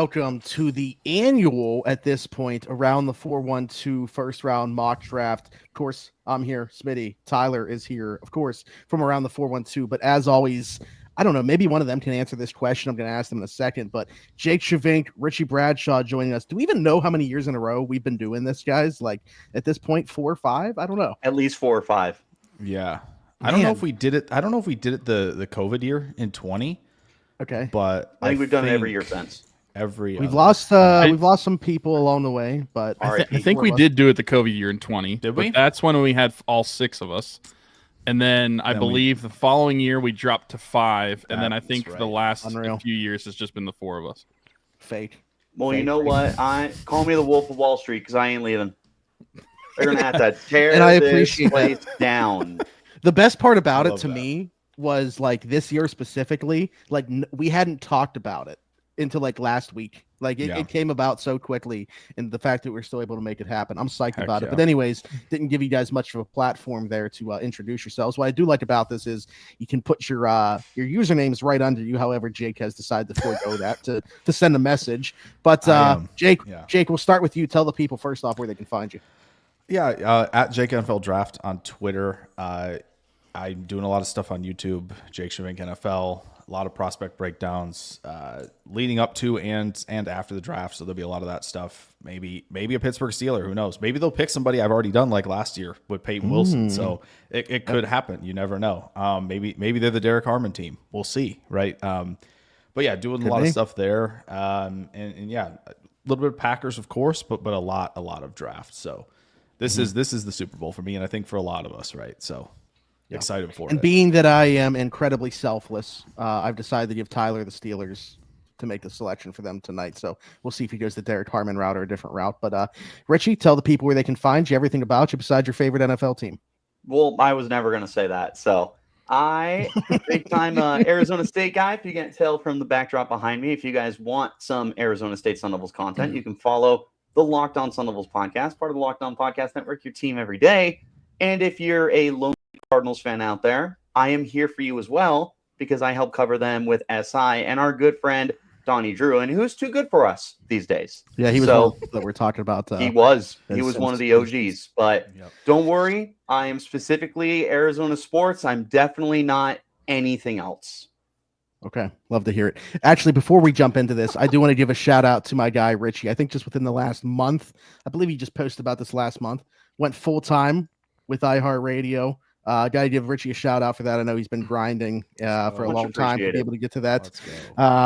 welcome to the annual, at this point, Around the 412 first round mock draft. Of course, I'm here. Smitty, Tyler is here, of course, from Around the 412. But as always, I don't know, maybe one of them can answer this question. I'm going to ask them in a second. But Jake Schyvinck, Richie Bradshaw joining us. Do we even know how many years in a row we've been doing this, guys? Like, at this point, 4 or 5? I don't know. At least 4 or 5. Yeah. I don't know if we did it. I don't know if we did it the COVID year in 20. Okay. But I think we've done it every year since. We've lost some people along the way, but I think we did do it the COVID year in 20. Did we? That's when we had all 6 of us. And then I believe the following year we dropped to 5. And then I think for the last few years it's just been the 4 of us. Fake. Well, you know what? Call me the Wolf of Wall Street because I ain't leaving. They're going to have to tear this place down. The best part about it to me was like this year specifically, like we hadn't talked about it until like last week. Like it came about so quickly, and the fact that we're still able to make it happen, I'm psyched about it. But anyways, didn't give you guys much of a platform there to introduce yourselves. What I do like about this is you can put your usernames right under you. However, Jake has decided to forego that to send a message. But Jake, we'll start with you. Tell the people first off where they can find you. Yeah, at Jake NFL Draft on Twitter. I'm doing a lot of stuff on YouTube, Jake Schyvinck NFL, a lot of prospect breakdowns leading up to and after the draft. So there'll be a lot of that stuff. Maybe a Pittsburgh Steeler, who knows? Maybe they'll pick somebody I've already done like last year with Peyton Wilson. So it could happen. You never know. Maybe they're the Derek Harmon team. We'll see, right? But yeah, doing a lot of stuff there. And yeah, a little bit of Packers, of course, but a lot of drafts. So this is the Super Bowl for me, and I think for a lot of us, right? So excited for it. And being that I am incredibly selfless, I've decided to give Tyler the Steelers to make the selection for them tonight. So we'll see if he goes the Derek Harmon route or a different route. But Richie, tell the people where they can find you, everything about you besides your favorite NFL team. Well, I was never going to say that. So big time Arizona State guy. If you can't tell from the backdrop behind me, if you guys want some Arizona State Sun Devils content, you can follow the Locked On Sun Devils podcast, part of the Locked On Podcast Network, your team every day. And if you're a lone Cardinals fan out there, I am here for you as well because I help cover them with SI and our good friend Donnie Drew, and who's too good for us these days. Yeah, he was one that we're talking about. He was one of the OGs, but don't worry, I am specifically Arizona sports. I'm definitely not anything else. Okay, love to hear it. Actually, before we jump into this, I do want to give a shout out to my guy Richie. I think just within the last month, I believe he just posted about this last month, went full time with iHeartRadio. Got to give Richie a shout out for that. I know he's been grinding for a long time to be able to get to that.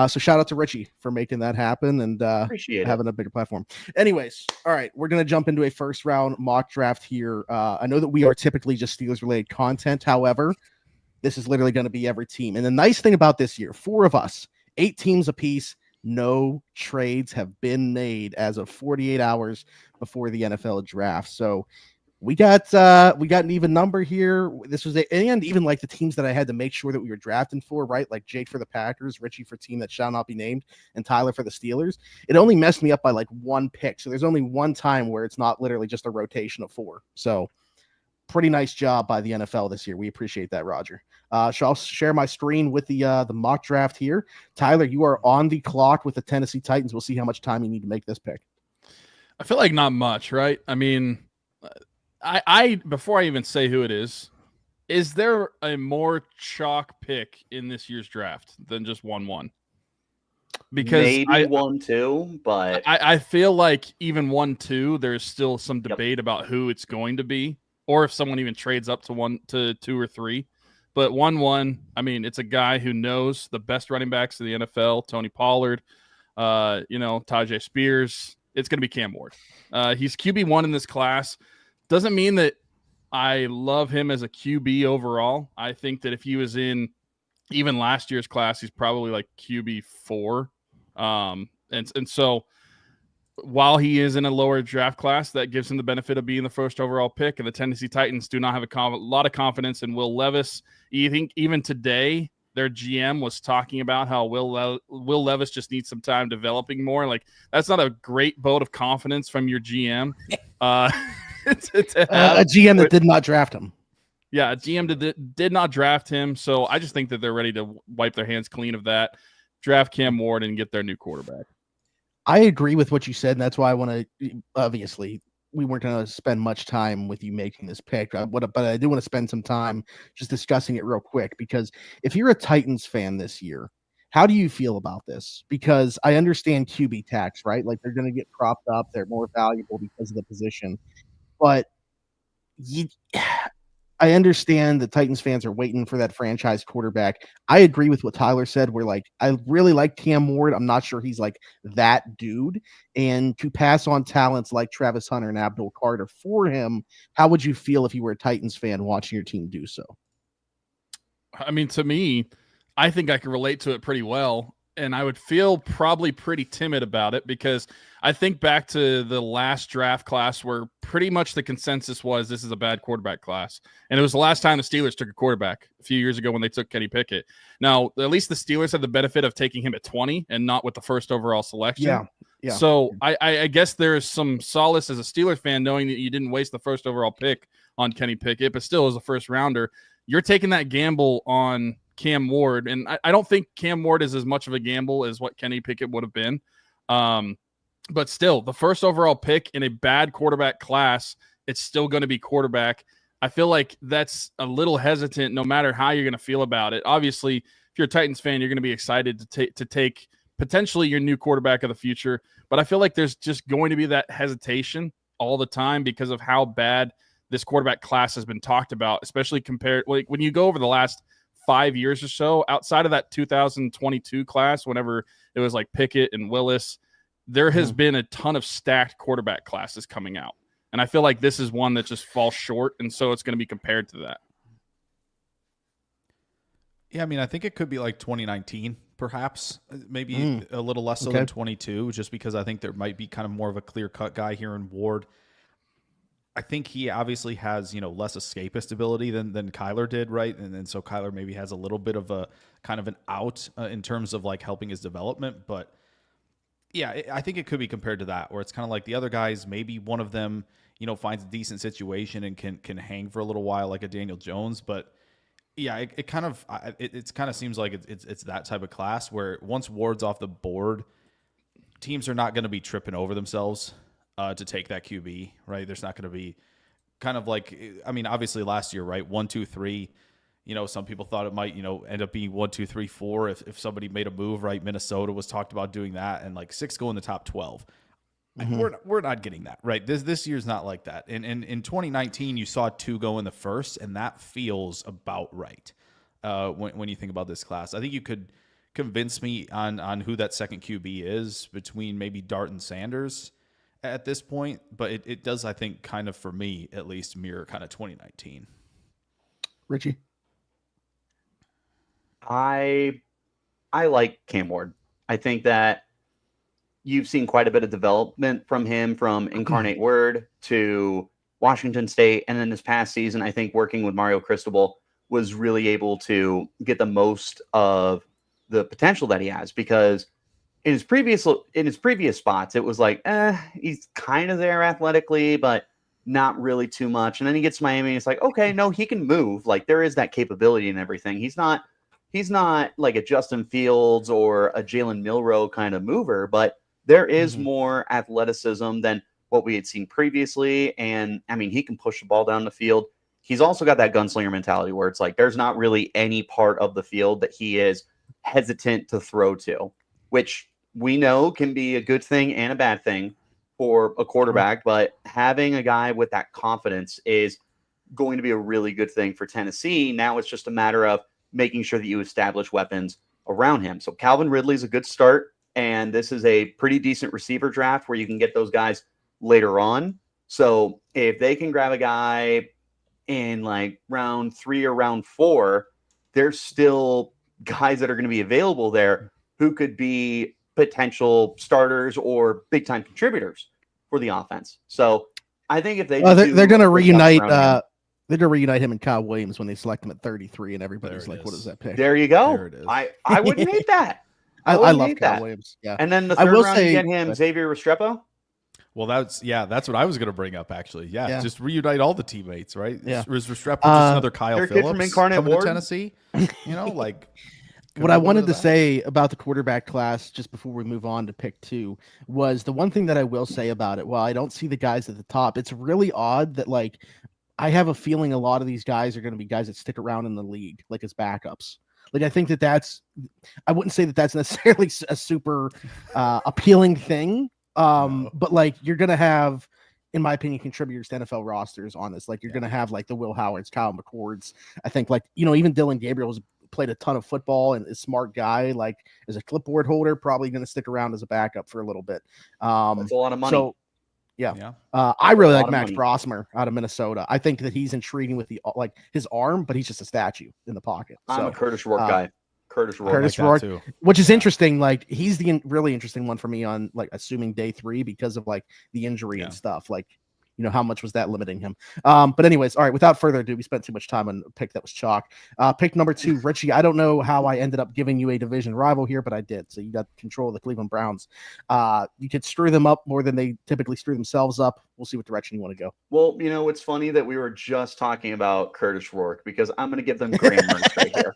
So shout out to Richie for making that happen and having a bigger platform. Anyways, all right, we're going to jump into a first round mock draft here. I know that we are typically just Steelers related content. However, this is literally going to be every team. And the nice thing about this year, 4 of us, 8 teams apiece, no trades have been made as of 48 hours before the NFL draft. So we got an even number here. This was and even like the teams that I had to make sure that we were drafting for, right? Like Jake for the Packers, Richie for team that shall not be named, and Tyler for the Steelers. It only messed me up by like 1 pick. So there's only one time where it's not literally just a rotation of 4. So pretty nice job by the NFL this year. We appreciate that, Roger. So I'll share my screen with the mock draft here. Tyler, you are on the clock with the Tennessee Titans. We'll see how much time you need to make this pick. I feel like not much, right? I mean, I before I even say who it is there a more chalk pick in this year's draft than just 1-1? Because maybe 1-2, but I feel like even 1-2, there's still some debate about who it's going to be, or if someone even trades up to 1 to 2 or 3. But 1-1, I mean, it's a guy who knows the best running backs of the NFL, Tony Pollard, Tajay Spears. It's going to be Cam Ward. He's QB1 in this class. Doesn't mean that I love him as a QB overall. I think that if he was in even last year's class, he's probably like QB4. And so while he is in a lower draft class, that gives him the benefit of being the first overall pick. And the Tennessee Titans do not have a lot of confidence in Will Levis. You think even today, their GM was talking about how Will Levis just needs some time developing more. Like, that's not a great vote of confidence from your GM. A GM that did not draft him. Yeah, a GM did not draft him. So I just think that they're ready to wipe their hands clean of that, draft Cam Ward, and get their new quarterback. I agree with what you said, and that's why I want to. Obviously, we weren't going to spend much time with you making this pick, but I do want to spend some time just discussing it real quick, because if you're a Titans fan this year, how do you feel about this? Because I understand QB tax, right? Like, they're going to get propped up, they're more valuable because of the position, but you. I understand the Titans fans are waiting for that franchise quarterback. I agree with what Tyler said. We're like, I really like Cam Ward. I'm not sure he's like that dude. And to pass on talents like Travis Hunter and Abdul Carter for him, how would you feel if you were a Titans fan watching your team do so? I mean, to me, I think I can relate to it pretty well. And I would feel probably pretty timid about it, because I think back to the last draft class where pretty much the consensus was this is a bad quarterback class. And it was the last time the Steelers took a quarterback a few years ago when they took Kenny Pickett. Now, at least the Steelers had the benefit of taking him at 20 and not with the first overall selection. Yeah. So I guess there's some solace as a Steelers fan knowing that you didn't waste the first overall pick on Kenny Pickett, but still as a first rounder, you're taking that gamble on Cam Ward, and I don't think Cam Ward is as much of a gamble as what Kenny Pickett would have been. But still, the first overall pick in a bad quarterback class, it's still going to be quarterback. I feel like that's a little hesitant no matter how you're going to feel about it. Obviously, if you're a Titans fan, you're going to be excited to take potentially your new quarterback of the future. But I feel like there's just going to be that hesitation all the time because of how bad this quarterback class has been talked about, especially compared like when you go over the last 5 years or so, outside of that 2022 class, whenever it was like Pickett and Willis, there has been a ton of stacked quarterback classes coming out. And I feel like this is one that just falls short, and so it's going to be compared to that. Yeah, I mean, I think it could be like 2019, perhaps, maybe a little less so than 22, just because I think there might be kind of more of a clear-cut guy here in Ward. I think he obviously has, less escapist ability than Kyler did, right? And so Kyler maybe has a little bit of a kind of an out in terms of like helping his development. But yeah, I think it could be compared to that, where it's kind of like the other guys, maybe one of them, finds a decent situation and can hang for a little while, like a Daniel Jones. But yeah, it kind of seems like it's that type of class where once Ward's off the board, teams are not going to be tripping over themselves to take that QB, right? There's not going to be kind of like, I mean, obviously last year, right? 1, 2, 3, some people thought it might, end up being 1, 2, 3, 4 if somebody made a move, right? Minnesota was talked about doing that, and like 6 go in the top 12. We're not getting that, right? This year's not like that. And in 2019, you saw 2 go in the first, and that feels about right when you think about this class. I think you could convince me on who that second QB is between maybe Dart and Sanders at this point, but it does, I think, kind of, for me at least, mirror kind of 2019. Richie? I like Cam Ward. I think that you've seen quite a bit of development from him from Incarnate Word to Washington State, and then this past season, I think working with Mario Cristobal was really able to get the most of the potential that he has, because in his previous spots, it was like, he's kind of there athletically, but not really too much. And then he gets to Miami, and it's like, okay, no, he can move. Like, there is that capability and everything. He's not like a Justin Fields or a Jalen Milroe kind of mover, but there is more athleticism than what we had seen previously. And I mean, he can push the ball down the field. He's also got that gunslinger mentality where it's like, there's not really any part of the field that he is hesitant to throw to, which we know can be a good thing and a bad thing for a quarterback, but having a guy with that confidence is going to be a really good thing for Tennessee. Now it's just a matter of making sure that you establish weapons around him. So Calvin Ridley's a good start, and this is a pretty decent receiver draft where you can get those guys later on. So if they can grab a guy in like round 3 or round 4, there's still guys that are going to be available there who could be potential starters or big time contributors for the offense. So I think if they're going to reunite, they're going to reunite him and Kyle Williams when they select him at 33, and everybody's like, "What is that pick?" There you go. There it is. I wouldn't hate that. I love Kyle Williams. Yeah, and then the third round, you get him Xavier Restrepo. Well, that's what I was going to bring up, actually. Yeah, just reunite all the teammates, right? Yeah. Is Restrepo just another Kyle their Phillips kid from Incarnate coming Ward? to Tennessee? Like What I wanted to say about the quarterback class, just before we move on to pick 2, was the one thing that I will say about it. While I don't see the guys at the top, it's really odd that like I have a feeling a lot of these guys are going to be guys that stick around in the league, like as backups. Like I think I wouldn't say that that's necessarily a super appealing thing. No. But like you're going to have, in my opinion, contributors to NFL rosters on this. Like you're going to have like the Will Howards, Kyle McCords. I think like, even Dylan Gabriel's played a ton of football and is a smart guy, like as a clipboard holder, probably going to stick around as a backup for a little bit. That's a lot of money. So I really like Max Brosmer out of Minnesota. I think that he's intriguing with his arm, but he's just a statue in the pocket. I'm a Curtis Rourke guy. Curtis Rourke, which is interesting. Like he's the really interesting one for me on like assuming day 3 because of like the injury and stuff. Like, how much was that limiting him? But anyways, all right, without further ado, we spent too much time on a pick that was chalk. Pick number 2, Richie. I don't know how I ended up giving you a division rival here, but I did. So you got control of the Cleveland Browns. You could screw them up more than they typically screw themselves up. We'll see what direction you want to go. Well, it's funny that we were just talking about Curtis Rourke because I'm going to give them Graham Mertz right here.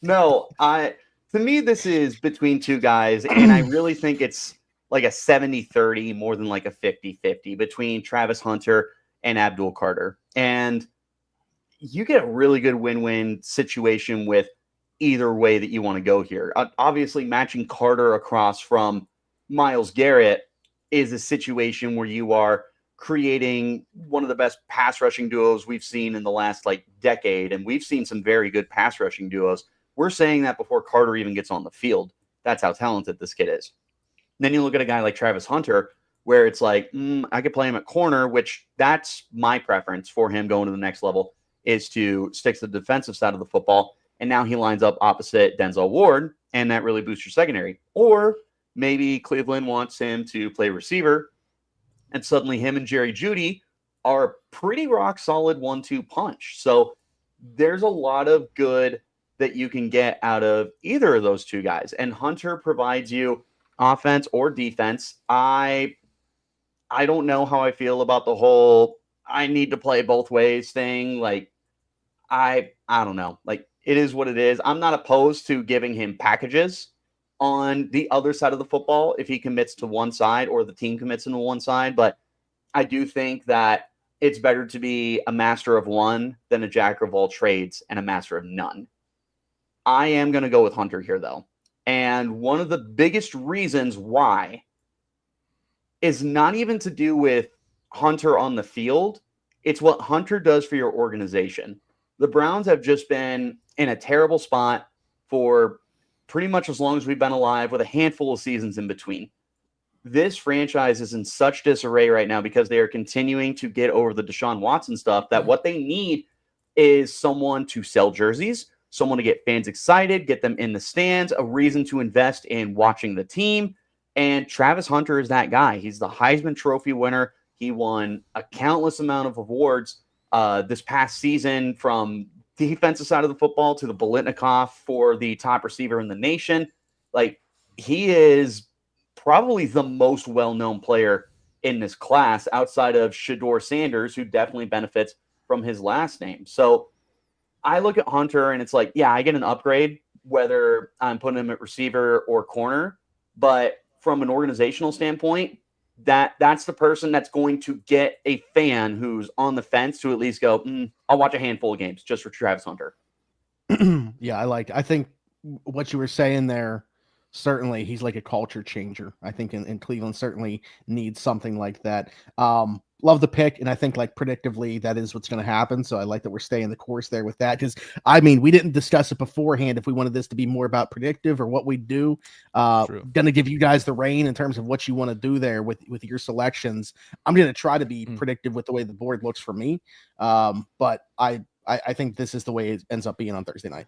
No, to me, this is between 2 guys, and I really think it's like a 70-30 more than like a 50-50 between Travis Hunter and Abdul Carter. And you get a really good win-win situation with either way that you want to go here. Obviously, matching Carter across from Myles Garrett is a situation where you are creating one of the best pass rushing duos we've seen in the last like decade. And we've seen some very good pass rushing duos. We're saying that before Carter even gets on the field. That's how talented this kid is. Then you look at a guy like Travis Hunter, where it's like, I could play him at corner, which that's my preference for him going to the next level, is to stick to the defensive side of the football. And now he lines up opposite Denzel Ward, and that really boosts your secondary. Or maybe Cleveland wants him to play receiver, and suddenly him and Jerry Jeudy are a pretty rock-solid 1-2 punch. So there's a lot of good that you can get out of either of those 2 guys. And Hunter provides you offense or defense. I don't know how I feel about the whole I need to play both ways thing. Like I don't know. Like it is what it is. I'm not opposed to giving him packages on the other side of the football if he commits to one side or the team commits into one side, but I do think that it's better to be a master of one than a jack of all trades and a master of none. I am going to go with Hunter here though. And one of the biggest reasons why is not even to do with Hunter on the field. It's what Hunter does for your organization. The Browns have just been in a terrible spot for pretty much as long as we've been alive, with a handful of seasons in between. This franchise is in such disarray right now because they are continuing to get over the Deshaun Watson stuff that what they need is someone to sell jerseys, someone to get fans excited, get them in the stands, a reason to invest in watching the team. And Travis Hunter is that guy. He's the Heisman Trophy winner. He won a countless amount of awards this past season, from the defensive side of the football to the Biletnikoff for the top receiver in the nation. Like, he is probably the most well-known player in this class outside of Shedeur Sanders, who definitely benefits from his last name. So I look at Hunter and it's like, yeah, I get an upgrade whether I'm putting him at receiver or corner, but from an organizational standpoint, that's the person that's going to get a fan who's on the fence to at least go, I'll watch a handful of games just for Travis Hunter. Yeah, I think what you were saying there, certainly he's like a culture changer. I think in Cleveland certainly needs something like that. Love the pick, and I think like predictively that is what's going to happen. So I like that we're staying the course there with that, because I mean, we didn't discuss it beforehand if we wanted this to be more about predictive or what we do. Going to give you guys the reign in terms of what you want to do there with your selections. I'm going to try to be predictive with the way the board looks for me, but I think this is the way it ends up being on Thursday night.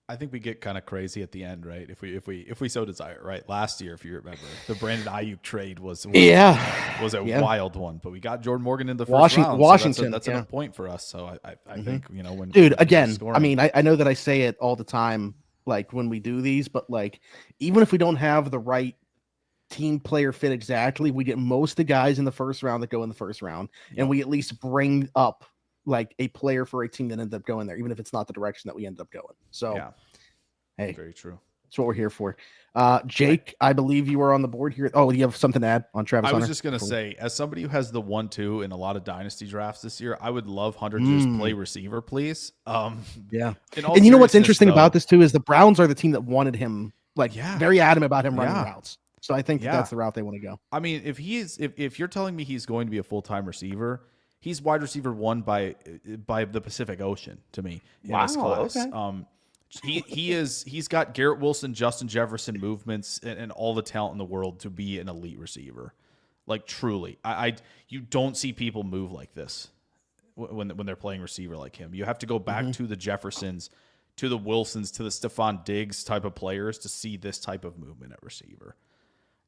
I think we get kind of crazy at the end, right? If we so desire, right? Last year, if you remember, the Brandon Ayuk trade was a wild one, but we got Jordan Morgan in the first round. Washington, so that's a point for us. So I think, when again, I mean, I know that I say it all the time, like when we do these, but like even if we don't have the right team player fit exactly, we get most of the guys in the first round that go in the first round, and we at least bring up like a player for a team that ended up going there, even if it's not the direction that we ended up going. So Hey, Very true. that's what we're here for. Jake, I believe you were on the board here. Oh, you have something to add on Travis I Hunter? was just going to say, as somebody who has the 1-2 in a lot of dynasty drafts this year, I would love Hunter to just play receiver, please. Yeah. In all And you know what's seriousness, interesting though, about this too is the Browns are the team that wanted him, like Yeah. very adamant about him running Yeah. routes. So I think Yeah. that's the route they want to go. I mean, if you're telling me he's going to be a full-time receiver, he's wide receiver 1 by the Pacific Ocean to me in this class. Okay. He's got Garrett Wilson, Justin Jefferson movements and all the talent in the world to be an elite receiver. Like truly, you don't see people move like this when they're playing receiver like him. You have to go back to the Jeffersons, to the Wilsons, to the Stephon Diggs type of players to see this type of movement at receiver.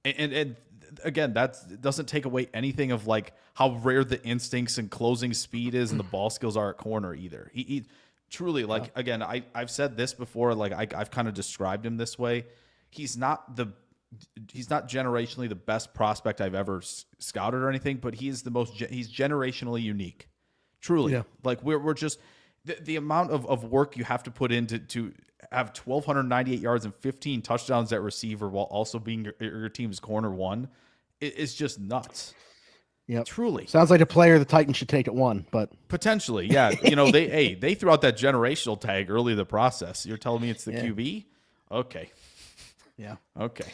And again, that doesn't take away anything of like how rare the instincts and closing speed is and the ball skills are at corner either. He truly, like, again, I've said this before, like I've kind of described him this way. He's not generationally the best prospect I've ever scouted or anything, but he's generationally unique. Truly. Yeah. Like we're just the amount of work you have to put in to have 1,298 yards and 15 touchdowns at receiver while also being your team's corner 1 is just nuts. Yeah, truly sounds like a player the Titans should take at 1, but potentially, yeah. You know, they threw out that generational tag early in the process. You're telling me it's the QB? Okay. Yeah. Okay.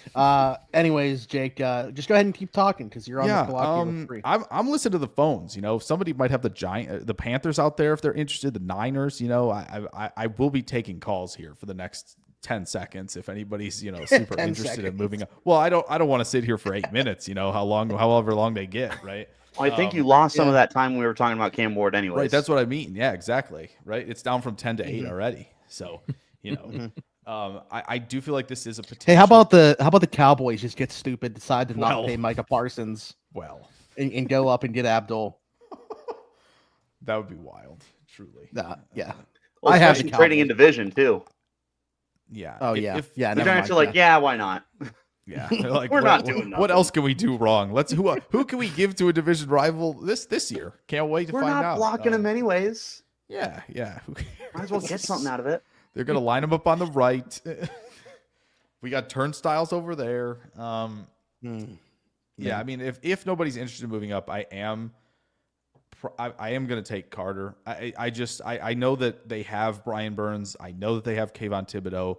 Anyways, Jake, just go ahead and keep talking because you're on the clock here with 3. I'm listening to the phones. You know, somebody might have the Panthers out there if they're interested. The Niners. You know, I will be taking calls here for the next 10 seconds if anybody's super interested in moving up. Well, I don't want to sit here for 8 minutes. You know however long they get, right? Well, I think you lost some of that time we were talking about Cam Ward anyways. Right, that's what I mean. Yeah, exactly. Right, it's down from 10 to 8 already. So I do feel like this is a potential. Hey, how about the Cowboys just get stupid, decide to not pay Micah Parsons, and go up and get Abdul? That would be wild, truly. Yeah. Well, I have trading in division too. Yeah. Oh yeah. The Giants are like, yeah, why not? Yeah. Like, we're not doing nothing. What else can we do wrong? Who can we give to a division rival this year? Can't wait to find out. We're not blocking them anyways. Yeah. Might as well get something out of it. They're gonna line them up on the right. We got turnstiles over there. Yeah. I mean, if nobody's interested in moving up, I am going to take Carter. I know that they have Brian Burns. I know that they have Kayvon Thibodeau.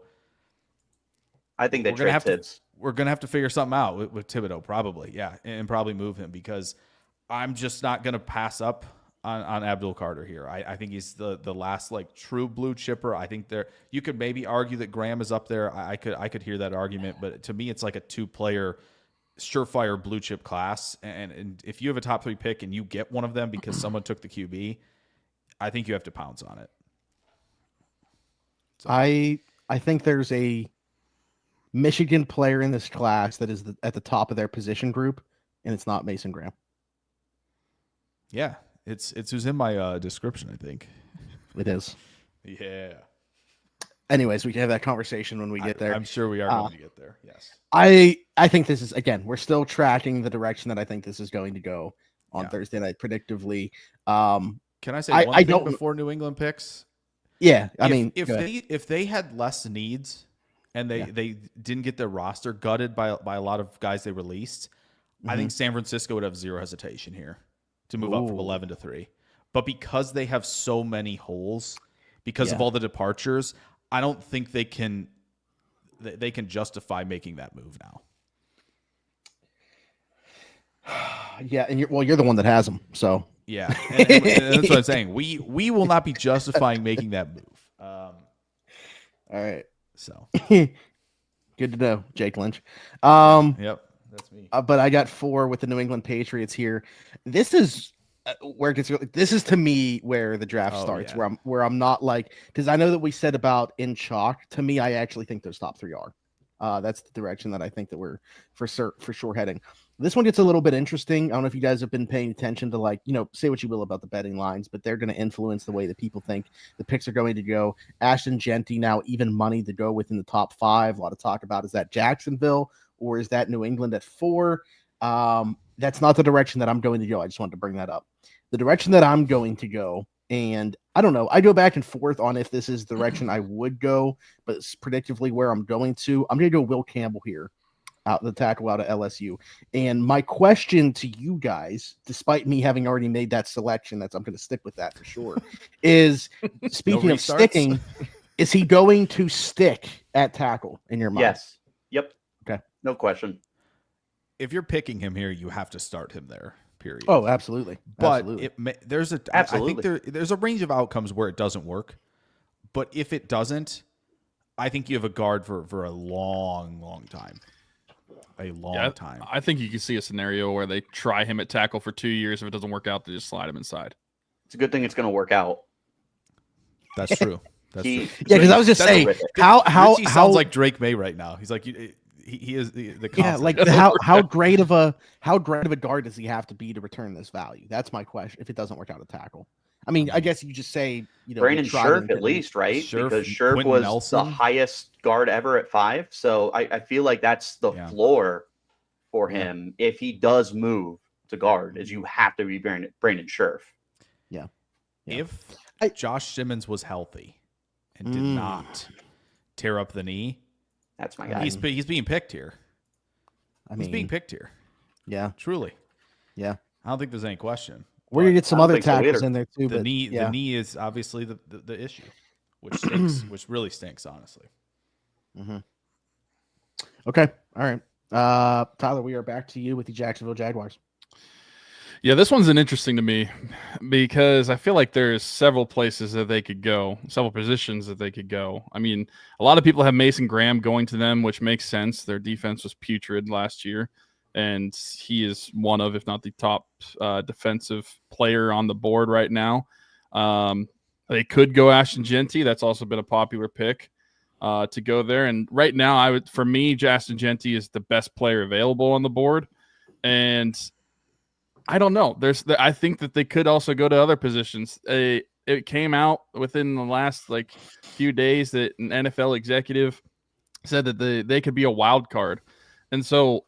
I think they trade Tibbs. We're going to have to figure something out with Thibodeau, probably. Yeah. And probably move him because I'm just not going to pass up on Abdul Carter here. I think he's the last like true blue chipper. I think you could maybe argue that Graham is up there. I could hear that argument, but to me, it's like a 2-player surefire blue chip class, and if you have a top 3 pick and you get one of them because someone took the QB, I think you have to pounce on it. So. I think there's a Michigan player in this class that is at the top of their position group, and it's not Mason Graham. Yeah, it's who's in my description. I think it is. Yeah. Anyways, we can have that conversation when we get there. I'm sure we are going to get there. Yes. I think this is, again, we're still tracking the direction that I think this is going to go on Thursday night predictively. Can I say one thing before New England picks? Yeah. If they had less needs and they didn't get their roster gutted by a lot of guys they released, I think San Francisco would have zero hesitation here to move up from 11 to 3. But because they have so many holes, because of all the departures, I don't think they can justify making that move now. Yeah, and you're the one that has them, so yeah, and that's what I'm saying. We will not be justifying making that move. All right, so good to know, Jake Lynch. Yep, that's me. But I got 4 with the New England Patriots here. This is where it gets. This is to me where the draft starts. Yeah. Where I'm not like, because I know that we said about in chalk. To me, I actually think those top 3 are. That's the direction that I think that we're for sure heading. This one gets a little bit interesting. I don't know if you guys have been paying attention to, say what you will about the betting lines, but they're going to influence the way that people think the picks are going to go. Ashton Genty now even money to go within the top 5. A lot of talk about, is that Jacksonville or is that New England at 4? That's not the direction that I'm going to go. I just wanted to bring that up. The direction that I'm going to go, And I don't know. I go back and forth on if this is the direction I would go, but it's predictively where I'm going to. I'm going to go Will Campbell here, out the tackle out of LSU. And my question to you guys, despite me having already made that selection, I'm going to stick with that for sure, is speaking of sticking, is he going to stick at tackle in your mind? Yes. Yep. Okay. No question. If you're picking him here, you have to start him there. Period. Oh, absolutely. But absolutely. I think there's a range of outcomes where it doesn't work. But if it doesn't, I think you have a guard for a long time. A long time. I think you can see a scenario where they try him at tackle for 2 years. If it doesn't work out, they just slide him inside. It's a good thing it's going to work out. That's true. That's true. Yeah, because I was just saying how sounds like Drake May right now. He's like he is the yeah, like how great of a guard does he have to be to return this value? That's my question. If it doesn't work out at tackle, I mean, I guess you just say Brandon Scherf at least, right? Because Scherf was the highest guard ever at 5. So I feel like that's the floor for him. If he does move to guard, is you have to be Brandon Scherf. Yeah. If Josh Simmons was healthy and did not tear up the knee, that's my guy. He's being picked here. He's being picked here. Yeah. Truly. Yeah. I don't think there's any question. We're gonna get some other tackles in there too. The knee is obviously the issue, which stinks, which really stinks, honestly. Mm-hmm. Okay. All right. Tyler, we are back to you with the Jacksonville Jaguars. Yeah, this one's interesting to me because I feel like there's several places that they could go, several positions that they could go. I mean, a lot of people have Mason Graham going to them, which makes sense. Their defense was putrid last year, and he is one of, if not the top defensive player on the board right now. They could go Ashton Genty. That's also been a popular pick to go there. And right now, for me, Ashton Genty is the best player available on the board. And I don't know. I think that they could also go to other positions. It came out within the last few days that an NFL executive said that they could be a wild card. And so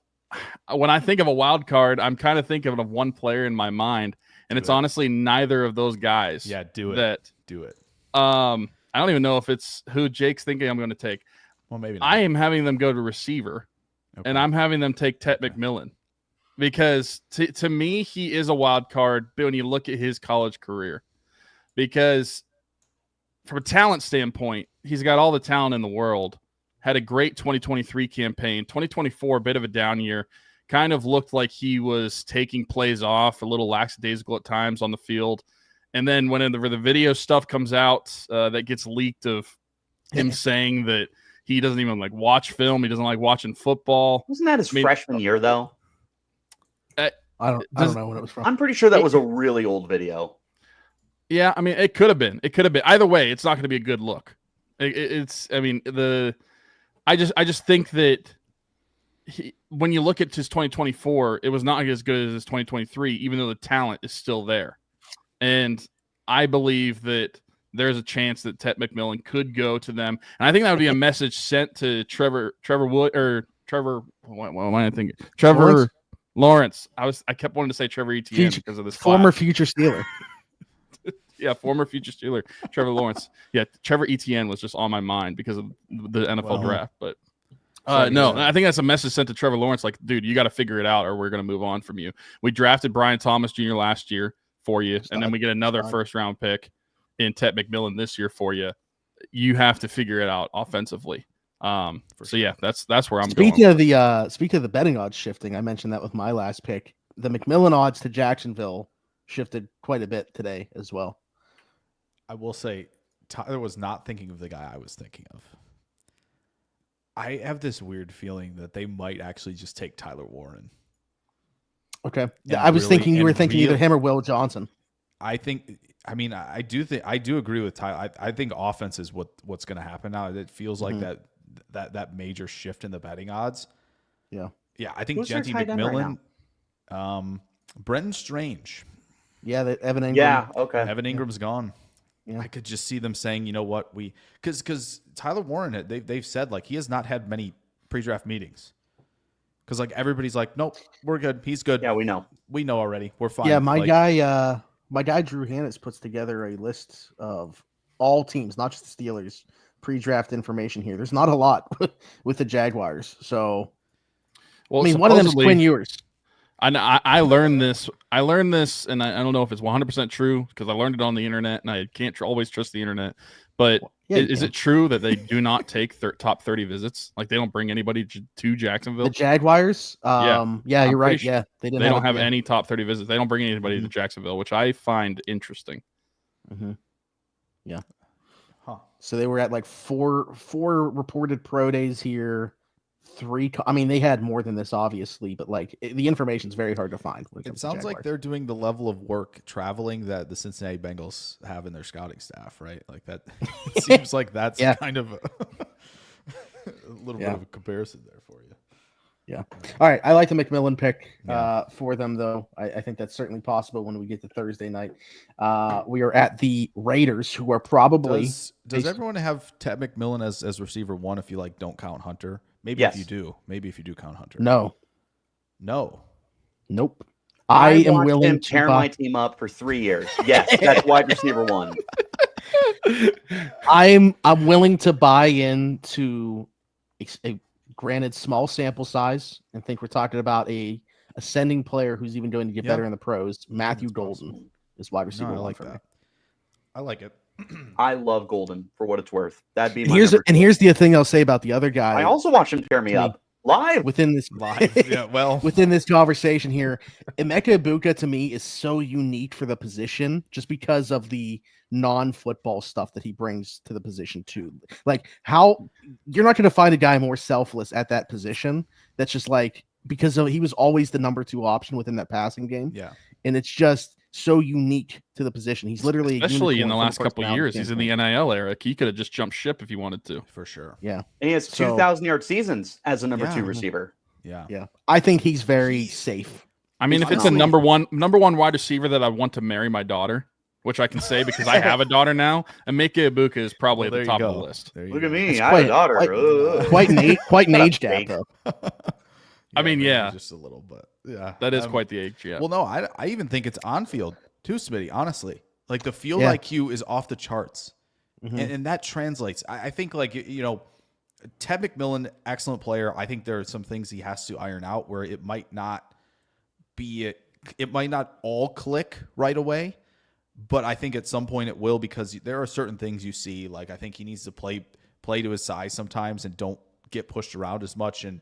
when I think of a wild card, I'm kind of thinking of one player in my mind, and it's honestly neither of those guys. Yeah, do it. I don't even know if it's who Jake's thinking I'm going to take. Well, maybe not. I am having them go to receiver, and I'm having them take Tet McMillan. Because to me, he is a wild card when you look at his college career. Because from a talent standpoint, he's got all the talent in the world. Had a great 2023 campaign. 2024, a bit of a down year. Kind of looked like he was taking plays off, a little lackadaisical at times on the field. And then when the video stuff comes out that gets leaked of him saying that he doesn't even watch film. He doesn't like watching football. Wasn't that his freshman year, though? I don't know when it was from. I'm pretty sure that was a really old video. Yeah, I mean, it could have been. Either way, it's not going to be a good look. I just think that when you look at his 2024, it was not as good as his 2023, even though the talent is still there. And I believe that there's a chance that Tet McMillan could go to them. And I think that would be a message sent to Trevor Lawrence. I kept wanting to say Trevor Etienne because of this former future Steeler. Yeah, former future Steeler, Trevor Lawrence. Yeah, Trevor Etienne was just on my mind because of the NFL draft. But no, I think that's a message sent to Trevor Lawrence. Like, dude, you got to figure it out or we're going to move on from you. We drafted Brian Thomas Jr. last year for you, and then we get another first-round pick in Tet McMillan this year for you. You have to figure it out offensively. So yeah, that's where I'm going. Speaking of the betting odds shifting, I mentioned that with my last pick. The McMillan odds to Jacksonville shifted quite a bit today as well. I will say Tyler was not thinking of the guy I was thinking of. I have this weird feeling that they might actually just take Tyler Warren. Okay. I was thinking you were thinking either him or Will Johnson. I do agree with Tyler. I think offense is what's going to happen now. It feels like that major shift in the betting odds. Yeah. Yeah, I think Genty McMillan, Brenton Strange. Yeah, Evan Ingram. Yeah, okay. Evan Ingram's gone. Yeah. I could just see them saying, you know what, because Tyler Warren, they've said he has not had many pre-draft meetings. Because everybody's like, nope, we're good. He's good. Yeah, we know. We know already. We're fine. Yeah, my guy My guy Drew Hannes puts together a list of all teams, not just the Steelers, pre-draft information here. There's not a lot with the Jaguars. So, Well, I mean, one of them is supposedly- Quinn Ewers. I learned this. I learned this, and I don't know if it's 100% true because I learned it on the internet, and I can't always trust the internet. But Yeah, you is can. it true that they do not take top 30 visits? Like they don't bring anybody to Jacksonville? The Jaguars? Yeah, I'm you're right. pretty sure Yeah, they They don't have yeah. any top 30 visits. They don't bring anybody to Jacksonville, which I find interesting. Mm-hmm. Yeah. Huh. So they were at like four reported pro days here. I mean, they had more than this, obviously, but like the information is very hard to find. When it It comes to sounds like Jaguars. they're doing the level of work traveling that the Cincinnati Bengals have in their scouting staff, right? Like that it seems like that's Yeah. kind of a little bit of a comparison there for you. Yeah. All right. I like the McMillan pick for them, though. I think that's certainly possible when we get to Thursday night. We are at the Raiders, who are probably. Does everyone have Ted McMillan as receiver one if you like don't count Hunter? Maybe Yes. if you do. Maybe if you do count Hunter. No. Nope. I am watched willing him to tear my team up for 3 years. Yes, that's wide receiver one. I'm willing to buy into a granted small sample size and think we're talking about a ascending player who's even going to get better in the pros. Matthew Golden is wide receiver I one like for me. that. I like it. I love Golden for what it's worth. That'd be And my here's number two. here's the thing I'll say about the other guy. I also watched him tear me up live. within this Live. Yeah, well. within this conversation here. Emeka Ibuka to me is so unique for the position just because of the non-football stuff that he brings to the position too. Like how you're not going to find a guy more selfless at that position. That's just like because he was always the number 2 option within that passing game. Yeah. And it's just so unique to the position. He's literally a Especially in unicorn the from last a first couple of down years. He's in the standpoint. NIL era. He could have just jumped ship if he wanted to. For sure. Yeah. And he has So- 2,000-yard seasons as a number Yeah. 2 receiver. Yeah. Yeah. I think he's very safe. I mean, if it's a number one wide receiver that I want to marry my daughter, which I can say because I have a daughter now, Emeka Ibuka is probably Well, at the there you top of go. the list. There you Look go. at me. It's I have a daughter. Quite an age gap though. I mean, maybe yeah. just a little bit. Yeah, That is quite the age, yeah. Well, no, I even think it's on field too, Smitty. Honestly, like the field Yeah. IQ is off the charts, and that translates. I think like Ted McMillan, excellent player. I think there are some things he has to iron out where it might not all click right away, but I think at some point it will because there are certain things you see. Like I think he needs to play to his size sometimes and don't get pushed around as much. And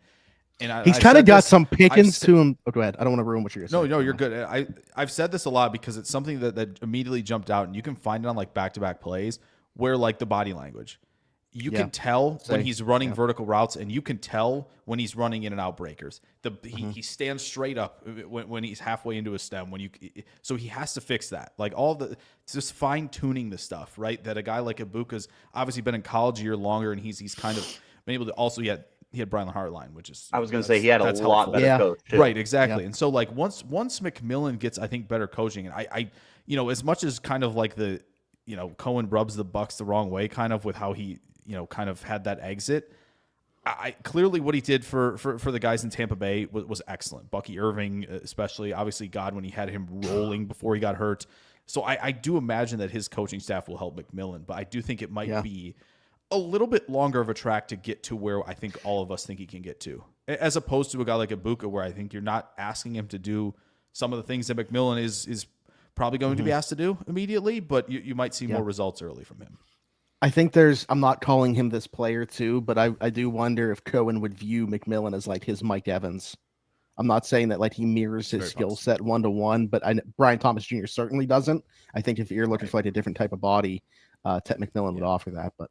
He's kind of got some pickings to him. Oh, go ahead. I don't want to ruin what you're going to say. No, you're good. I've said this a lot because it's something that immediately jumped out, and you can find it on like back-to-back plays where like the body language. You can tell when he's running vertical routes, and you can tell when he's running in and out breakers. He stands straight up when he's halfway into a stem. So he has to fix that. Like it's just fine tuning the stuff, right? That a guy like Ibuka's obviously been in college a year longer, and he's kind of been able to. Also, he had Brian Hartline, which is I was going to say he had a lot better coach. Too. Right, exactly. And so like once McMillan gets, I think, better coaching, and I as much as kind of like the Cohen rubs the Bucks the wrong way, kind of with how he kind of had that exit. I clearly what he did for the guys in Tampa Bay was excellent. Bucky Irving, especially, obviously Godwin, he had him rolling before he got hurt. So I do imagine that his coaching staff will help McMillan, but I do think it might be a little bit longer of a track to get to where I think all of us think he can get to, as opposed to a guy like Ibuka, where I think you're not asking him to do some of the things that McMillan is probably going to be asked to do immediately, but you might see more results early from him. I think I'm not calling him this player too, but I do wonder if Cohen would view McMillan as like his Mike Evans. I'm not saying that like he mirrors his skill set 1-to-1, but Brian Thomas Jr. certainly doesn't. I think if you're looking for like a different type of body, Ted McMillan would offer that. But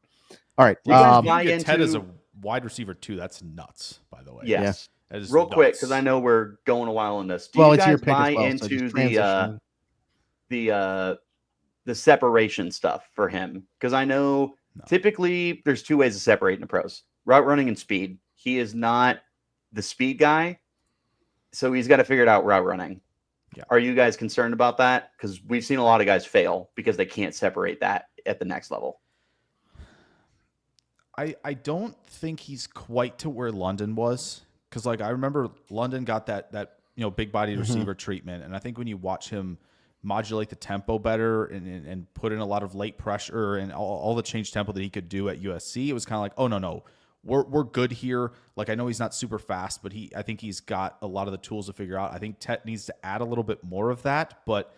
all right, You guys buy Ted into- as a wide receiver too. That's nuts, by the way. Yes. That is Real quick, nuts. because I know we're going a while on this. Do Well, you it's your guys pick as buy well, so into just transition. the separation stuff for him? Because I know typically there's 2 ways of separating the pros: route running and speed. He is not the speed guy, so he's got to figure it out route running. Yeah. Are you guys concerned about that? Because we've seen a lot of guys fail because they can't separate that at the next level. I don't think he's quite to where London was, because like I remember London got that big body receiver treatment, and I think when you watch him modulate the tempo better and put in a lot of late pressure and all the change tempo that he could do at USC, it was kind of like, oh, no. We're good here. Like, I know he's not super fast, but I think he's got a lot of the tools to figure out. I think Tet needs to add a little bit more of that, but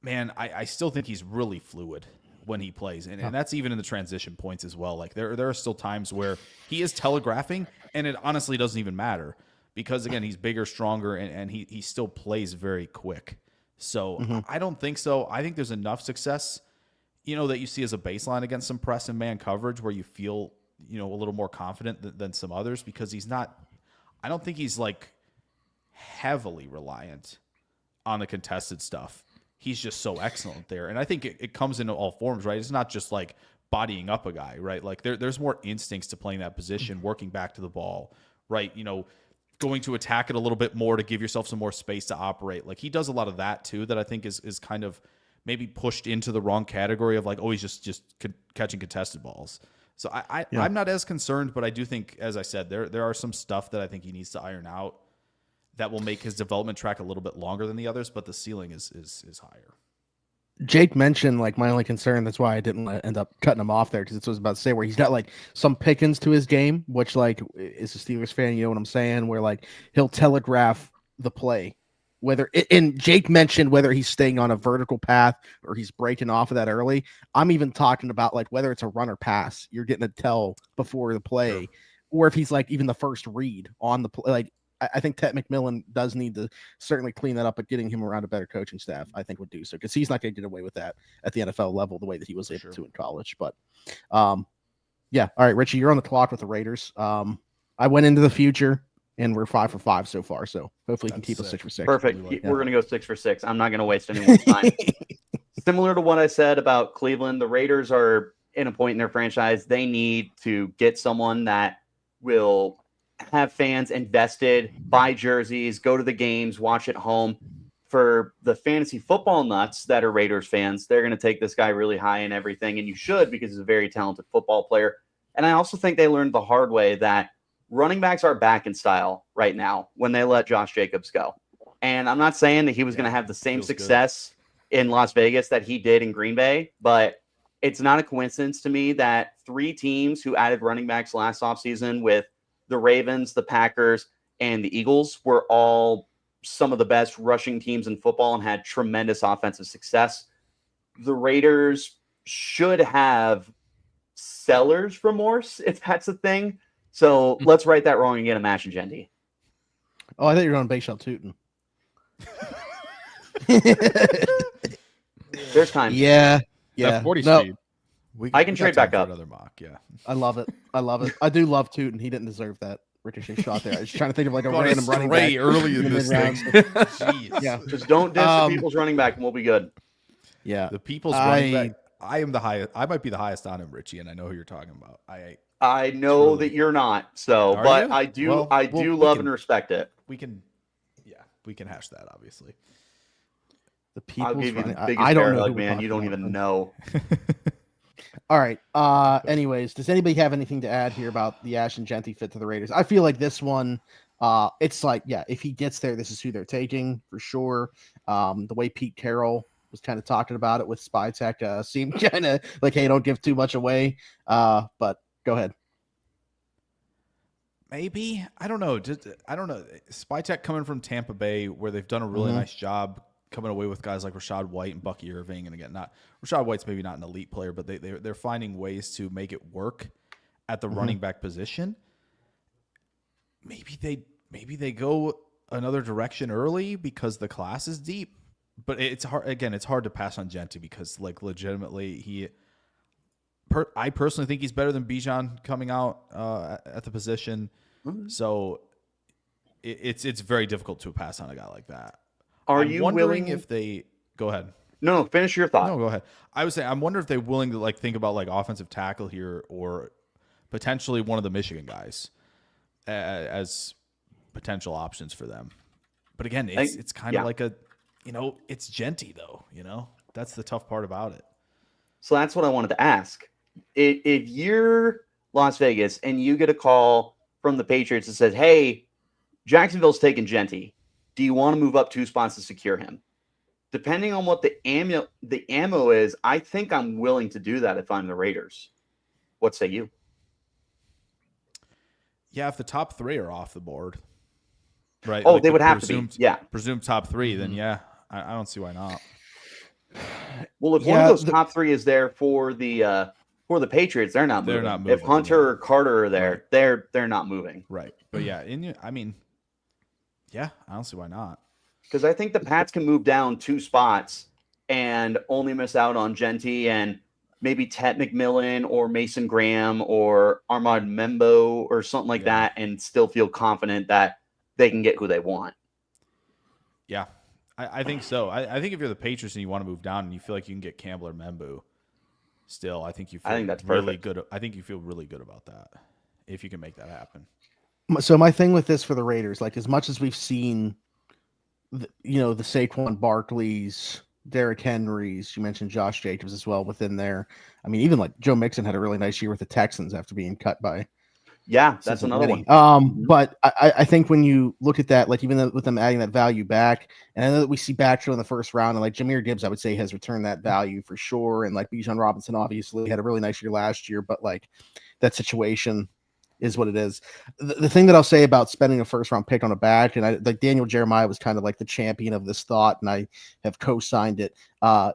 man, I still think he's really fluid when he plays. And that's even in the transition points as well. Like there are still times where he is telegraphing and it honestly doesn't even matter because again, he's bigger, stronger, and he still plays very quick. So I don't think so. I think there's enough success, that you see as a baseline against some press and man coverage where you feel, a little more confident than some others because I don't think he's like heavily reliant on the contested stuff. He's just so excellent there. And I think it comes in all forms, right? It's not just like bodying up a guy, right? Like there's more instincts to playing that position, working back to the ball, right? Going to attack it a little bit more to give yourself some more space to operate. Like he does a lot of that too, that I think is kind of maybe pushed into the wrong category of like, oh, he's just catching contested balls. So I'm not as concerned, but I do think, as I said, there are some stuff that I think he needs to iron out that will make his development track a little bit longer than the others, but the ceiling is higher. Jake mentioned like my only concern. That's why I didn't end up cutting him off there because it's what I was about to say where he's got like some pickings to his game, which like is a Steelers fan, you know what I'm saying? Where like he'll telegraph the play, and Jake mentioned whether he's staying on a vertical path or he's breaking off of that early. I'm even talking about like whether it's a run or pass, you're getting a tell before the play, or if he's like even the first read on the play. Like I think Tet McMillan does need to certainly clean that up, but getting him around a better coaching staff, I think would do so because he's not going to get away with that at the NFL level the way that he was able to in college. But yeah, all right, Richie, you're on the clock with the Raiders. I went into the future. And we're 5 for 5 so far, so hopefully you can keep us 6 for 6. Perfect. We're going to go 6 for 6. I'm not going to waste anyone's time. Similar to what I said about Cleveland, the Raiders are in a point in their franchise. They need to get someone that will have fans invested, buy jerseys, go to the games, watch at home. For the fantasy football nuts that are Raiders fans, they're going to take this guy really high in everything, and you should because he's a very talented football player. And I also think they learned the hard way that running backs are back in style right now when they let Josh Jacobs go. And I'm not saying that he was going to have the same success in Las Vegas that he did in Green Bay, but it's not a coincidence to me that 3 teams who added running backs last offseason with the Ravens, the Packers, and the Eagles were all some of the best rushing teams in football and had tremendous offensive success. The Raiders should have seller's remorse, if that's a thing. So let's right that wrong and get a Mash and Genty. Oh, I thought you were on Bayshell Tootin. There's time. Yeah. That 40 speed. I can trade back up. Another mock, yeah. I love it. I do love Tootin. He didn't deserve that ricochet shot there. I was trying to think of like a random running back. Early in this thing. Jeez. Yeah. Just don't diss the people's running back and we'll be good. Yeah. The people's running back. I am the highest. I might be the highest on him, Richie, and I know who you're talking about. I know that you're not, so but I do love and respect it. We can hash that, obviously. The people's I'll give you the biggest I don't know, man. You don't even know. All right. Anyways, does anybody have anything to add here about the Ash and Genty fit to the Raiders? I feel like this one, it's like, yeah, if he gets there, this is who they're taking for sure. The way Pete Carroll was kind of talking about it with Spy Tech seemed kind of like, hey, don't give too much away. But go ahead. Maybe. I don't know. I don't know. Spy Tech coming from Tampa Bay, where they've done a really nice job coming away with guys like Rashad White and Bucky Irving. And again, Rashad White's maybe not an elite player, but they're finding ways to make it work at the running back position. Maybe they go another direction early because the class is deep. But it's hard. Again, it's hard to pass on Genty because, like, legitimately, I personally think he's better than Bijan coming out at the position. So it's very difficult to pass on a guy like that. I'm wondering if they go ahead? No, finish your thought. No, go ahead. I would say I'm wondering if they're willing to like think about like offensive tackle here or potentially one of the Michigan guys as potential options for them. But again, it's kind of like it's Genty though. That's the tough part about it. So that's what I wanted to ask. If you're Las Vegas and you get a call from the Patriots that says, hey, Jacksonville's taking Genty, do you want to move up 2 spots to secure him? depending on what the ammo is, I think I'm willing to do that if I'm the Raiders. What say you? Yeah, if the top 3 are off the board, right? Oh, like they the would have to be. Yeah. Presumed top 3, then yeah, I don't see why not. Well, if one of those top 3 is there for the Patriots, they're not moving. If Hunter or Carter are there, they're not moving. Right. But yeah, I mean, yeah, I don't see why not. Because I think the Pats can move down 2 spots and only miss out on Genty and maybe Tet McMillan or Mason Graham or Armand Membo or something like that, and still feel confident that they can get who they want. Yeah, I think so. I think if you're the Patriots and you want to move down and you feel like you can get Campbell or Membu, still, I think that's really good. I think you feel really good about that if you can make that happen. So my thing with this for the Raiders, like as much as we've seen, the Saquon Barkleys, Derrick Henrys, you mentioned Josh Jacobs as well within there. I mean, even like Joe Mixon had a really nice year with the Texans after being cut by. Yeah, that's another one. But I think when you look at that, like even with them adding that value back, and I know that we see Batcho in the first round, and like Jahmyr Gibbs, I would say has returned that value for sure. And like Bijan Robinson obviously had a really nice year last year, but like that situation is what it is. The thing that I'll say about spending a first round pick on a back, and I like Daniel Jeremiah was kind of like the champion of this thought, and I have co-signed it,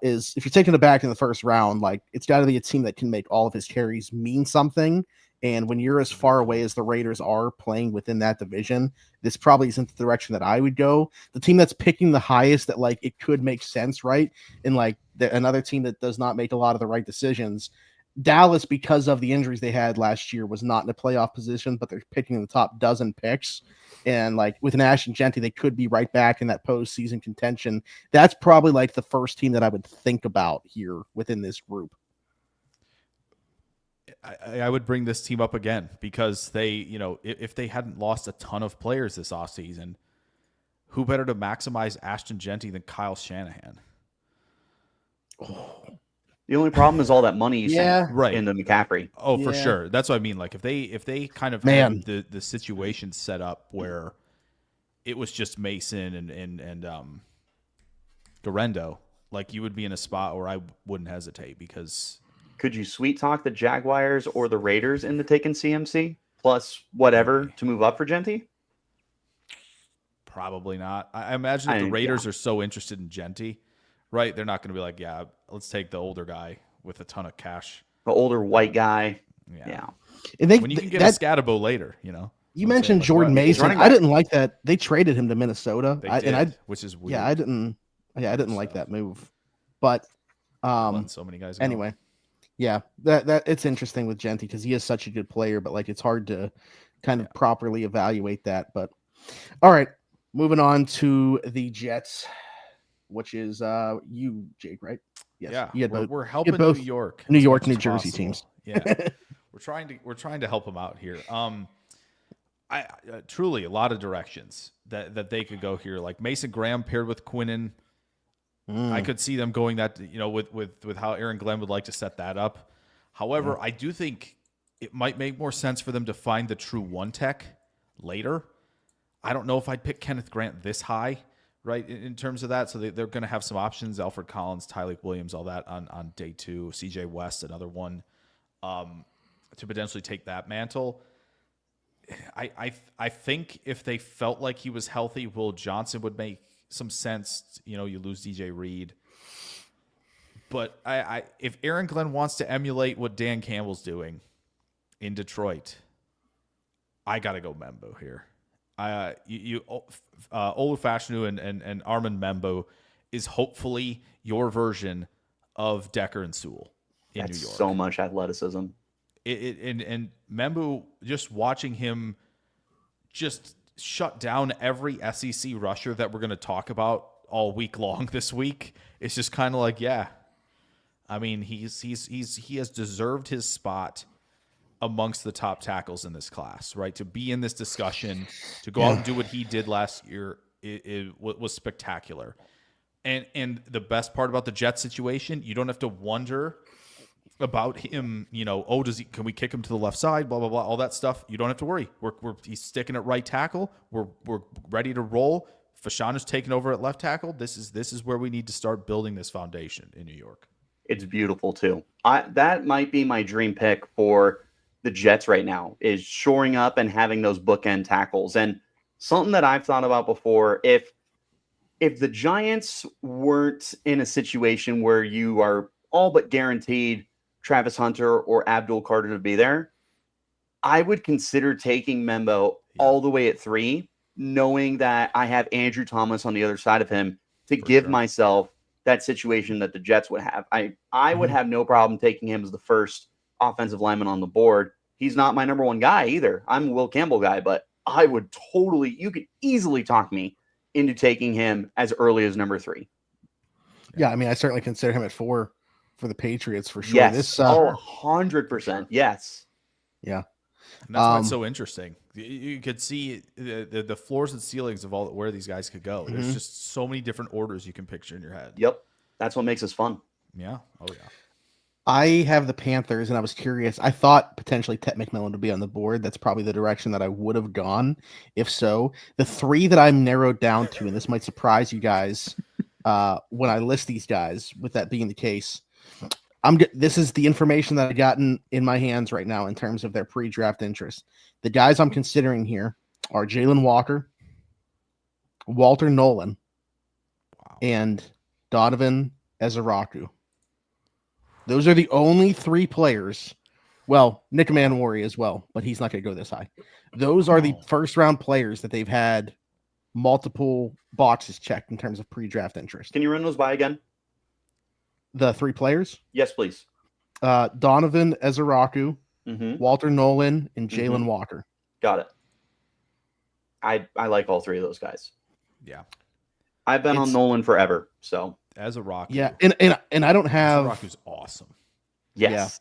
is if you're taking a back in the first round, like it's got to be a team that can make all of his carries mean something. And when you're as far away as the Raiders are playing within that division, this probably isn't the direction that I would go. The team that's picking the highest that like it could make sense, right? And like another team that does not make a lot of the right decisions. Dallas, because of the injuries they had last year, was not in a playoff position, but they're picking the top dozen picks. And like with Nash and Genty, they could be right back in that postseason contention. That's probably like the first team that I would think about here within this group. I would bring this team up again because they, if they hadn't lost a ton of players this offseason, who better to maximize Ashton Genty than Kyle Shanahan? Oh. The only problem is all that money you sent right in the McCaffrey. Oh, for sure. That's what I mean. Like if they kind of had the situation set up where it was just Mason and Garendo, like you would be in a spot where I wouldn't hesitate because. Could you sweet talk the Jaguars or the Raiders into taking CMC plus whatever to move up for Genty? Probably not. I imagine if the Raiders are so interested in Genty, right, they're not going to be like, yeah, let's take the older guy with a ton of cash. The older white guy. Yeah. And when you can get a Scatabo later, You mentioned Jordan Mason. I didn't like that. They traded him to Minnesota. Which is weird. Yeah, I didn't like that move. But so many guys go. Anyway. Yeah, that it's interesting with Genty because he is such a good player, but like it's hard to kind of properly evaluate that. But all right, moving on to the Jets, which is you, Jake, right? Yes. Yeah, we're helping New York, New Jersey teams. Yeah, we're trying to help them out here. I truly a lot of directions that they could go here, like Mason Graham paired with Quinnen. I could see them going that, with how Aaron Glenn would like to set that up. However, I do think it might make more sense for them to find the true one tech later. I don't know if I'd pick Kenneth Grant this high, right, in terms of that. So they're going to have some options, Alfred Collins, Tyleek Williams, all that on day 2. CJ West, another one, to potentially take that mantle. I think if they felt like he was healthy, Will Johnson would make some sense. You lose DJ Reed, but if Aaron Glenn wants to emulate what Dan Campbell's doing in Detroit, I gotta go Membo here. Olufashinu and Armand Membo is hopefully your version of Decker and Sewell in New York. So much athleticism. And Membo, just watching him just shut down every SEC rusher that we're going to talk about all week long this week. It's just kind of like, yeah. I mean, he has deserved his spot amongst the top tackles in this class, right? To be in this discussion, to go out and do what he did last year, it was spectacular. And the best part about the Jets situation, you don't have to wonder about him, can we kick him to the left side, blah, blah, blah, all that stuff. You don't have to worry. He's sticking at right tackle. We're ready to roll. Fashanu taken over at left tackle, this is where we need to start building this foundation in New York. It's beautiful too. That might be my dream pick for the Jets right now, is shoring up and having those bookend tackles. And something that I've thought about before, if the Giants weren't in a situation where you are all but guaranteed Travis Hunter or Abdul Carter to be there, I would consider taking Membo all the way at 3, knowing that I have Andrew Thomas on the other side of him to give myself that situation that the Jets would have. I would have no problem taking him as the first offensive lineman on the board. He's not my number 1 guy either. I'm a Will Campbell guy, but I would you could easily talk me into taking him as early as number 3. Yeah, I mean, I certainly consider him at 4 for the Patriots for sure. Yes, 100%. Yes. Yeah. And that's why it's so interesting. You could see the floors and ceilings of where these guys could go. There's just so many different orders you can picture in your head. Yep. That's what makes us fun. Yeah. Oh, yeah. I have the Panthers, and I was curious. I thought potentially Ted McMillan would be on the board. That's probably the direction that I would have gone. If so, the 3 that I'm narrowed down to, and this might surprise you guys when I list these guys, with that being the case, this is the information that I've gotten in my hands right now in terms of their pre-draft interest. The guys I'm considering here are Jalen Walker, Walter Nolan, and Donovan Ezeraku. Those are the only 3 players. Well, Nick Manwari as well, but he's not going to go this high. Those are the first-round players that they've had multiple boxes checked in terms of pre-draft interest. Can you run those by again? The 3 players? Yes, please. Donovan Ezeraku, Walter Nolan, and Jalen Walker. Got it. I like all 3 of those guys. Yeah. I've been on Nolan forever, so. Ezeraku. Yeah, and I don't have. Ezeraku's awesome. Yes.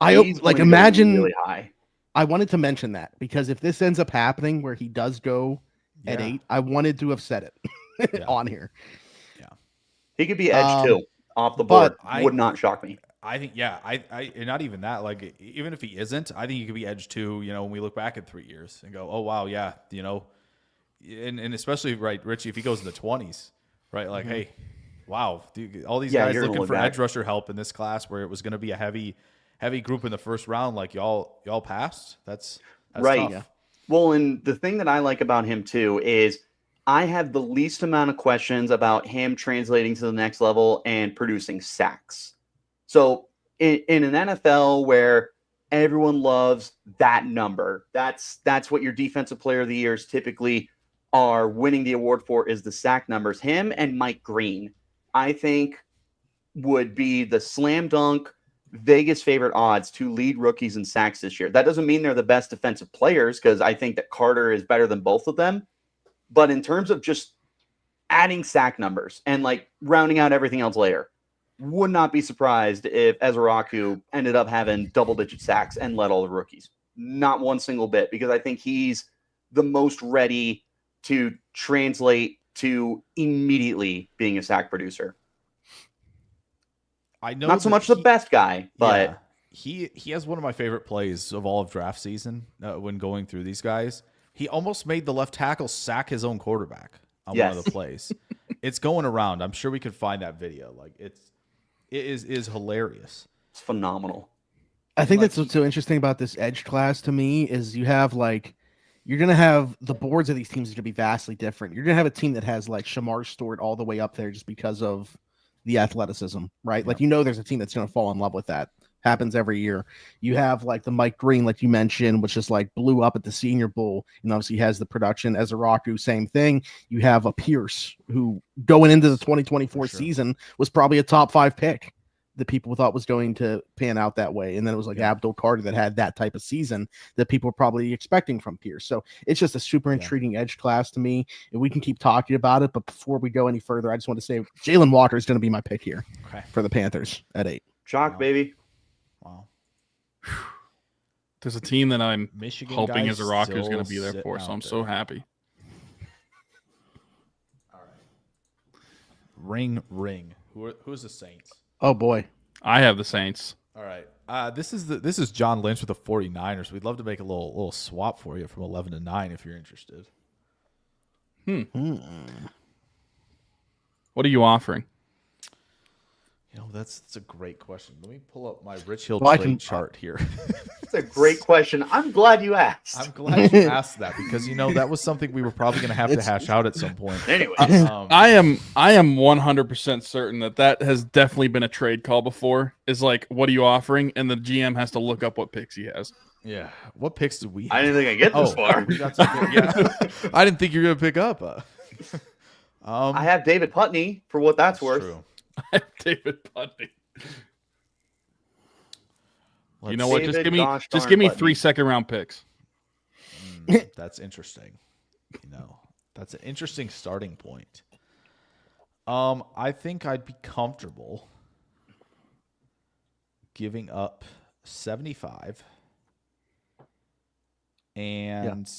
Yeah. Imagine. Really high. I wanted to mention that because if this ends up happening where he does go at 8, I wanted to have said it on here. Yeah. He could be edge too. Off the board, would not shock me. I think, and not even that. Like, even if he isn't, I think he could be edge 2. When we look back in 3 years and go, oh wow, yeah, and especially Richie, if he goes in the 20s, right? Like, hey, wow, dude, all these guys looking for edge rusher help in this class where it was going to be a heavy group in the first round. Like y'all passed. That's right. Tough. Well, and the thing that I like about him too is I have the least amount of questions about him translating to the next level and producing sacks. So in an NFL where everyone loves that number, that's what your defensive player of the years typically are winning the award for, is the sack numbers. Him and Mike Green, I think, would be the slam dunk Vegas favorite odds to lead rookies in sacks this year. That doesn't mean they're the best defensive players, because I think that Carter is better than both of them. But in terms of just adding sack numbers and like rounding out everything else later, would not be surprised if Ezeraku ended up having double-digit sacks and led all the rookies. Not one single bit, because I think he's the most ready to translate to immediately being a sack producer. I know not so much the best guy, but he has one of my favorite plays of all of draft season when going through these guys. He almost made the left tackle sack his own quarterback on one of the plays. It's going around. I'm sure we could find that video. Like it is hilarious. It's phenomenal. I think that's what's so interesting about this edge class to me is you have you're going to have the boards of these teams are going to be vastly different. You're going to have a team that has like Shamar Stewart all the way up there just because of the athleticism, right? Like, there's a team that's going to fall in love with that. Happens every year. You have like the Mike Green, like you mentioned, which is like blew up at the Senior Bowl and obviously has the production. Ezeraku, same thing. You have a Pierce who going into the 2024 season was probably a top 5 pick that people thought was going to pan out that way. And then it was like Abdul Carter that had that type of season that people were probably expecting from Pierce. So it's just a super intriguing edge class to me. And we can keep talking about it. But before we go any further, I just want to say Jalen Walker is going to be my pick here for the Panthers at 8. Chalk, baby. Wow. There's a team that I'm Michigan hoping Ezeraku is going to be there for, so I'm so happy. All right. Ring. Who's the Saints? Oh boy, I have the Saints. All right. This is John Lynch with the 49ers. We'd love to make a little swap for you from 11 to 9 if you're interested. What are you offering? You know, that's a great question. Let me pull up my Rich Hill Well, I trade can- chart here. That's a great question. I'm glad you asked. I'm glad you asked that because that was something we were probably going to have to hash out at some point. Anyway, I am 100% certain that has definitely been a trade call before. Is like, what are you offering? And the GM has to look up what picks he has. Yeah. What picks did we have? I didn't think I'd get this far. We got some I didn't think you were going to pick up. I have David Putney for what that's worth. True. David Putney. You know Let's what? David Just give me Putney. 3 second-round picks. That's interesting. That's an interesting starting point. I think I'd be comfortable giving up 75 and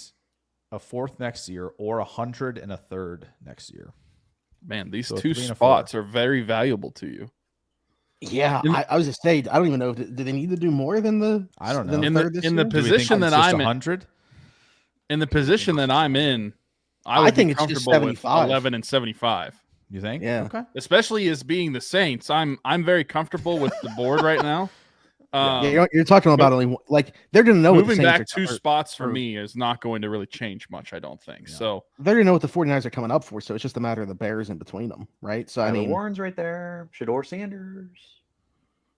a fourth next year, or 100 and a third next year. Man, these So 2 3 and a spots are very valuable to you. Yeah, I was just saying. I don't even know. Do they need to do more than the? I don't know. than the In third the this in the year? position that I'm in, 100. in the position that I'm in, I I would think be it's just comfortable with 75. 11 and 75. You think? Yeah. Okay. Especially as being the Saints, I'm very comfortable with the board right now. Yeah, you're talking about only like they're going to know what the Moving Saints back are 2 spots for or- me is not going to really change much, I don't think. Yeah. So they're going to know what the 49ers are coming up for. So it's just a matter of the Bears in between them, right? So I Tyler mean, Warren's right there. Shador Sanders.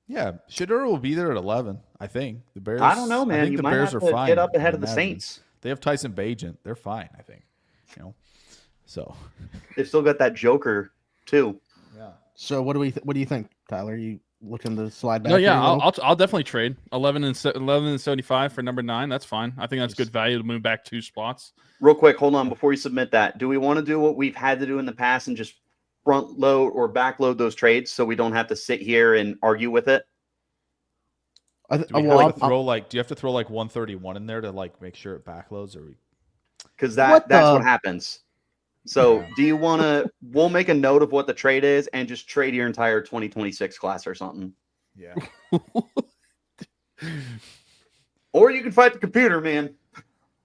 Yeah, Shador will be there at 11. I think the Bears. I don't know, I man. think You the might Bears have are to fine. get up ahead I of the imagine. Saints. They have Tyson Bagent. They're fine. I think. So. They've still got that Joker too. Yeah. so what do you think, Tyler? You looking to slide back? no, yeah, here a little? I'll definitely trade 11 and 75 for number 9. That's fine. I think that's good value to move back 2 spots. Real quick, hold on before you submit that. Do we want to do what we've had to do in the past and just front load or back load those trades so we don't have to sit here and argue with it? Do we well, have to I'm- throw do you have to throw 131 in there to make sure it backloads, or we? Because What that's the- what happens. So Yeah. do you want to, we'll make a note of what the trade is and just trade your entire 2026 class or something. Yeah. Or you can fight the computer, man.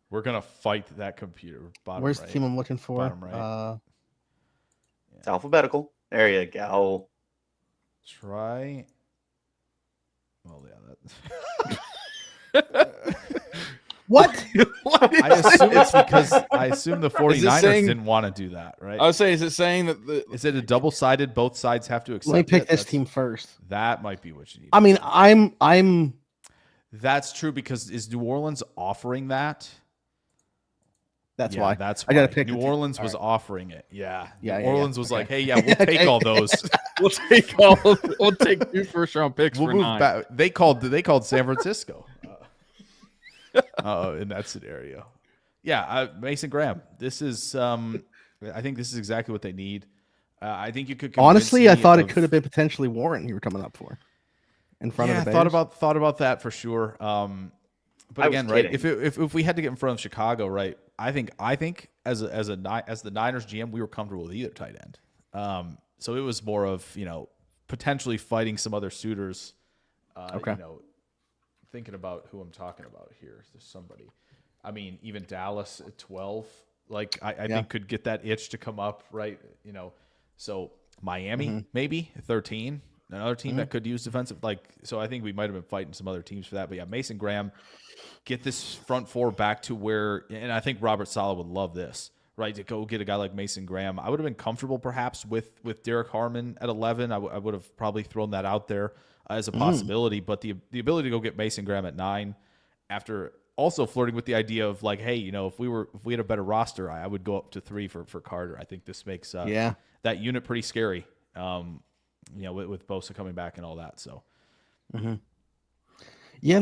We're gonna fight that computer. Bottom Where's right. the team I'm looking for? Bottom right. It's alphabetical. There you go. Try. Well, yeah. What? I assume it's because the 49ers saying- didn't want to do that, right? I would say, is it saying that Is it a double-sided? Both sides have to accept. Let me pick it? this That's- team first. That might be what you need. I mean, I'm. That's true, because is New Orleans offering that? That's Yeah, why. That's I gotta why. pick the New team. Orleans All was right. offering it. Yeah. Yeah, New yeah, Orleans yeah. was Okay. like, hey, yeah, we'll take all those. we'll take 2 first-round picks We'll for move 9. back. They called San Francisco. In that scenario. Yeah, Mason Graham. This is I think this is exactly what they need. I think you could convince Honestly, I me thought it of- could have been potentially Warren you were coming up for in front yeah, of the I Bears. thought about that for sure. But I was again, right? kidding. If we had to get in front of Chicago, right? I think as the Niners GM, we were comfortable with either tight end. So it was more of potentially fighting some other suitors. Okay. Thinking about who I'm talking about here. There's somebody. I mean, even Dallas at 12, I think could get that itch to come up, right? So Miami maybe 13, another team that could use defensive. So I think we might have been fighting some other teams for that. But yeah, Mason Graham, get this front four back to where, and I think Robert Saleh would love this, right? To go get a guy like Mason Graham. I would have been comfortable perhaps with Derek Harmon at 11. I would have probably thrown that out there as a possibility, but the ability to go get Mason Graham at 9 after also flirting with the idea of hey, if we had a better roster, I would go up to 3 for Carter. I think this makes that unit pretty scary. With Bosa coming back and all that. So Yeah,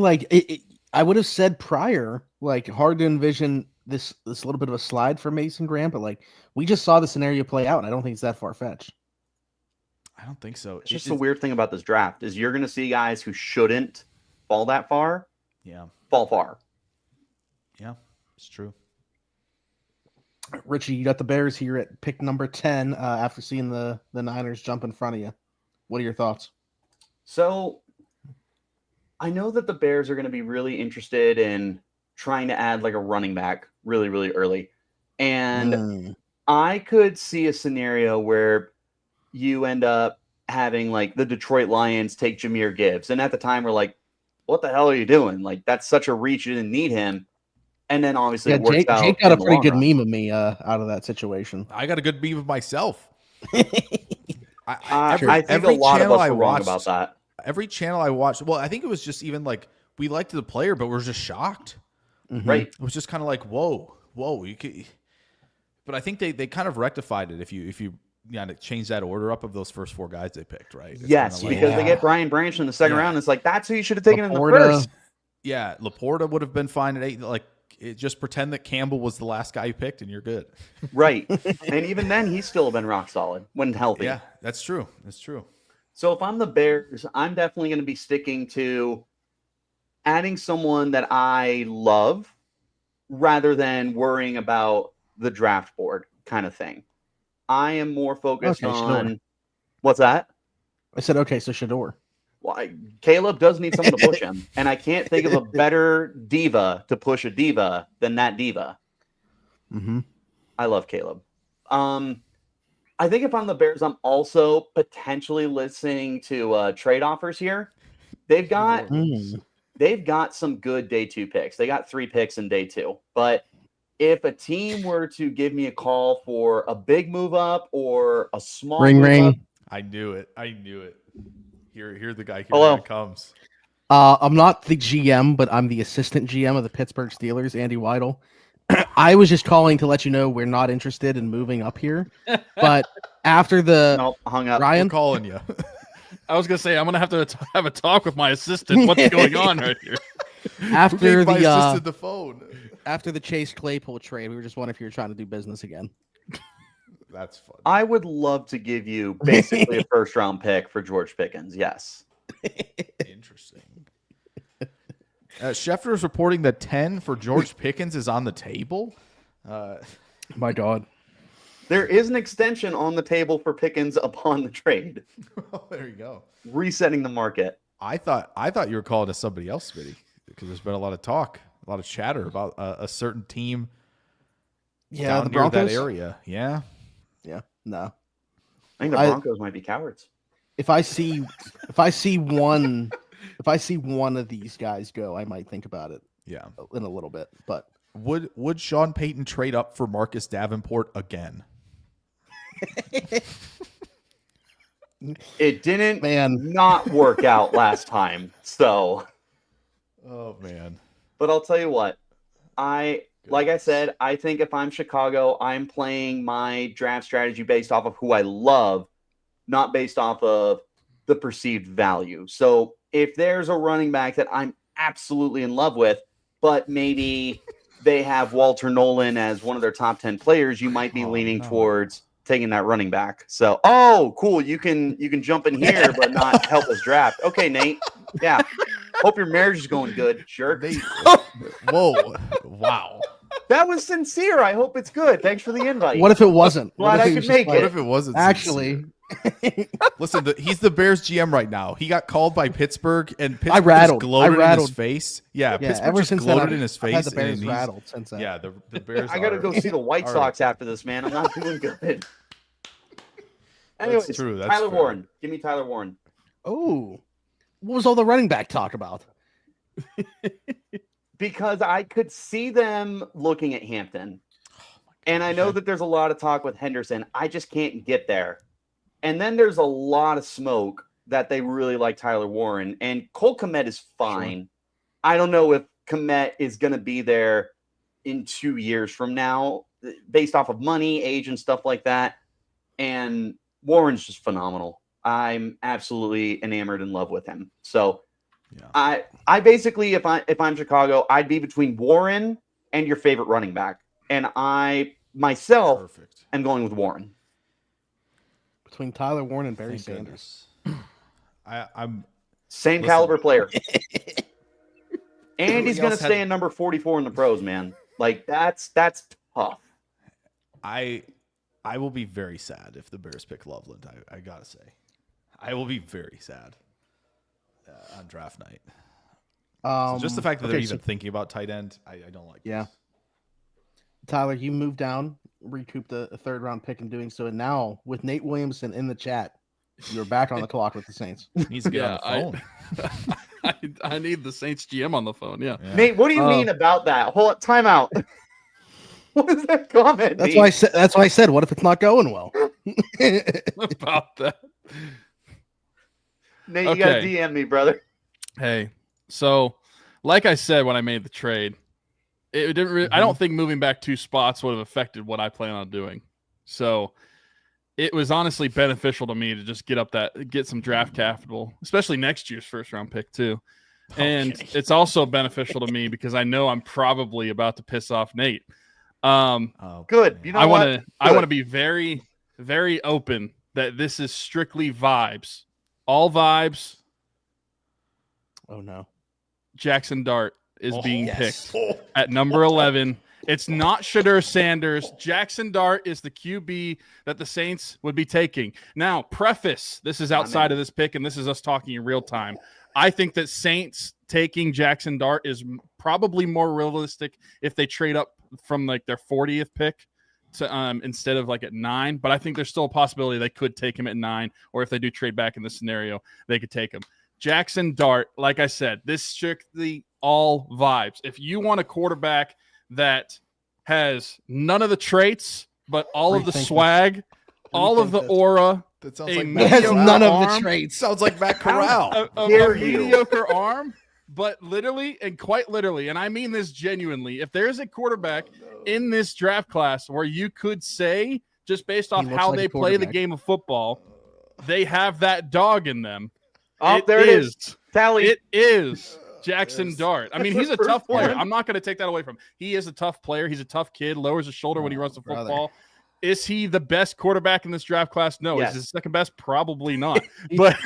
I would have said prior, hard to envision this little bit of a slide for Mason Graham, but we just saw the scenario play out, and I don't think it's that far fetched. I don't think so. It's just the weird thing about this draft is you're going to see guys who shouldn't fall that far fall far. Yeah, it's true. Richie, you got the Bears here at pick number 10 after seeing the Niners jump in front of you. What are your thoughts? So I know that the Bears are going to be really interested in trying to add a running back really, really early. And I could see a scenario where you end up having like the Detroit Lions take Jahmyr Gibbs. And at the time, we're like, what the hell are you doing? Like, that's such a reach. You didn't need him. And then obviously it works out. Jake got a in the pretty long good run. meme of me out of that situation. I got a good meme of myself. I think every a lot of channel us I were wrong watched- about that. Every channel I watched, well, I think it was just even like we liked the player, but we're just shocked. Right. It was just kind of like, whoa, you could. But I think they kind of rectified it if you change that order up of those first 4 guys they picked, right? It's Yes, kinda like, because they get Brian Branch in the second Yeah. round. It's like, that's who you should have taken in the Laporta. first. yeah, Laporta would have been fine at 8. Like, just pretend that Campbell was the last guy you picked, and you're good. Right. And even then, he's still been rock solid when healthy. Yeah, that's true. That's true. So if I'm the Bears, I'm definitely going to be sticking to adding someone that I love rather than worrying about the draft board kind of thing. I am more focused Okay, on Shador. what's that? I said, okay, so Shador. Well, Caleb does need someone to push him, and I can't think of a better diva to push a diva than that diva. Mm-hmm. I love Caleb. I think if I'm the Bears, I'm also potentially listening to trade offers here. They've got some good day 2 picks. They got 3 picks in day 2. But if a team were to give me a call for a big move up or a small Ring, move ring. up, I knew it. Here the guy. Here Hello. it comes. I'm not the GM, but I'm the assistant GM of the Pittsburgh Steelers, Andy Weidel. I was just calling to let you know we're not interested in moving up here. But after the nope, hung up. We're Ryan, calling you. I was gonna say I'm gonna have to have a talk with my assistant. What's going on right here? after Who gave my the assistant the phone? after the Chase Claypool trade, we were just wondering if you were trying to do business again. That's fun. I would love to give you basically a first round pick for George Pickens. Yes. Interesting. Schefter is reporting that 10 for George Pickens is on the table. My God. There is an extension on the table for Pickens upon the trade, There you go. resetting the market. I thought you were calling to somebody else, Smitty, because there's been a lot of talk, a lot of chatter about a certain team. Yeah, down the near that Broncos. Yeah. Yeah, no. I think the Broncos might be cowards. If I see one of these guys go, I might think about it Yeah. in a little bit. But Would Sean Payton trade up for Marcus Davenport again? It didn't Man. not work out last time. So, Oh man. but I'll tell you what, like I said, I think if I'm Chicago, I'm playing my draft strategy based off of who I love, not based off of the perceived value. So if there's a running back that I'm absolutely in love with, but maybe they have Walter Nolan as one of their top 10 players, you might be leaning towards taking that running back. So, cool. You can jump in here, but not help us draft. Okay, Nate. Yeah. Hope your marriage is going good. Sure. Whoa. Wow. That was sincere. I hope it's good. Thanks for the invite. what if it wasn't? Glad What if I he could was just make like, it. What if it wasn't Actually, sincere? Listen, he's the Bears GM right now. He got called by Pittsburgh, and Pittsburgh rattled. just gloated in rattled. his face. Yeah, yeah. Pittsburgh Ever just since then, gloated in his I've face. had the Bears and he's- rattled since then. Yeah, the Bears. I got to go see the White are- Sox after this, man. I'm not doing good. Anyways, true. That's Tyler fair. Warren. Give me Tyler Warren. Oh, what was all the running back talk about? Because I could see them looking at Hampton. And I know that there's a lot of talk with Henderson. I just can't get there. And then there's a lot of smoke that they really like Tyler Warren. And Cole Kmet is fine. Sure. I don't know if Kmet is going to be there in 2 years from now, based off of money, age, and stuff like that. And Warren's just phenomenal. I'm absolutely enamored in love with him. So yeah. I basically, if I'm Chicago, I'd be between Warren and your favorite running back. And I myself am going with Warren. Between Tyler Warren and Barry Sanders. I'm same caliber player. And he's going to stay in number 44 in the pros, man. Like that's tough. I will be very sad if the Bears pick Loveland. I gotta say, I will be very sad on draft night. So just the fact that they're even thinking about tight end, I don't like. Yeah. This. Tyler, you moved down, recouped a third round pick in doing so, and now with Nate Williamson in the chat, you're back on the clock with the Saints. Needs to get on the phone. I need the Saints GM on the phone. Yeah. Nate, what do you mean about that? Hold on, time out. What is that comment? That's why I said. That's why I said. What if it's not going well? About that. Nate, you gotta DM me, brother. Hey, so like I said when I made the trade, it didn't. Really, I don't think moving back 2 spots would have affected what I plan on doing. So it was honestly beneficial to me to just get some draft capital, especially next year's first round pick too. And it's also beneficial to me because I know I'm probably about to piss off Nate. Good. You know I want to be very, very open that this is strictly vibes. All vibes. Oh no. Jackson Dart is being picked at number 11. It's not Shadur Sanders. Jackson Dart is the QB that the Saints would be taking. Now, preface, this is outside of this pick, and this is us talking in real time. I think that Saints taking Jackson Dart is probably more realistic if they trade up from like their 40th pick to instead of like at 9. But I think there's still a possibility they could take him at 9, or if they do trade back in this scenario, they could take him. Jackson Dart, like I said, this strictly all vibes. If you want a quarterback that has none of the traits, but all of the swag, all of the aura, that sounds like it has none of the traits. Sounds like Matt Corral. a mediocre arm, but literally and quite literally, and I mean this genuinely, if there's a quarterback in this draft class where you could say, just based off how they play the game of football, they have that dog in them. Oh, there it is. Tally. It is Jackson Dart. I mean, he's a tough player. I'm not going to take that away from him. He is a tough player. He's a tough kid, lowers his shoulder when he runs the football. Is he the best quarterback in this draft class? No. Yes. Is he second best? Probably not. but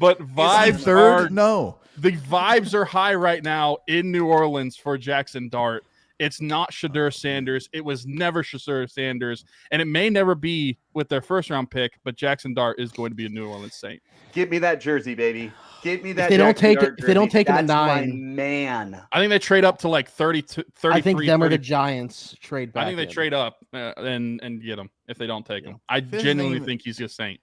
vibes third? No. The vibes are high right now in New Orleans for Jackson Dart. It's not Shadur Sanders. It was never Shadur Sanders, and it may never be with their first round pick. But Jackson Dart is going to be a New Orleans Saint. Give me that jersey, baby. Give me that. If they don't take it, if they don't take him at That's 9, my man. I think they trade up to like 32, 33. I think them or the Giants trade back. I think they trade up and get him if they don't take him. I genuinely think he's a Saint.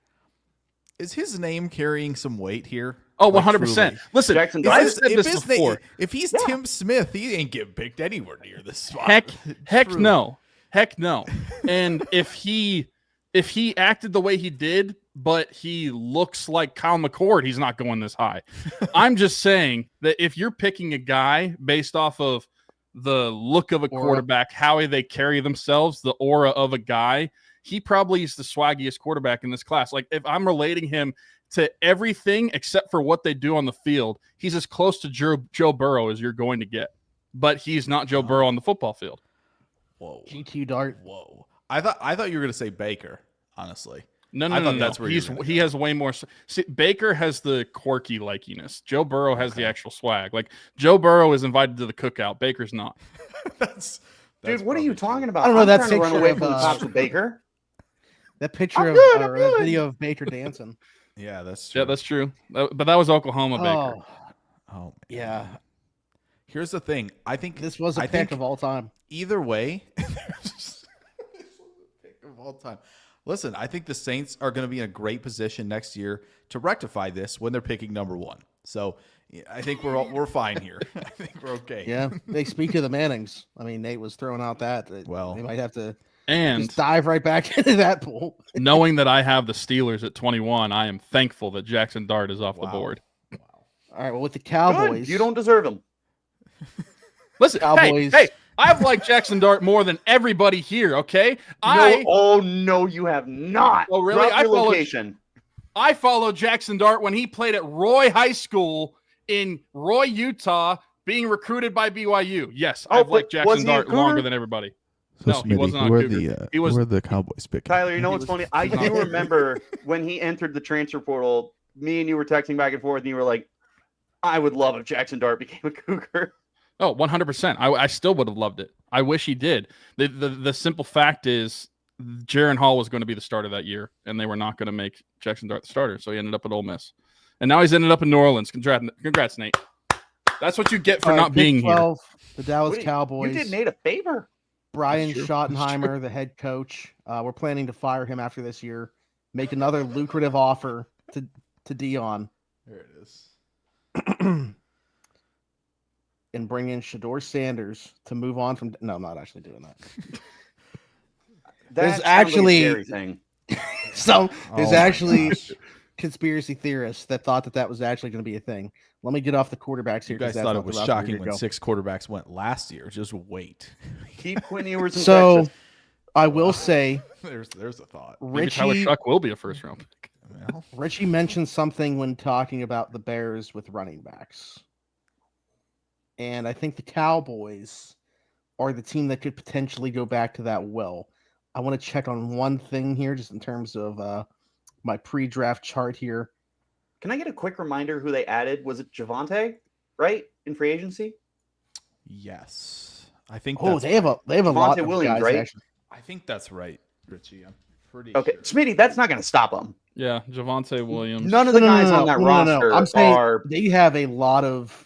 Is his name carrying some weight here? Oh, 100%. Listen, I've said this before. If he's Tim Smith, he ain't getting picked anywhere near this spot. Heck no. And if he acted the way he did, but he looks like Kyle McCord, he's not going this high. I'm just saying that if you're picking a guy based off of the look of a quarterback, how they carry themselves, the aura of a guy, he probably is the swaggiest quarterback in this class. Like, if I'm relating him to everything except for what they do on the field, he's as close to Joe Burrow as you're going to get. But he's not Joe Burrow on the football field. Whoa. GT Dart. Whoa. I thought you were going to say Baker, honestly. No. That's where he has way more. See, Baker has the quirky likiness. Joe Burrow has the actual swag. Like, Joe Burrow is invited to the cookout. Baker's not. Dude, what are you talking about? I don't know, that trying to run picture away of, from the cops with Baker. That picture that video of Baker dancing. Yeah, that's true. Yeah, that's true. But that was Oklahoma Baker. Oh, yeah. Here's the thing. I think this was a pick of all time. Either way, pick of all time. Listen, I think the Saints are going to be in a great position next year to rectify this when they're picking number 1. So I think we're fine here. I think we're okay. Yeah, they speak of the Mannings. I mean, Nate was throwing out that. Well, they might have to just dive right back into that pool. Knowing that I have the Steelers at 21, I am thankful that Jackson Dart is off the board. Wow. All right, well, with the Cowboys. Good. You don't deserve him. Listen, Cowboys. Hey, I've liked Jackson Dart more than everybody here, okay? No, you have not. Oh, really? Location. I followed Jackson Dart when he played at Roy High School in Roy, Utah, being recruited by BYU. Yes, I've liked Jackson Dart longer than everybody. So no, Smitty, he wasn't on Cougar. Who were the Cowboys picking? Tyler, you know what's funny? I do remember when he entered the transfer portal, me and you were texting back and forth, and you were like, I would love if Jackson Dart became a Cougar. Oh, 100%. I still would have loved it. I wish he did. The simple fact is Jaron Hall was going to be the starter that year, and they were not going to make Jackson Dart the starter, so he ended up at Ole Miss. And now he's ended up in New Orleans. Congrats, Nate. That's what you get for not being 12, here. The Dallas Cowboys. You did Nate a favor. Brian That's true. Schottenheimer, the head coach. We're planning to fire him after this year. Make another lucrative offer to Dion. There it is. And bring in Shador Sanders to move on from. No, I'm not actually doing that. That's actually- like a Jerry thing. So there's Oh my actually gosh. conspiracy theorists that thought that was actually going to be a thing. Let me get off the quarterbacks here. You guys 'cause that's thought not it was the route we're shocking gonna when go. 6 quarterbacks went last year. Just wait. Keep Quinn Ewers in So Texas. I will say, There's a thought. Maybe Tyler Richie Shuck will be a first round pick. Well, Richie mentioned something when talking about the Bears with running backs. And I think the Cowboys are the team that could potentially go back to that well. I want to check on one thing here, just in terms of my pre-draft chart here. Can I get a quick reminder who they added? Was it Javante, right? In free agency? yes. I think Oh, they have a lot Javonte of Williams, guys, right? actually. I think that's right, Richie. I'm pretty Okay. sure. Smitty, that's not going to stop them. Yeah, Javante Williams. None of the guys on that No. roster I'm saying are. they have a lot of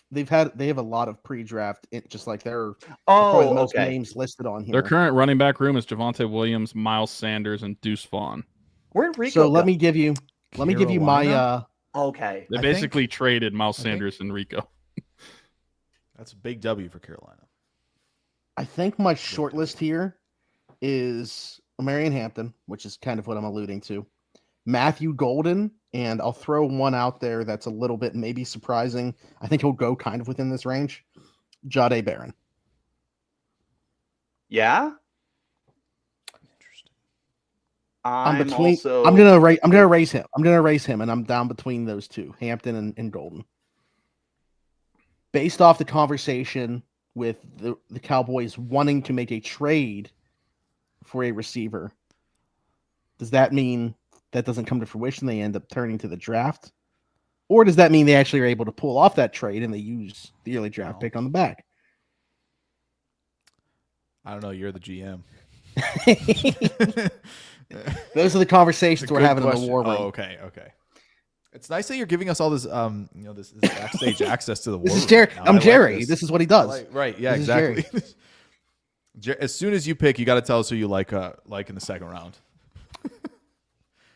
pre-draft, just like they're probably the Oh, most okay. names listed on here. Their current running back room is Javante Williams, Miles Sanders, and Deuce Vaughn. Where'd Rico So go? let me give you my Carolina? Okay. They I basically traded Miles I think- Sanders and Rico. That's a big W for Carolina. I think my short list here is Marion Hampton, which is kind of what I'm alluding to. Matthew Golden, and I'll throw one out there that's a little bit maybe surprising. I think he'll go kind of within this range. Jahdae Barron. Yeah. Interesting. I'm between. also. I'm gonna raise him. I'm gonna raise him, and I'm down between those two, Hampton and Golden. Based off the conversation with the Cowboys wanting to make a trade for a receiver, does that mean that doesn't come to fruition? They end up turning to the draft, or does that mean they actually are able to pull off that trade and they use the early draft No. pick on the back? I don't know. You're the GM. Those are the conversations we're Good having in question. the war room. Oh, okay. It's nice that you're giving us all this, this backstage access to the war This is room Jerry. right now. I I'm like Jerry. This is what he does. right. Yeah, This is Jerry. exactly. As soon as you pick, you got to tell us who you like in the second round.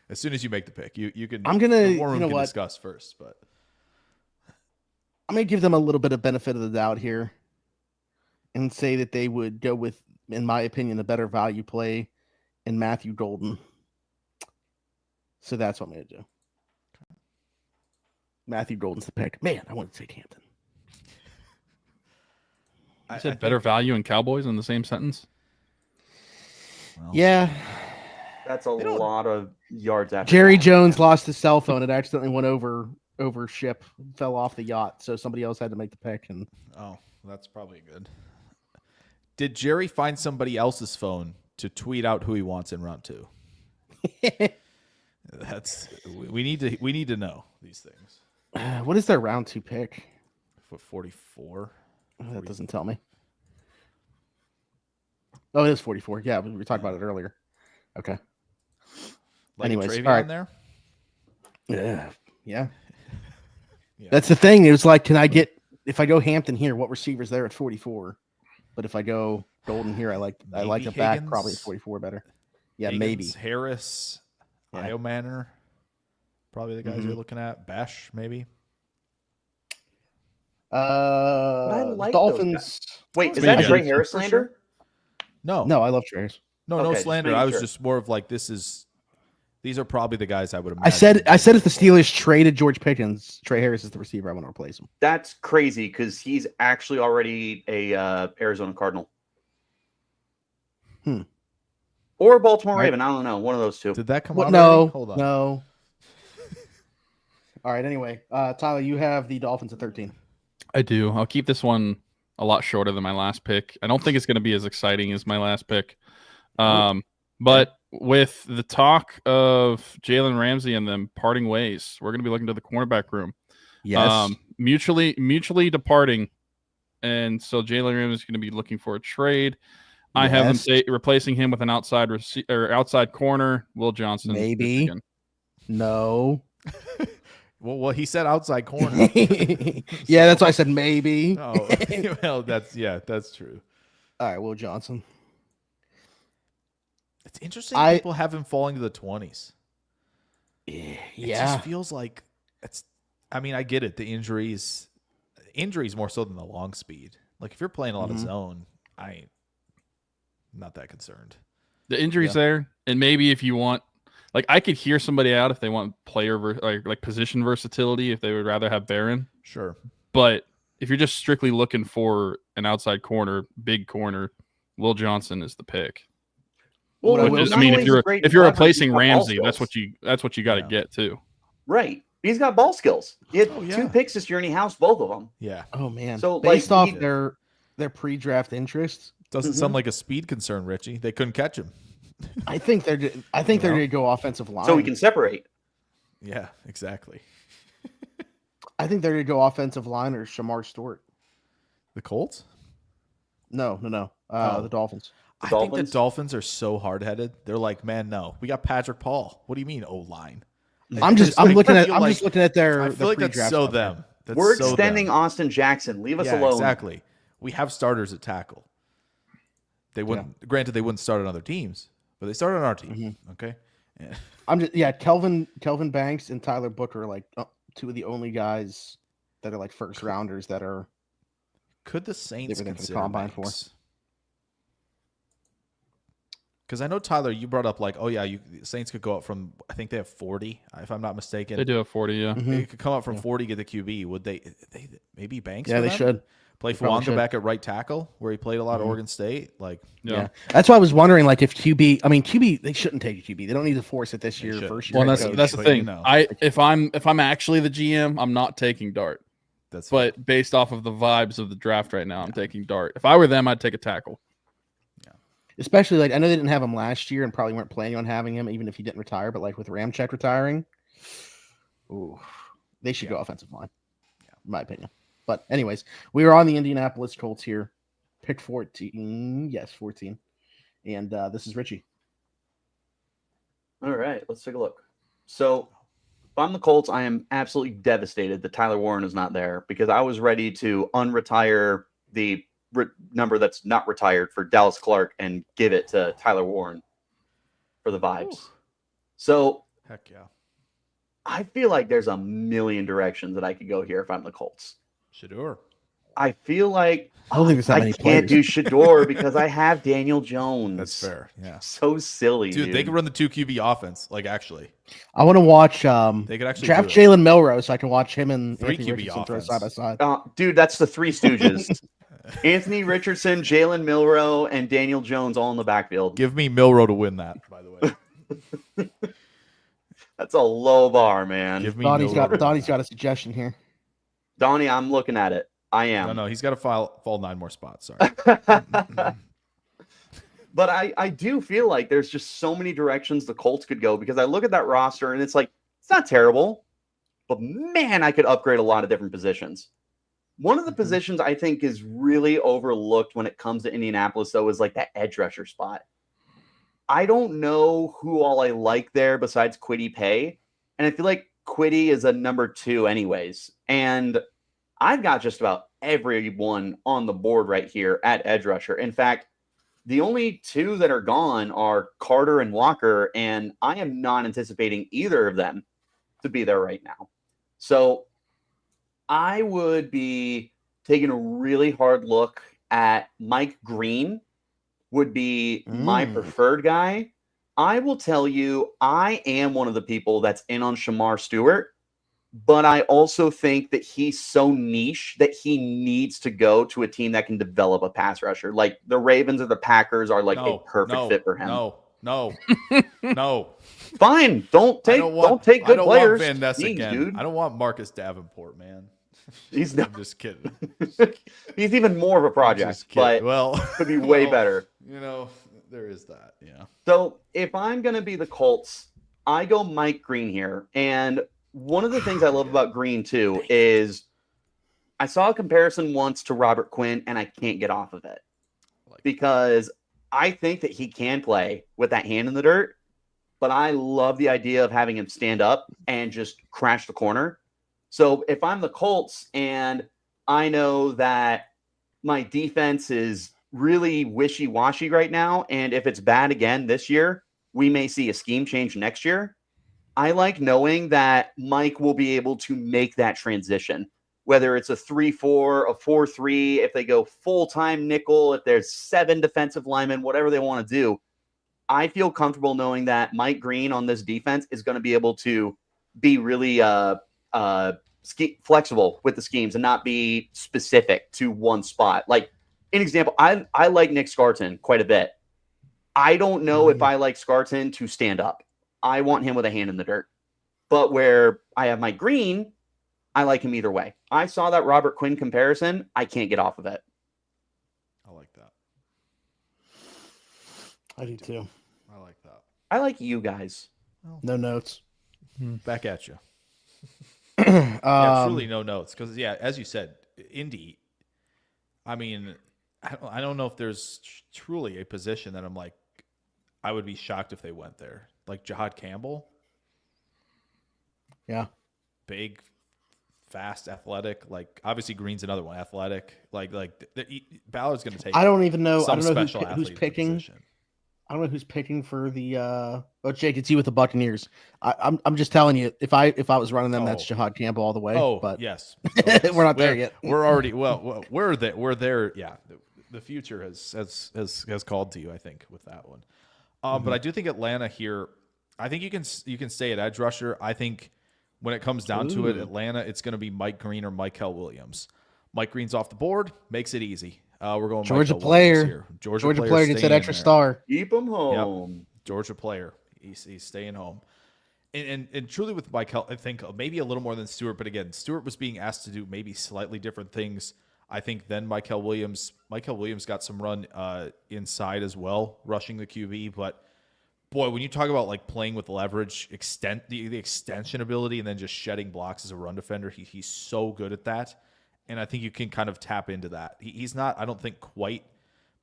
As soon as you make the pick, you can. I'm gonna- The war room you know can what? discuss first, but I'm going to give them a little bit of benefit of the doubt here and say that they would go with, in my opinion, the better value play in Matthew Golden. So that's what I'm going to do. Matthew Golden's the pick. Man, I want to take Hampton. You said better value in Cowboys in the same sentence? Well, Yeah. That's a They don't- lot of yards after. Jerry that. Jones lost his cell phone. It accidentally went over ship, fell off the yacht. So somebody else had to make the pick. And Oh, that's probably good. Did Jerry find somebody else's phone to tweet out who he wants in round 2? We need to know these things. what is their round 2 pick? What 44? That doesn't tell me. Oh, it is 44. Yeah, we were talking about it earlier. Okay. Like Anyways, Travion all right. there. Yeah. Yeah. That's the thing. It was like, can I get, if I go Hampton here, what receiver's there at 44? But if I go Golden here, I like Maybe the back Higgins? probably at 44 better. Yeah, Higgins, maybe. Harris, Yeah. Io Manor, probably the guys you're looking at. Bash, maybe. I like those Dolphins. Wait, is Maybe. that a Trey Harris slander? No, No, I love Trace. no Okay, just slander. making I was sure. just more of like these are probably the guys I would imagine. I said if the Steelers traded George Pickens, Trey Harris is the receiver I want to replace him. That's crazy because he's actually already a Arizona Cardinal. Or a Baltimore Right. Raven. I don't know. One of those two. Did that come What? out? No, already? Hold on. no. All right. Anyway, Tyler, you have the Dolphins at 13. I do. I'll keep this one a lot shorter than my last pick. I don't think it's going to be as exciting as my last pick. But with the talk of Jalen Ramsey and them parting ways, we're going to be looking to the cornerback room. Mutually departing. And so Jalen Ramsey is going to be looking for a trade. I have them replacing him with an outside outside corner, Will Johnson. Maybe. Michigan. No. Well, he said outside corner. Yeah, that's why I said maybe. Oh, well, that's true. All right, Will Johnson. It's interesting people have him falling to the 20s. Yeah. It just feels like it's. I mean, I get it. The injuries more so than the long speed. Like if you're playing a lot of zone, I'm not that concerned. The injuries there, and maybe if you want, like I could hear somebody out if they want player like position versatility, if they would rather have Barron. Sure, but if you're just strictly looking for an outside corner, big corner, Will Johnson is the pick. Well, I mean, if you're replacing Ramsey, that's what you got to get too. Right. He's got ball skills. He had 2 picks this year, and he housed both of them. Yeah. Oh man. So based off their pre-draft interests, doesn't sound like a speed concern, Richie. They couldn't catch him. I think they're going to go offensive line, so we can separate. Yeah, exactly. I think they're going to go offensive line or Shamar Stewart. The Colts? No. The Dolphins. I think the Dolphins are so hard-headed. They're like, man, no, we got Patrick Paul. What do you mean O-line? I'm just looking at their. I feel like that's so them. We're extending Austin Jackson. Leave us alone. Exactly. We have starters at tackle. They wouldn't. Granted, they wouldn't start on other teams, but they started on our team. Okay. Yeah. Kelvin Banks and Tyler Booker are like 2 of the only guys that are like first rounders that are. Could the Saints consider the combine for? Because I know, Tyler, you brought up like, Saints could go up from, I think they have 40, if I'm not mistaken. They do have 40, yeah. They could come up from 40, get the QB. Would they maybe Banks? Yeah, they should. Play Fuanga back at right tackle, where he played a lot of Oregon State. Yeah. That's why I was wondering, like, if QB, they shouldn't take a QB. They don't need to force it this year. First year. Well, that's the thing. If I'm actually the GM, I'm not taking Dart. But based off of the vibes of the draft right now, I'm taking Dart. If I were them, I'd take a tackle. Especially, like, I know they didn't have him last year and probably weren't planning on having him, even if he didn't retire. But, like, with Ramczyk retiring, they should go offensive line, in my opinion. But, anyways, we are on the Indianapolis Colts here. Pick 14. Yes, 14. And this is Richie. All right, let's take a look. So, if I'm the Colts, I am absolutely devastated that Tyler Warren is not there because I was ready to unretire the number that's not retired for Dallas Clark and give it to Tyler Warren for the vibes. Ooh. So heck yeah. I feel like there's a million directions that I could go here if I'm the Colts. Shador. I feel like I don't think there's that many can't do Shador because I have Daniel Jones. That's fair. Yeah. So silly, dude. They could run the 2 QB offense. Like actually, I want to watch. They could actually draft Jalen Milroe so I can watch him and 3 Anthony QB Richardson throw offense. side by side. Dude, that's the 3 Stooges. Anthony Richardson, Jalen Milroe, and Daniel Jones all in the backfield. Give me Milroe to win that, by the way. That's a low bar, man. Give me Donnie's got a suggestion here. Donnie, I'm looking at it. I am. No, he's got to fall 9 more spots. Sorry. But I do feel like there's just so many directions the Colts could go because I look at that roster and it's like, it's not terrible, but man, I could upgrade a lot of different positions. One of the positions I think is really overlooked when it comes to Indianapolis, though, is like that edge rusher spot. I don't know who all I like there besides Kwity Paye. And I feel like Kwity is a number 2 anyways. And I've got just about everyone on the board right here at edge rusher. In fact, the only 2 that are gone are Carter and Walker, and I am not anticipating either of them to be there right now. So I would be taking a really hard look at Mike Green would be my preferred guy. I will tell you, I am one of the people that's in on Shamar Stewart, but I also think that he's so niche that he needs to go to a team that can develop a pass rusher. Like the Ravens or the Packers are like a perfect fit for him. No. Fine. Don't take good players. Want Van Ness Jeez, again. dude. I don't want Marcus Davenport, man. I'm just kidding. He's even more of a project, but could be way better. You know, there is that. Yeah. So if I'm going to be the Colts, I go Mike Green here. And one of the things I love about Green, too, is I saw a comparison once to Robert Quinn, and I can't get off of it because I think that he can play with that hand in the dirt, but I love the idea of having him stand up and just crash the corner. So if I'm the Colts and I know that my defense is really wishy-washy right now. And if it's bad again this year, we may see a scheme change next year. I like knowing that Mike will be able to make that transition, whether it's a 3-4, a 4-3, if they go full-time nickel, if there's 7 defensive linemen, whatever they want to do. I feel comfortable knowing that Mike Green on this defense is going to be able to be really flexible with the schemes and not be specific to one spot. Like, an example, I like Nick Scarton quite a bit. I don't know if I like Scarton to stand up. I want him with a hand in the dirt. But where I have Mike Green, I like him either way. I saw that Robert Quinn comparison. I can't get off of it. I like that. I do too. I like that. I like you guys. No notes. Back at you. Yeah, truly no notes. Because, as you said, Indy, I mean, I don't know if there's truly a position that I'm like, I would be shocked if they went there. Like Jahad Campbell. Yeah. Big, fast, athletic. Like, obviously Green's another one. Athletic. Ballard's going to take I don't even know. I some don't know special who's athlete picking. position. I don't know who's picking for the. Jake, it's you with the Buccaneers. I'm just telling you, if I was running them, that's Jahad Campbell all the way. Oh, but yes. we're not there yet. We're already we're there. We're there. Yeah, the future has called to you, I think, with that one. But I do think Atlanta here. I think you can stay at edge rusher. I think when it comes down to it, Atlanta, it's going to be Mike Green or Michael Williams. Mike Green's off the board, makes it easy. We're going Georgia Michael player. Williams here. Georgia player gets that extra there. star. Keep him home. Yep. Georgia player. He's staying home. And truly with Michael, I think maybe a little more than Stewart. But again, Stewart was being asked to do maybe slightly different things, I think, than Michael Williams. Michael Williams got some run inside as well, rushing the QB. But, boy, when you talk about like playing with leverage, the extension ability, and then just shedding blocks as a run defender, he's so good at that. And I think you can kind of tap into that. He's not, I don't think, quite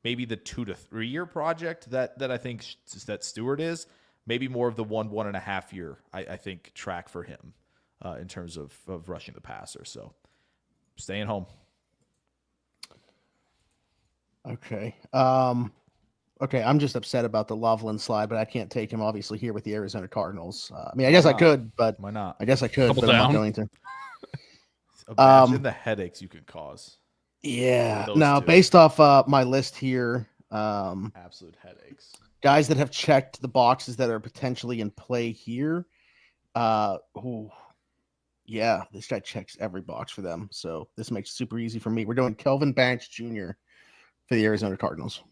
maybe the 2 to 3 year project that I think that Stewart is. Maybe more of the 1.5 year, I think, track for him in terms of rushing the passer. So staying home. Okay. Okay, I'm just upset about the Loveland slide, but I can't take him obviously here with the Arizona Cardinals. I mean, I guess I could, but Why not? I guess I could, Double but I'm down. not going to. Imagine the headaches you could cause. Yeah. Those Now, two. based off my list here, Absolute headaches. guys that have checked the boxes that are potentially in play here. Yeah, this guy checks every box for them. So this makes it super easy for me. We're doing Kelvin Banks Jr. for the Arizona Cardinals.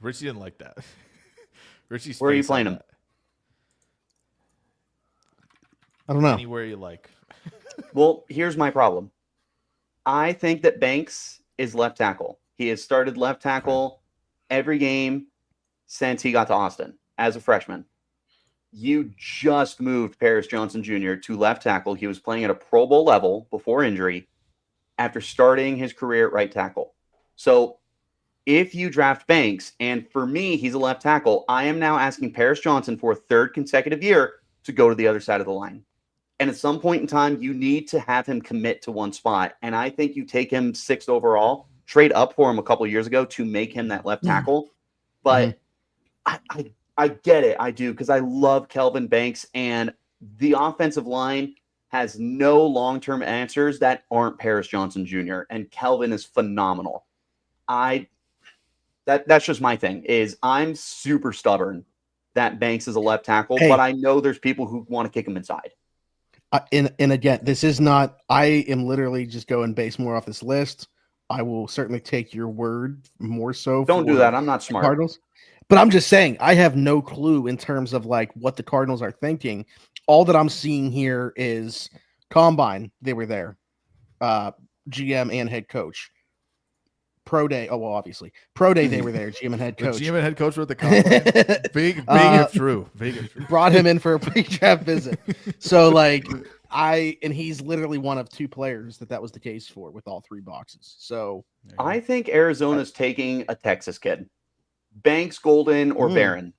Richie didn't like that. Richie's Where are you face on playing him? that. I don't know. Anywhere you like. Well, here's my problem. I think that Banks is left tackle. He has started left tackle every game since he got to Austin as a freshman. You just moved Paris Johnson Jr. to left tackle. He was playing at a Pro Bowl level before injury after starting his career at right tackle. So if you draft Banks, and for me, he's a left tackle, I am now asking Paris Johnson for a 3rd consecutive year to go to the other side of the line. And at some point in time, you need to have him commit to one spot. And I think you take him 6th overall, trade up for him a couple years ago to make him that left tackle. But I get it. I do, because I love Kelvin Banks, and the offensive line has no long-term answers that aren't Paris Johnson Jr. And Kelvin is phenomenal. That's just my thing, is I'm super stubborn that Banks is a left tackle, but I know there's people who want to kick him inside. And again, this is not, I am literally just going based more off this list. I will certainly take your word more so. Don't do that. I'm not smart. Cardinals. But I'm just saying, I have no clue in terms of like what the Cardinals are thinking. All that I'm seeing here is Combine. They were there. GM and head coach. Pro Day. Oh, well, obviously. Pro Day, they were there. GM and head coach. The GM and head coach were at the Combine. Big if true. Big if true. Brought him in for a pre-draft visit. So, like, and he's literally one of 2 players that was the case for with all 3 boxes. So, I think Arizona's taking a Texas kid. Banks, Golden, or Barron.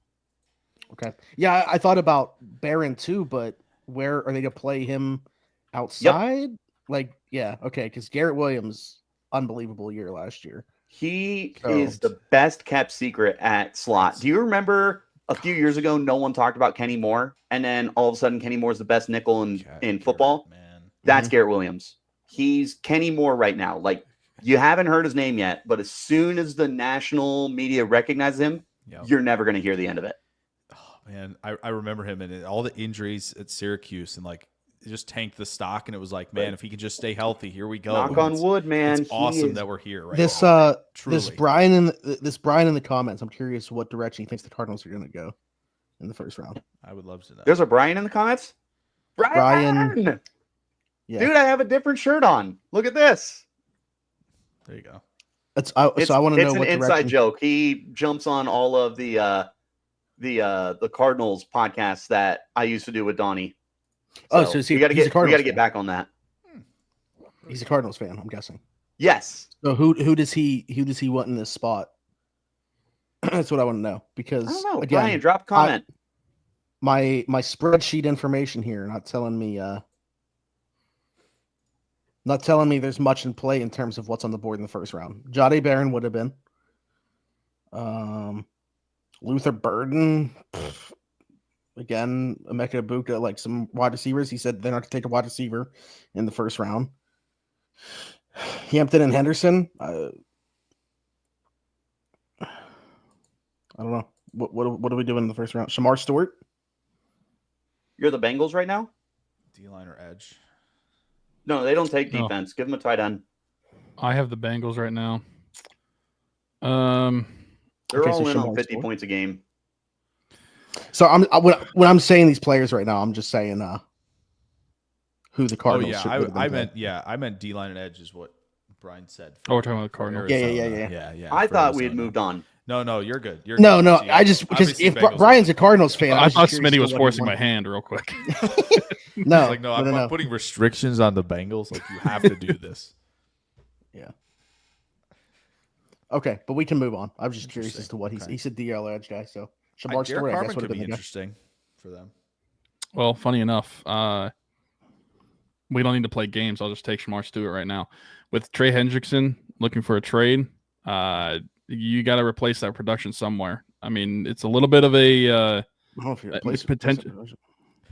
Okay. Yeah, I thought about Barron too, but where are they going to play him outside? Like, yeah, okay, because Garrett Williams, unbelievable year last year. He So- is the best kept secret at slot. Do you remember a few years ago, no one talked about Kenny Moore, and then all of a sudden Kenny Moore's the best nickel in football? man. That's Garrett Williams. He's Kenny Moore right now. Like, you haven't heard his name yet, but as soon as the national media recognizes him, Yep. you're never going to hear the end of it. Oh, man, I remember him and all the injuries at Syracuse, and like it just tanked the stock. And it was like, man, if he could just stay healthy, here we go. Knock on wood, man. It's awesome that we're here right This now. this Truly. Brian in the comments. I'm curious what direction he thinks the Cardinals are going to go in the first round. I would love to know. There's a Brian in the comments. Brian. Yeah. Dude, I have a different shirt on. Look at this. There you go. So I want to know It's an what inside direction. joke. He jumps on all of the Cardinals podcasts that I used to do with Donnie. Oh, so we got to he's a get Cardinals get fan. back on that. He's a Cardinals fan, I'm guessing. Yes. So who does he want in this spot? That's what I want to know, because I don't know. again, Brian, drop a comment. my spreadsheet information here not telling me there's much in play in terms of what's on the board in the first round. Jade Barron would have been. Luther Burden, again, Emeka Ibuka, like some wide receivers. He said they're not going to take a wide receiver in the first round. Hampton and Henderson. I don't know. What are we doing in the first round? Shamar Stewart. You're the Bengals right now? D-line or edge. No, they don't take No. defense. Give them a tight end. I have the Bengals right now. They're Okay, all so in on Shamar 50 Stewart. points a game. So when I'm saying these players right now, I'm just saying who the Cardinals should would have been I meant D-line and edge is what Brian said. Oh, we're talking about the Cardinals. Yeah. yeah. I for thought we had Arizona. moved on. No, you're good. You're No, good. no. See, I just because obviously if Bengals- Brian's a Cardinals fan, I was thought just curious Smitty to was what he forcing my wanted. hand real quick. No, It's like, no, I'm no. putting restrictions on the Bengals. Like, you have to do this. Yeah. Okay, but we can move on. I was just curious as to what Okay. he said. DL edge guy. So Shamar Derek Stewart, I Carmen guess, would could have be been the guy. interesting for them. Well, funny enough, we don't need to play games. I'll just take Shamar Stewart right now. With Trey Hendrickson looking for a trade, you got to replace that production somewhere. I mean, it's a little bit of a I don't know if you're potential.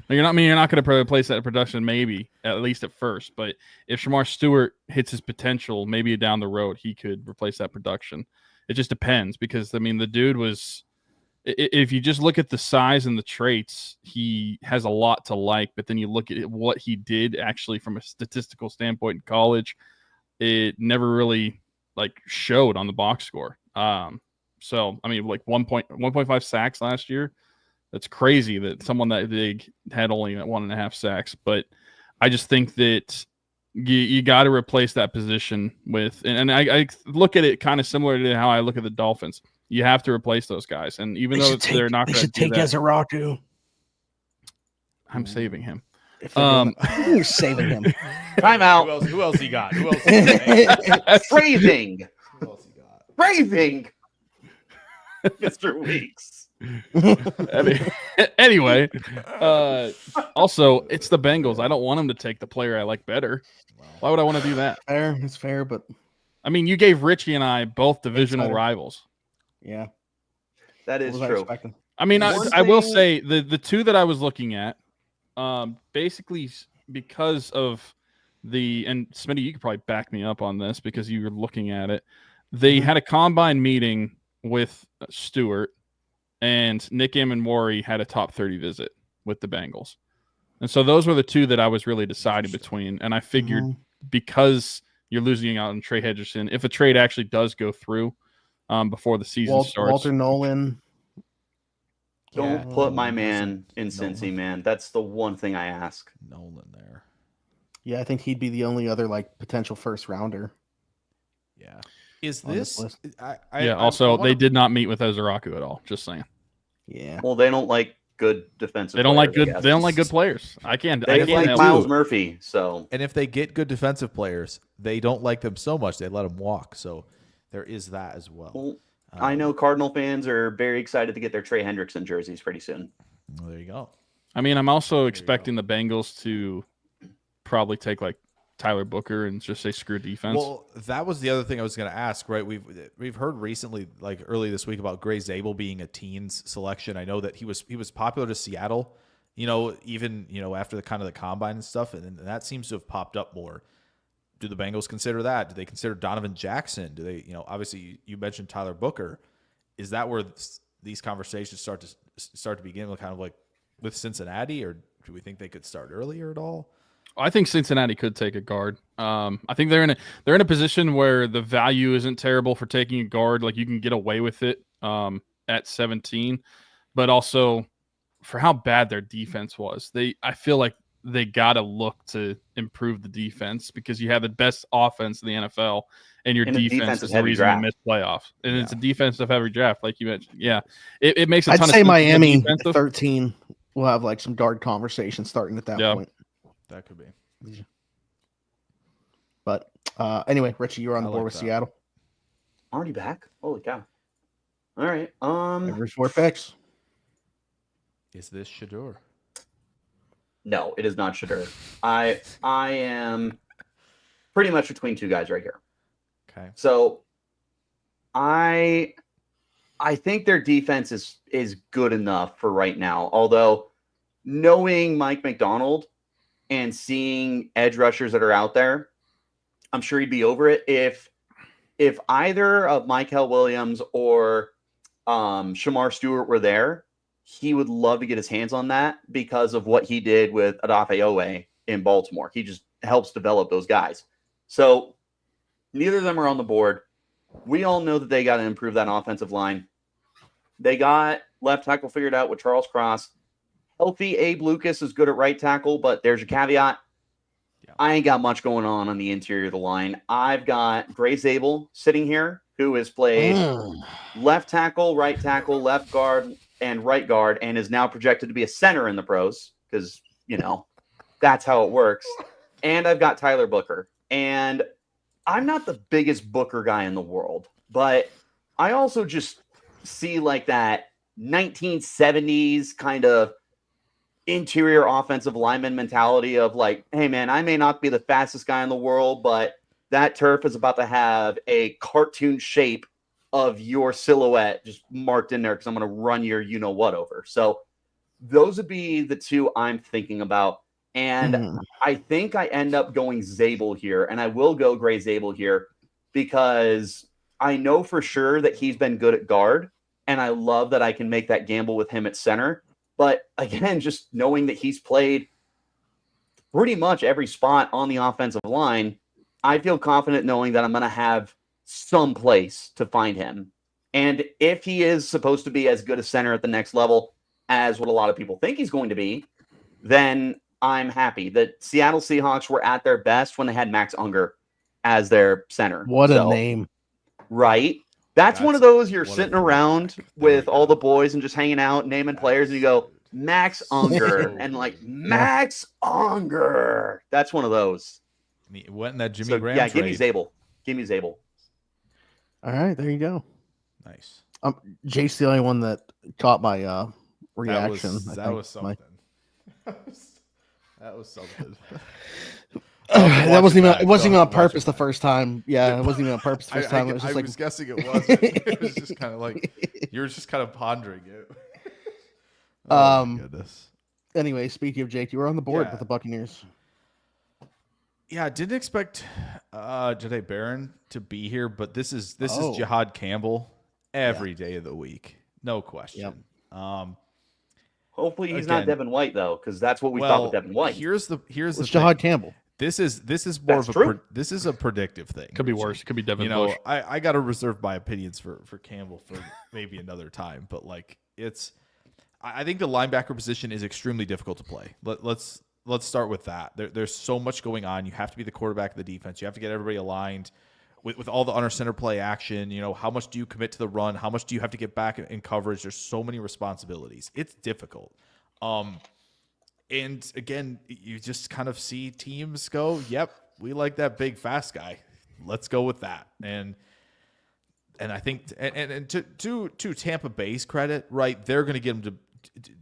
You're not going to replace that production, maybe at least at first. But if Shamar Stewart hits his potential, maybe down the road he could replace that production. It just depends, because I mean the dude was. If you just look at the size and the traits, he has a lot to like. But then you look at what he did actually from a statistical standpoint in college, it never really like showed on the box score. So I mean, like 1.5 sacks last year. That's crazy that someone that big had only 1.5 sacks. But I just think that you got to replace that position with, and I look at it kind of similar to how I look at the Dolphins. You have to replace those guys, and even though they're not going to do take that, Ezeraku. I'm saving him. You're saving him. Time out. Who else he got? Who else? He got? Phrasing. Who else he got? Phrasing. Mr. Weeks. Anyway, also it's the Bengals. I don't want them to take the player I like better. Why would I want to do that? Fair, it's fair, but I mean, you gave Richie and I both divisional Insider. rivals. yeah, That what is was I true. expecting? I mean, One I will thing- say the two that I was looking at, basically because of and Smitty, you could probably back me up on this because you were looking at it. They had a combine meeting with Stewart, and Nick Amenwari had a top 30 visit with the Bengals. And so those were the two that I was really deciding between. And I figured because you're losing out on Trey Hendrickson, if a trade actually does go through before the season starts. Walter Nolan. Don't Yeah. put my man in Cincy, man. That's the one thing I ask. Nolan there. Yeah, I think he'd be the only other like potential first rounder. Yeah. Is On this this? list. Also, they did not meet with Ezeraku at all. Just saying. Yeah. Well, they don't like good defensive. They don't like players, I good. guess. They don't like good players. I can't. They I can't like help Miles it. Murphy. So And if they get good defensive players, they don't like them so much they let them walk. So there is that as well. well, I know Cardinal fans are very excited to get their Trey Hendrickson jerseys pretty soon. Well, there you go. I mean, I'm also expecting the Bengals to probably take like Tyler Booker and just say screw defense. Well, that was the other thing I was going to ask, right? We've heard recently, like early this week, about Gray Zabel being a teens selection. I know that he was popular to Seattle, even after the kind of the combine and stuff, and that seems to have popped up more. Do the Bengals consider that? Do they consider Donovan Jackson? Do they, obviously you mentioned Tyler Booker. Is that where these conversations start to begin with, kind of like with Cincinnati, or do we think they could start earlier at all? I think Cincinnati could take a guard. I think they're in a position where the value isn't terrible for taking a guard. Like you can get away with it at 17, but also for how bad their defense was, I feel like they got to look to improve the defense, because you have the best offense in the NFL, and your defense is the reason you miss playoffs. And it's a defensive heavy draft, like you mentioned. Yeah, it makes a ton of sense. I'd say Miami 13 will have like some guard conversation starting at that point. That could be. But anyway, Richie, you're on the board with Seattle. Already back? Holy cow! All right. Every 4 picks. Is this Shedeur? No, it is not Shedeur. I am pretty much between two guys right here. Okay. So I think their defense is good enough for right now. Although knowing Mike McDonald and seeing edge rushers that are out there, I'm sure he'd be over it if either of Mykel Williams or Shamar Stewart were there. He would love to get his hands on that because of what he did with Odafe Owe in Baltimore. He just helps develop those guys. So neither of them are on the board. We all know that they got to improve that offensive line. They got left tackle figured out with Charles Cross. Healthy Abe Lucas is good at right tackle, but there's your caveat. Yeah. I ain't got much going on the interior of the line. I've got Gray Zabel sitting here, who has played left tackle, left guard, and right guard, and is now projected to be a center in the pros because, that's how it works. And I've got Tyler Booker. And I'm not the biggest Booker guy in the world, but I also just see like that 1970s kind of interior offensive lineman mentality of like, hey, man, I may not be the fastest guy in the world, but that turf is about to have a cartoon shape of your silhouette just marked in there because I'm going to run your you-know-what over. So those would be the two I'm thinking about. And I think I end up going Zabel here, and I will go Gray Zabel here because I know for sure that he's been good at guard, and I love that I can make that gamble with him at center. But again, just knowing that he's played pretty much every spot on the offensive line, I feel confident knowing that I'm going to have some place to find him. And if he is supposed to be as good a center at the next level as what a lot of people think he's going to be, then I'm happy. The Seattle Seahawks were at their best when they had Max Unger as their center. What a name. Right? That's one of those you're sitting around with all the boys and just hanging out, naming players, and you go, Max Unger. And like, Max Unger. That's one of those. He went in that Jimmy Graham trade. Give me Zabel. Give me Zabel. All right, there you go. Nice. Jake's the only one that caught my reaction. That was something. That was something. It wasn't even on purpose the first time. Yeah, it wasn't even on purpose the first time. It was just I was guessing it was. It was just kind of like you were just kind of pondering it. Oh my goodness. Anyway, speaking of Jake, you were on the board with the Buccaneers. Yeah, I didn't expect Jahdae Barron to be here, but this is Jihad Campbell every day of the week, no question. Yep. Hopefully he's not Devin White though, because that's what we thought with Devin White. Here's the Jihad Campbell. This is more of this is a predictive thing. Could be worse. It could be Devin Bush. I got to reserve my opinions for Campbell for maybe another time, but like I think the linebacker position is extremely difficult to play. Let's start with that. There's so much going on. You have to be the quarterback of the defense. You have to get everybody aligned with all the under center play action. How much do you commit to the run? How much do you have to get back in coverage? There's so many responsibilities. It's difficult. And again, you just kind of see teams go, yep, we like that big fast guy. Let's go with that. And I think and to Tampa Bay's credit, right, they're going to get him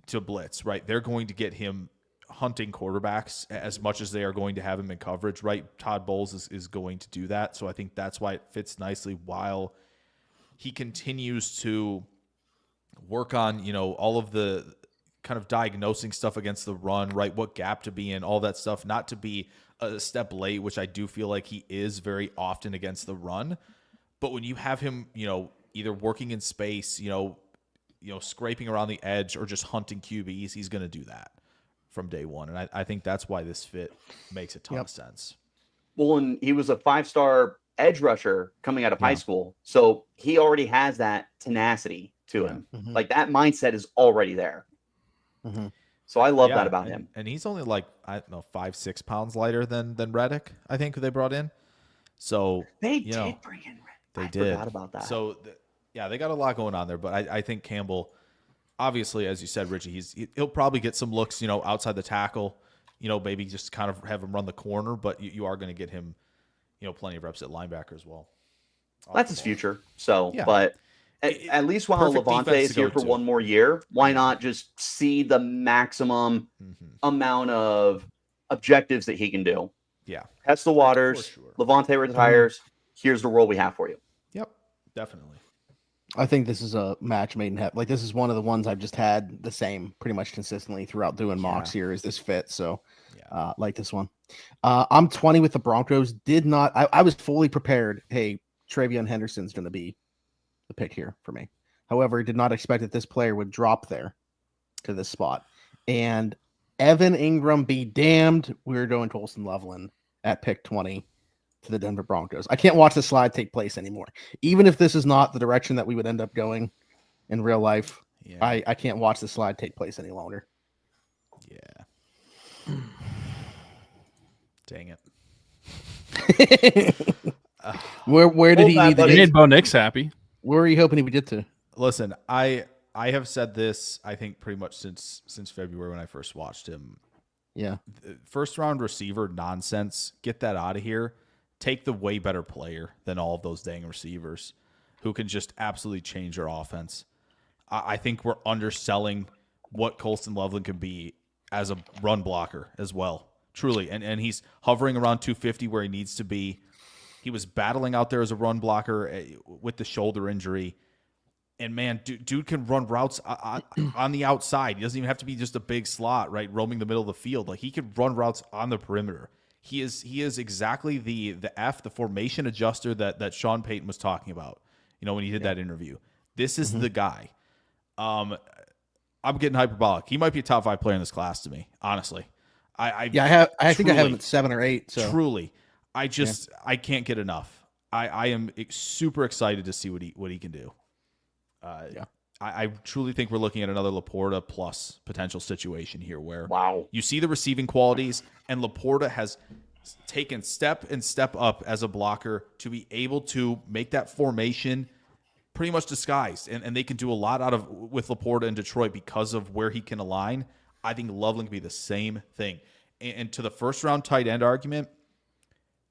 to blitz, right? They're going to get him hunting quarterbacks as much as they are going to have him in coverage, right? Todd Bowles is going to do that. So I think that's why it fits nicely while he continues to work on, all of the kind of diagnosing stuff against the run, right? What gap to be in, all that stuff, not to be a step late, which I do feel like he is very often against the run. But when you have him, either working in space, scraping around the edge or just hunting QBs, he's going to do that from day one. And I think that's why this fit makes a ton of sense. Well, and he was a 5-star edge rusher coming out of high school. So he already has that tenacity to him. Mm-hmm. Like that mindset is already there. Mm-hmm. So I love that about him. And he's only like, I don't know, 5-6 pounds lighter than Reddick, I think, who they brought in. So they did bring in Reddick. They did. Forgot about that. So they got a lot going on there. But I think Campbell, obviously, as you said, Richie, he'll probably get some looks, outside the tackle, maybe just kind of have him run the corner. But you are going to get him, plenty of reps at linebacker as well. That's his future. So, yeah. But at least while Levante is here for one more year, why not just see the maximum amount of objectives that he can do? Yeah. Test the waters. Sure. Levante retires. Here's the role we have for you. Yep, definitely. I think this is a match made in heaven. Like, this is one of the ones I've just had the same pretty much consistently throughout doing mocks here. Is this fit? So, like this one. I'm 20 with the Broncos. I was fully prepared. Hey, Travion Henderson's going to be the pick here for me. However, did not expect that this player would drop there to this spot. And Evan Ingram be damned. We're going Colston Loveland at pick 20 to the Denver Broncos. I can't watch the slide take place anymore. Even if this is not the direction that we would end up going in real life, I can't watch the slide take place any longer. Yeah. Dang it. Where did he need to get? He made Bo Nix happy. Where are you hoping he would get to? Listen, I have said this, I think, pretty much since February when I first watched him. Yeah. First round receiver nonsense. Get that out of here. Take the way better player than all of those dang receivers who can just absolutely change your offense. I think we're underselling what Colston Loveland can be as a run blocker as well. Truly. And he's hovering around 250 where he needs to be. He was battling out there as a run blocker with the shoulder injury. And, man, dude can run routes on the outside. He doesn't even have to be just a big slot, right, roaming the middle of the field. Like, he can run routes on the perimeter. He is exactly the formation adjuster that Sean Payton was talking about, when he did that interview. This is the guy. I'm getting hyperbolic. He might be a top 5 player in this class to me, honestly. I think I have him at 7 or 8. So truly, I can't get enough. I am super excited to see what he can do. I truly think we're looking at another Laporta plus potential situation here where you see the receiving qualities, and Laporta has taken step up as a blocker to be able to make that formation pretty much disguised. And they can do a lot with Laporta in Detroit because of where he can align. I think Loveland can be the same thing. And to the first round tight end argument,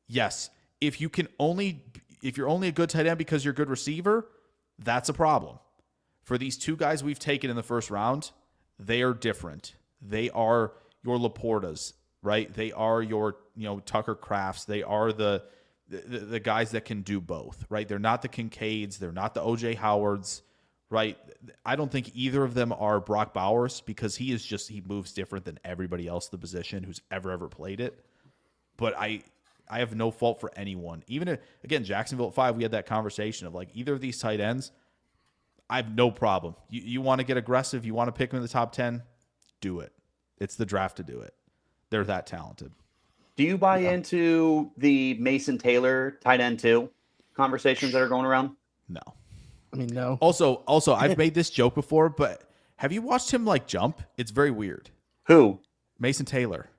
yes, if you're only a good tight end because you're a good receiver, that's a problem. For these two guys we've taken in the first round, they are different. They are your Laportas, right? They are your Tucker Crafts. They are the guys that can do both, right? They're not the Kincaids. They're not the O.J. Howards, right? I don't think either of them are Brock Bowers because he moves different than everybody else in the position who's ever played it. But I have no fault for anyone. Even again, Jacksonville at 5, we had that conversation of like either of these tight ends, I have no problem. You want to get aggressive, you want to pick them in the top 10, do it. It's the draft to do it. They're that talented. Do you buy into the Mason Taylor tight end 2 conversations that are going around? No. I mean, no. Also, I've made this joke before, but have you watched him like jump? It's very weird. Who? Mason Taylor.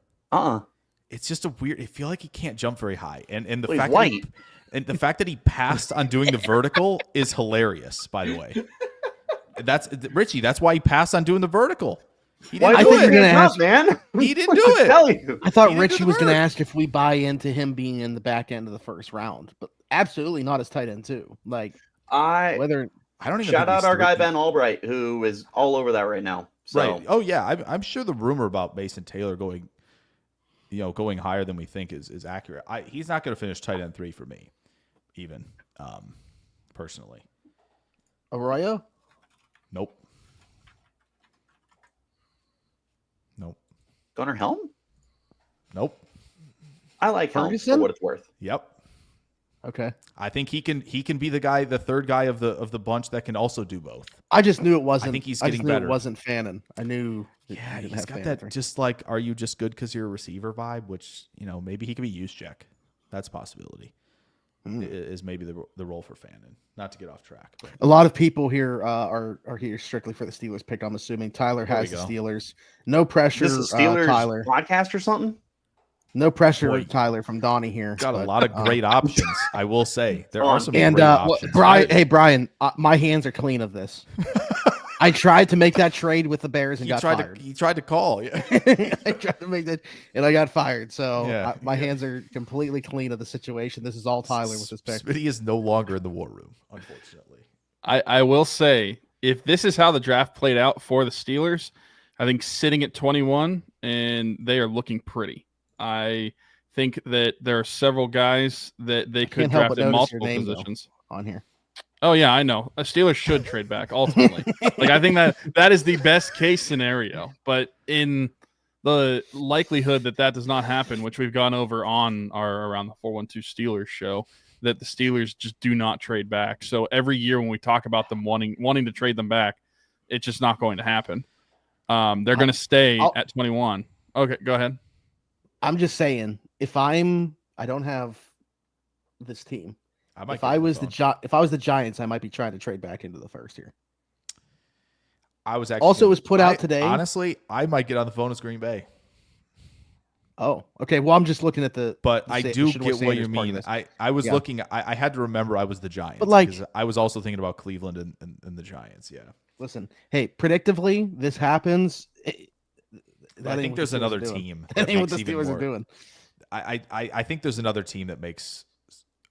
It's just a weird. I feel like he can't jump very high, and the fact that he passed on doing the vertical is hilarious. By the way, that's Richie. That's why he passed on doing the vertical. He didn't do it. You're gonna ask, man. He didn't do it. Tell you. I thought Richie was going to ask if we buy into him being in the back end of the first round, but absolutely not as tight end too. Like I don't even shout out our guy Ben Albright, who is all over that right now. So, Right. Oh yeah, I'm sure the rumor about Mason Taylor going higher than we think is accurate. He's not going to finish tight end 3 for me, even personally. Arroyo? Nope. Gunnar Helm? Nope. I like Helm for Ferguson? what it's worth. Yep. Okay. I think he can be the third guy of the bunch that can also do both. I just knew it wasn't. I think he's I just getting knew better. It wasn't Fannin. I knew. Yeah, didn't he's have got Fannin. that just like, are you just good because you're a receiver vibe? Which maybe he could be use check. That's a possibility. Is maybe the role for Fannin. Not to get off track. But. A lot of people here are here strictly for the Steelers pick. I'm assuming Tyler There has we the go. Steelers. No pressure, Is this a Steelers Tyler. podcast or something? No pressure, Boy. Tyler from Donnie here. Got a but, lot of great options. I will say there On. are some And great options. Brian, my hands are clean of this. I tried to make that trade with the Bears and got fired. He tried to call. Yeah. I tried to make that, and I got fired. So Yeah. my hands are completely clean of the situation. This is all Tyler with this pick. Smitty is no longer in the war room, unfortunately. I will say, if this is how the draft played out for the Steelers, I think sitting at 21 and they are looking pretty. I think that there are several guys that they could can't help draft but in notice your multiple name, though. positions. On here. Oh yeah, I know. A Steelers should trade back ultimately. Like I think that is the best case scenario. But in the likelihood that does not happen, which we've gone over on our Around the 412 Steelers show, that the Steelers just do not trade back. So every year when we talk about them wanting to trade them back, it's just not going to happen. They're going to stay at 21. Okay, go ahead. I'm just saying, if I don't have this team. If I was the Giants, I might be trying to trade back into the first here. I was actually also it was put out today. Honestly, I might get on the phone as Green Bay. Oh, okay. Well, I'm just looking at but the I do get what you mean. I was looking. I had to remember I was the Giants, but like because I was also thinking about Cleveland and the Giants. Yeah. Listen, hey, predictively, this happens. I think there's another team. That ain't what the Steelers are doing. I think there's another team that makes.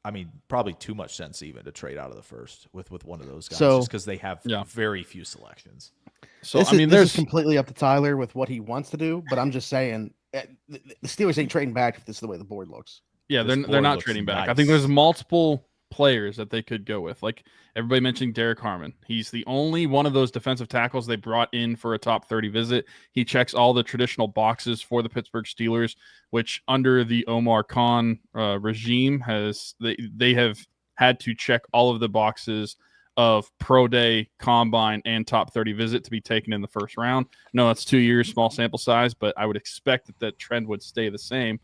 I mean, probably too much sense even to trade out of the first with one of those guys, just because they have very few selections. So this is completely up to Tyler with what he wants to do, but I'm just saying the Steelers ain't trading back if this is the way the board looks. Yeah, they're not trading back. Nice. I think there's multiple players that they could go with. Like everybody mentioning Derek Harmon. He's the only one of those defensive tackles they brought in for a top 30 visit. He checks all the traditional boxes for the Pittsburgh Steelers, which under the Omar Khan regime they have had to check all of the boxes of pro day, combine, and top 30 visit to be taken in the first round. No, that's 2 years, small sample size, but I would expect that trend would stay the same.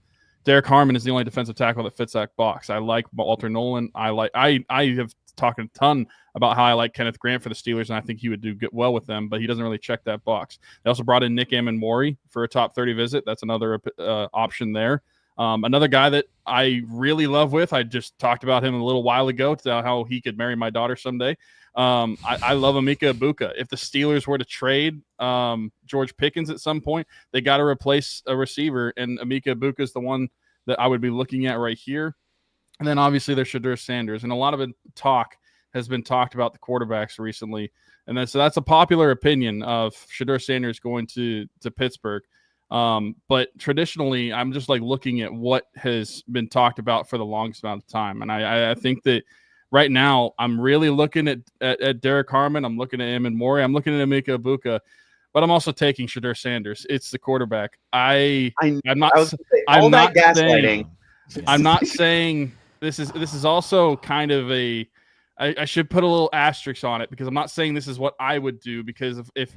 Derek Harmon is the only defensive tackle that fits that box. I like Walter Nolan. I have talked a ton about how I like Kenneth Grant for the Steelers, and I think he would do well with them, but he doesn't really check that box. They also brought in Nick Amenmori for a top 30 visit. That's another option there. Another guy that I really love I just talked about him a little while ago, to how he could marry my daughter someday. I love Emeka Egbuka. If the Steelers were to trade George Pickens at some point, they got to replace a receiver, and Emeka Egbuka is the one that I would be looking at right here. And then obviously there's Shedeur Sanders, and a lot of has been talked about the quarterbacks recently, and so that's a popular opinion of Shedeur Sanders going to Pittsburgh. But traditionally, I'm just like looking at what has been talked about for the longest amount of time, and I think that. Right now, I'm really looking at Derek Harmon. I'm looking at Amenmori. I'm looking at Emeka Egbuka, but I'm also taking Shedeur Sanders. It's the quarterback. I'm not saying this is also kind of I should put a little asterisk on it, because I'm not saying this is what I would do, because if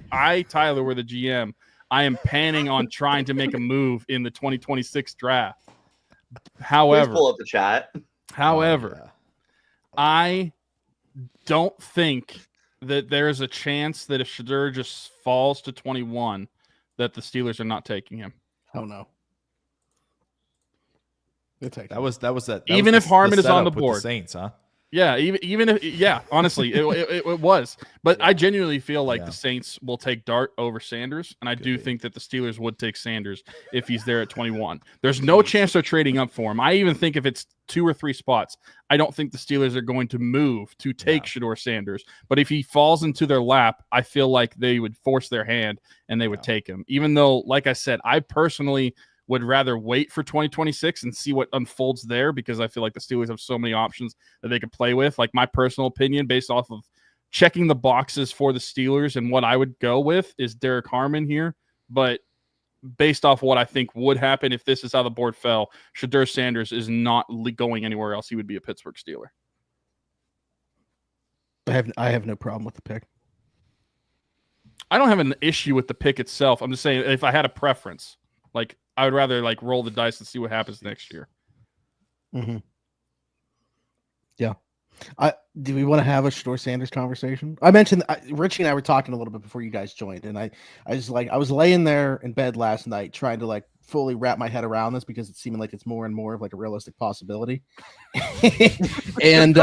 Tyler, were the GM, I am planning on trying to make a move in the 2026 draft. However, please pull up the chat. I don't think that there's a chance that if Shedeur just falls to 21, that the Steelers are not taking him. Oh no. That was Even if Harmon is on the board. The Saints, huh? Yeah, even if honestly, it was. But I genuinely feel like the Saints will take Dart over Sanders, and I do think that the Steelers would take Sanders if he's there at 21. There's no chance they're trading up for him. I even think if it's 2 or 3 spots, I don't think the Steelers are going to move to take Shedeur Sanders. But if he falls into their lap, I feel like they would force their hand and they would take him. Even though, like I said, I personally would rather wait for 2026 and see what unfolds there, because I feel like the Steelers have so many options that they could play with. Like, my personal opinion, based off of checking the boxes for the Steelers, and what I would go with is Derek Harmon here. But based off what I think would happen if this is how the board fell, Shedeur Sanders is not going anywhere else. He would be a Pittsburgh Steeler. I have no problem with the pick. I don't have an issue with the pick itself. I'm just saying, if I had a preference, like, I would rather roll the dice and see what happens next year. Mm-hmm. Yeah. Do we want to have a Shedeur Sanders conversation? I mentioned Richie and I were talking a little bit before you guys joined, and I was laying there in bed last night trying to fully wrap my head around this, because it's seeming like it's more and more of a realistic possibility. And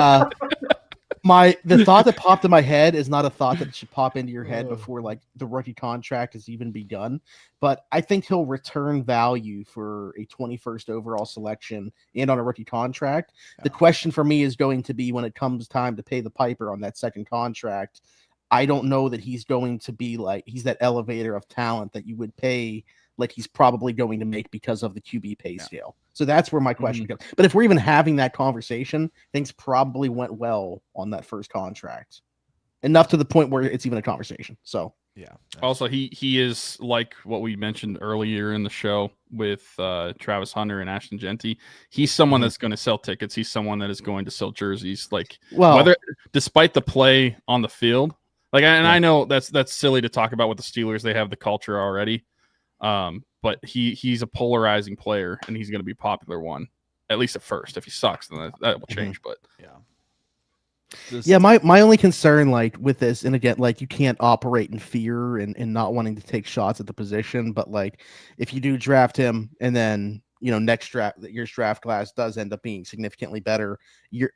the thought that popped in my head is not a thought that should pop into your head before the rookie contract has even begun. But I think he'll return value for a 21st overall selection and on a rookie contract. Yeah. The question for me is going to be, when it comes time to pay the piper on that second contract, I don't know that he's going to be he's that elevator of talent that you would pay he's probably going to make because of the QB pay scale. So that's where my question comes. But if we're even having that conversation, things probably went well on that first contract, enough to the point where it's even a conversation. So also he is, like what we mentioned earlier in the show with Travis Hunter and Ashton Genty. He's someone that's going to sell tickets. He's someone that is going to sell jerseys. Whether despite the play on the field, I know that's silly to talk about with the Steelers. They have the culture already. But he's a polarizing player, and he's going to be a popular one, at least at first. If he sucks, then that will change. But my only concern with this, and again, you can't operate in fear and not wanting to take shots at the position, but if you do draft him, and then next year's draft class does end up being significantly better, you're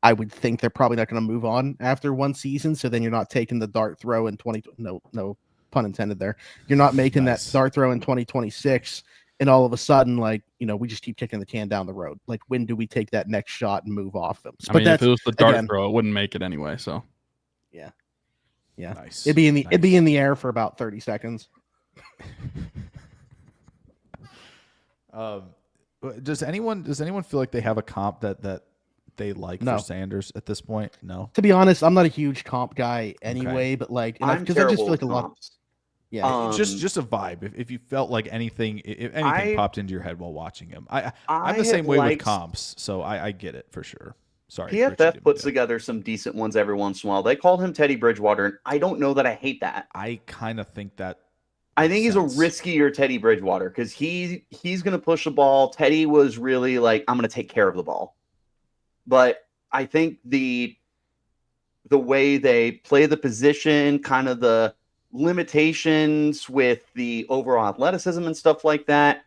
I would think they're probably not going to move on after one season. So then you're not taking the dart throw in 20. No. Pun intended there. You're not making that dart throw in 2026, and all of a sudden, we just keep kicking the can down the road. When do we take that next shot and move off them? But if it was the dart throw, it wouldn't make it anyway. So yeah, nice. It'd be in the air for about 30 seconds. Does anyone feel like they have a comp that they like for Sanders at this point? No. To be honest, I'm not a huge comp guy anyway, but because I just feel like a lot. Yeah, just a vibe. If you felt like anything popped into your head while watching him, I'm the same way with comps, so I get it for sure. Sorry, PFF puts together some decent ones every once in a while. They called him Teddy Bridgewater, and I don't know that I hate that. I kind of think that. I think he's a riskier Teddy Bridgewater, because he's going to push the ball. Teddy was really I'm going to take care of the ball, but I think the way they play the position, kind of the limitations with the overall athleticism and stuff like that,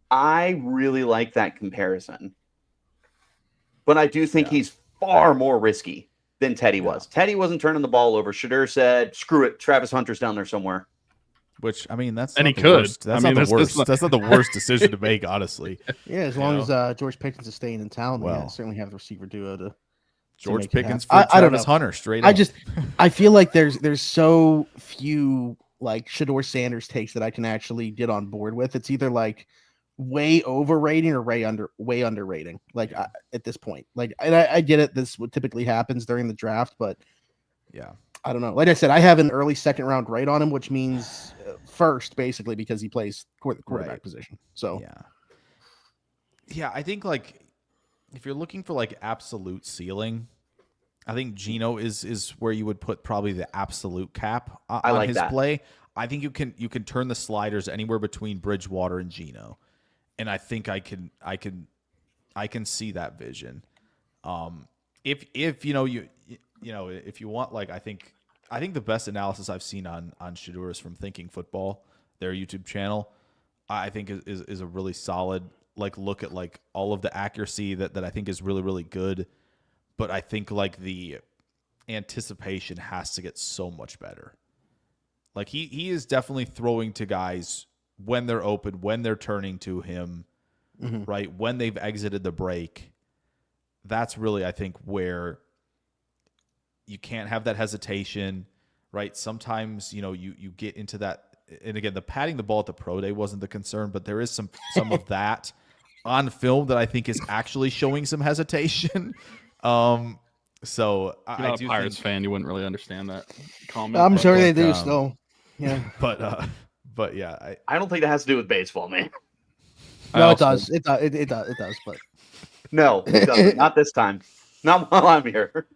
I really like that comparison. But I do think he's far more risky than Teddy was. Teddy wasn't turning the ball over. Shedeur said, "Screw it, Travis Hunter's down there somewhere." Which, that's and not he the could. Worst. That's not the worst. That's not the worst decision to make, honestly. Yeah, as long as George Pickens is staying in town, they certainly have the receiver duo to. George Pickens for Travis Hunter, straight up. I feel like there's so few Shedeur Sanders takes that I can actually get on board with. It's either way overrating or way underrating. At this point, and I get it. This what typically happens during the draft, but I don't know. Like I said, I have an early second round grade on him, which means first basically because he plays quarterback position. So I think if you're looking for absolute ceiling, I think Geno is where you would put probably the absolute cap on his play. I think you can turn the sliders anywhere between Bridgewater and Geno, and I think I can see that vision. If if you want, I think the best analysis I've seen on Shedeur is from Thinking Football, their YouTube channel. I think is a really solid look at all of the accuracy that I think is really, really good. but I think like the anticipation has to get so much better. Like he is definitely throwing to guys when they're open, when they're turning to him, right? When they've exited the break. That's really, I think, where you can't have that hesitation, right? Sometimes, you get into that. And again, the patting the ball at the pro day wasn't the concern, but there is some of that on film that I think is actually showing some hesitation. So If you're not I a Pirates fan, you wouldn't really understand that comment. I'm sure they do Look, still. Yeah. But yeah, I don't think that has to do with baseball, man. No, it does. It does. But No, it doesn't. Not this time. Not while I'm here.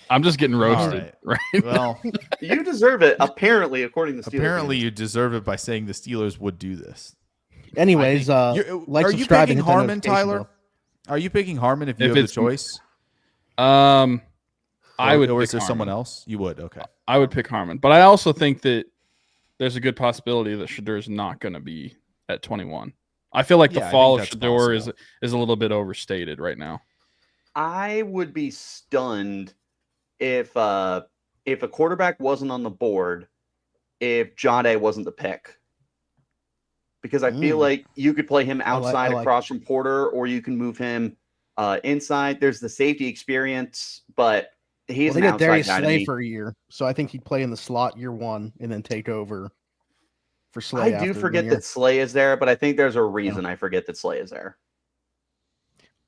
I'm just getting roasted, right? Well, You deserve it, apparently, according to Steelers. apparently you deserve it by saying the Steelers would do this. anyways, Are subscribe, you and picking hit that Harmon, notification Tyler? bell. Are you picking Harmon if you If have the it's- choice? I would. Or is pick there someone Harmon. else? You would. Okay. I would pick Harmon, but I also think that there's a good possibility that Shadur's not going to be at 21. I feel like Yeah, the I fall of think that's Shador possible. is a little bit overstated right now. I would be stunned if a quarterback wasn't on the board, if Jade wasn't the pick. Because I feel like you could play him outside across from Porter, or you can move him inside. There's the safety experience, but he's They an got outside Darius guy to Slay me. for a year, so I think he'd play in the slot year one and then take over for Slay. I do after forget 1 year. that Slay is there, but I think there's a reason I forget that Slay is there.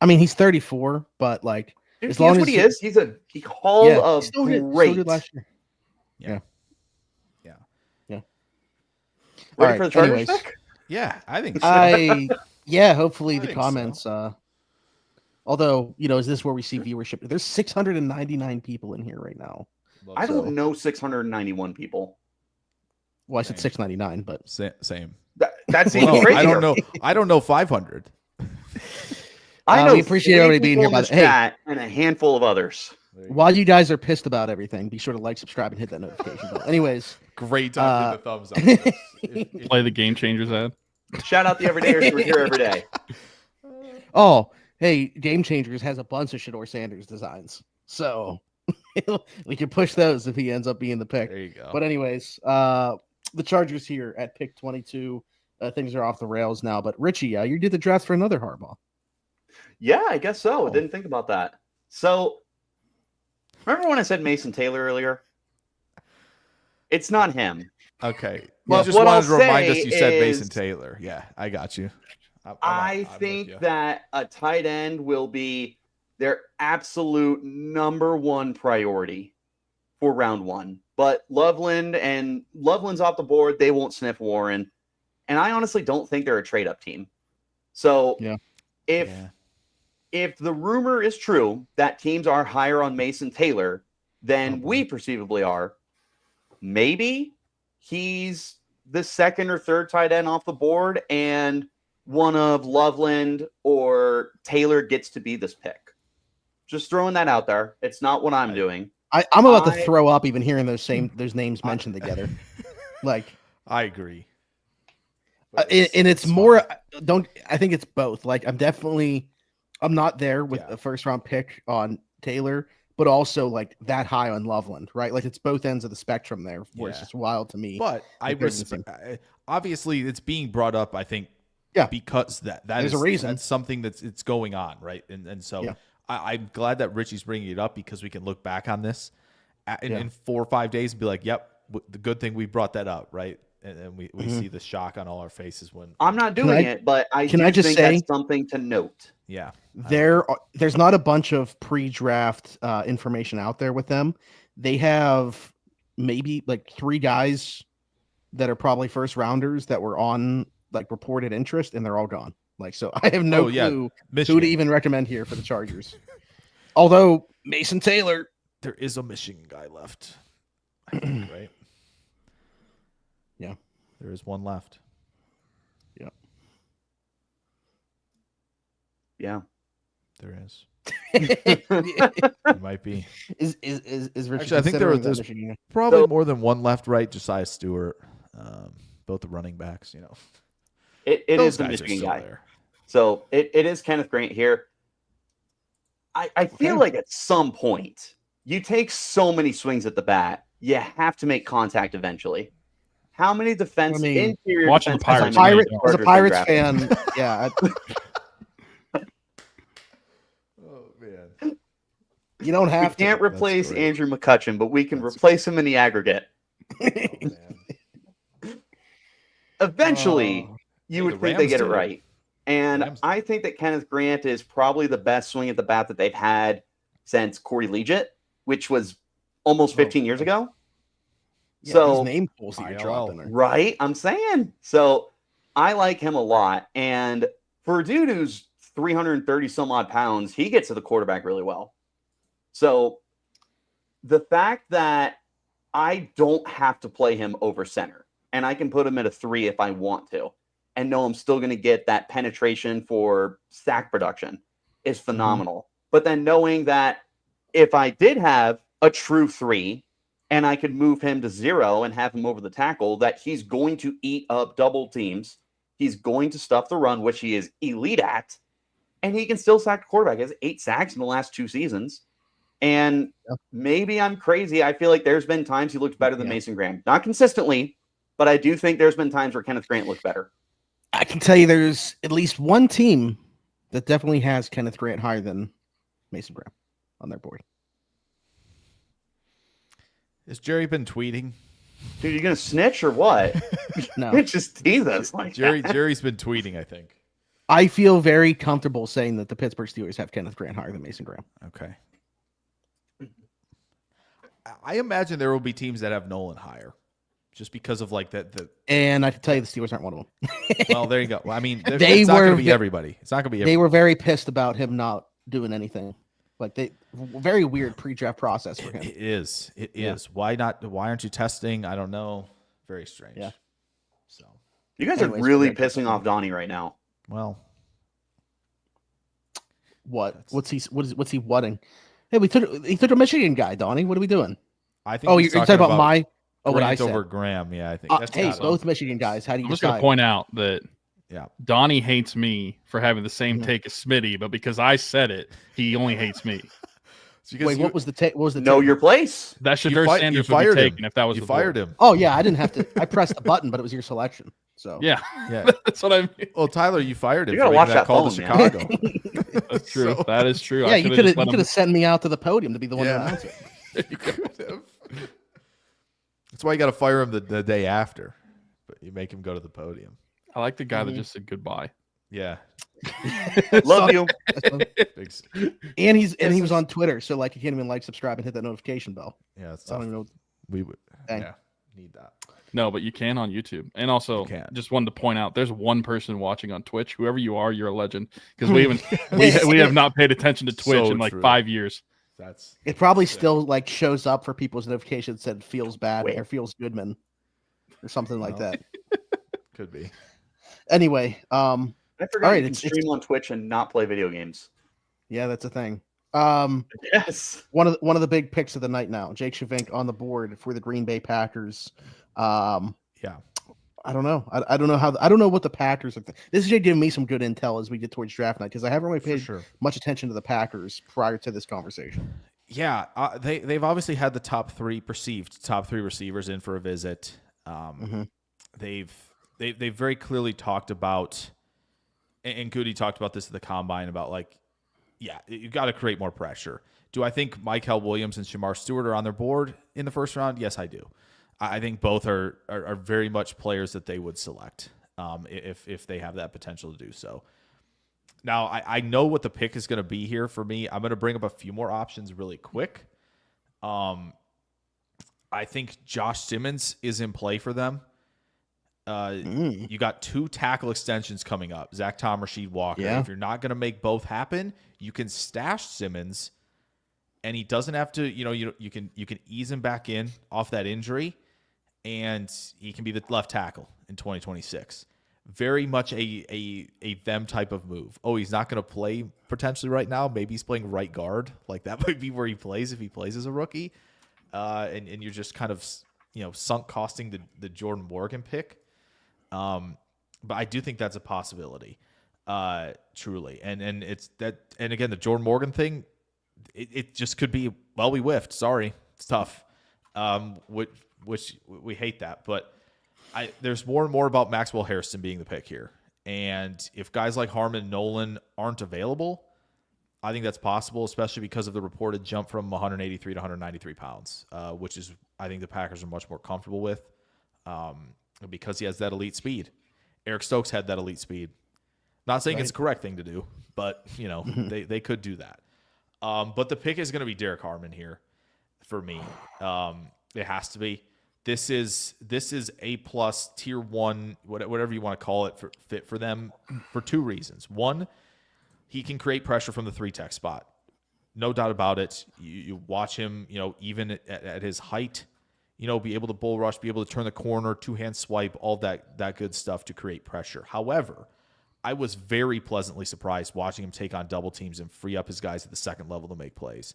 I mean, he's 34, but like Dude, as he long is as what he is. He called yeah, a he still did great. last year. Yeah. Ready All for the right, Chargers anyways. pick? Yeah, I think so. Hopefully I the think so. comments. Although is this where we see viewership? There's 699 people in here right now. I So- don't know 691 people. Well, I said Same. 699, but Same. That seems No, crazy. I don't know. I don't know 500. I know we appreciate 3 everybody being people here, in by this the- hey. chat and a handful of others. while you guys are pissed about everything, be sure to like, subscribe, and hit that notification bell. Anyways, Great time to hit the thumbs up. for this. If- Play the Game Changers ad. Shout out the everydayers who are here every day. oh, hey, Game Changers has a bunch of Shador Sanders designs, so we can push those if he ends up being the pick. There you go. But anyways, the Chargers here at pick 22. Things are off the rails now. But Richie, you did the draft for another Harbaugh. Yeah, I guess so. Oh. Didn't think about that. So, remember when I said Mason Taylor earlier? It's not him. Okay. Well, You just what wanted to I'll remind us say you said Mason is- Taylor. Yeah, I got you. I I'm with think you. that a tight end will be their absolute number one priority for round one. But Loveland's off the board. They won't sniff Warren. And I honestly don't think they're a trade-up team. So Yeah. if the rumor is true that teams are higher on Mason Taylor than we perceivably are, maybe he's the second or third tight end off the board and one of Loveland or Taylor gets to be this pick. Just throwing that out there. It's not what I'm doing. I'm about to throw up even hearing those names mentioned together. Like, I agree. and it's more. I think it's both. Like, I'm not there with a first round pick on Taylor, but also like that high on Loveland, right? Like, it's both ends of the spectrum there, where it's just wild to me. But I Like, there's respect. Obviously, it's being brought up. I think. Yeah. Because that There's is a reason. That's something it's going on, right? And so Yeah. I'm glad that Richie's bringing it up because we can look back on this in 4 or 5 days and be like, "Yep, the good thing we brought that up," right? And we see the shock on all our faces when I'm not doing it, but I can do I just think say- that's something to note. Yeah. There's not a bunch of pre-draft information out there with them. They have maybe like 3 guys that are probably first rounders that were on like reported interest, and they're all gone. Like, so I have no clue Michigan. who to even recommend here for the Chargers. Although Mason Taylor, There is a Michigan guy left, I think, right? Yeah. There is one left. Yeah. There is. is It might be. Richie Actually, I think considering that there's Michigan guy? probably So- more than one left, right? Josiah Stewart, both the running backs, It Those is the guys are Michigan still guy. there. So it is Kenneth Grant here. I feel like at some point you take so many swings at the bat, you have to make contact eventually. How many interior watching the defense Pirates, as a Pirates fan, yeah. Oh man. You don't have We can't to. replace Andrew McCutchen, but we can replace him in the aggregate. Oh, man. Eventually, you would the think they Rams get it did it. right. And I think that Kenneth Grant is probably the best swing at the bat that they've had since Corey Leggett, which was almost 15 years ago. Yeah, So these name pulls that you're dropping there. Right, I'm saying. So I like him a lot. And for a dude who's 330 some odd pounds, he gets to the quarterback really well. So the fact that I don't have to play him over center, and I can put him at a 3 if I want to, and know I'm still going to get that penetration for sack production is phenomenal. But then knowing that if I did have a true 3 and I could move him to 0 and have him over the tackle, that he's going to eat up double teams. He's going to stuff the run, which he is elite at, and he can still sack the quarterback. He has 8 sacks in the last 2 seasons. And maybe I'm crazy. I feel like there's been times he looked better than Mason Graham. Not consistently, but I do think there's been times where Kenneth Grant looked better. I can tell you there's at least one team that definitely has Kenneth Grant higher than Mason Graham on their board. Has Jerry been tweeting? Dude, you going to snitch or what? No. Just tease us like Jerry's been tweeting, I think. I feel very comfortable saying that the Pittsburgh Steelers have Kenneth Grant higher than Mason Graham. Okay. I imagine there will be teams that have Nolan higher, just because of like that. And I can tell you the Steelers aren't one of them. Well, there you go. Well, I mean, They it's not going were to be everybody. It's not going to be everybody. They were very pissed about him not doing anything. Like very weird pre-draft process for him. It is. It is. Why not? Why aren't you testing? I don't know. Very strange. Yeah. So you guys are really pissing off Donnie right now. Well, what? What's he whatting? Hey, he took a Michigan guy, Donnie. What are we doing? I think. Oh, you're talking about my. Oh, what I said over Graham. Yeah, I think. That's hey, both Michigan guys. How do you I'm just decide? going to point out that Donnie hates me for having the same Mhm. take as Smitty, but because I said it, he only hates me. Wait, what was the take? What was the know take? your place? That Shadur Sanders would be taken if that was you the fired board. him. Oh yeah, I didn't have to. I pressed the button, but it was your selection. So Yeah, Yeah. that's what I mean. Well, Tyler, you fired him. You gotta for watch making that call phone, to man. Chicago. That's true. So- That is true. yeah, you could have sent me out to the podium to be the one to Yeah. announce it. You could have. That's why you got to fire him the day after, but you make him go to the podium. I like the guy that just said goodbye. Yeah. Love you. Big, And he was on Twitter, so like you can't even subscribe, and hit that notification bell. yeah. That's I don't tough. even know. We would. Dang. Yeah. Need that. No, but you can on YouTube. And also, You can. just wanted to point out, there's one person watching on Twitch. Whoever you are, you're a legend. Because we have not paid attention to Twitch So in like true. 5 years. That's It probably still shows up for people's notifications that said feels bad Wait. or feels Goodman or something like that. could be. Anyway, I forgot All right, you can stream on Twitch and not play video games. yeah, that's a thing. Yes. One of the big picks of the night now, Jake Schyvinck on the board for the Green Bay Packers. Yeah. I don't know. I don't know I don't know what the Packers are. This is giving me some good intel as we get towards draft night because I haven't really paid sure. much attention to the Packers prior to this conversation. Yeah, they've obviously had the perceived top three receivers in for a visit. They've very clearly talked about, and Goody talked about this at the combine about you got to create more pressure. Do I think Mykal Williams and Shamar Stewart are on their board in the first round? Yes, I do. I think both are very much players that they would select if they have that potential to do so. Now, I know what the pick is going to be here for me. I'm going to bring up a few more options really quick. I think Josh Simmons is in play for them. You got 2 tackle extensions coming up, Zach Tom, Rasheed Walker. Yeah. If you're not going to make both happen, you can stash Simmons, and he doesn't have to. You can ease him back in off that injury, and he can be the left tackle in 2026. Very much a them type of move. Oh, he's not going to play potentially right now. Maybe he's playing right guard. Like that might be where he plays if he plays as a rookie. And you're just kind of sunk costing the Jordan Morgan pick. But I do think that's a possibility, truly. And it's that. And again, the Jordan Morgan thing, it just could be, well, we whiffed. Sorry. It's tough. Which we hate that. But there's more and more about Maxwell Harrison being the pick here. And if guys like Harmon and Nolan aren't available, I think that's possible, especially because of the reported jump from 183 to 193 pounds, which is, I think the Packers are much more comfortable with because he has that elite speed. Eric Stokes had that elite speed. Not saying it's the correct thing to do, but, they could do that. But the pick is going to be Derek Harmon here for me. It has to be. This is A+ tier 1, whatever you want to call it, fit for them for two reasons. One, he can create pressure from the 3-tech spot. No doubt about it. You watch him, even at his height, be able to bull rush, be able to turn the corner, two-hand swipe, all that good stuff to create pressure. However, I was very pleasantly surprised watching him take on double teams and free up his guys at the second level to make plays.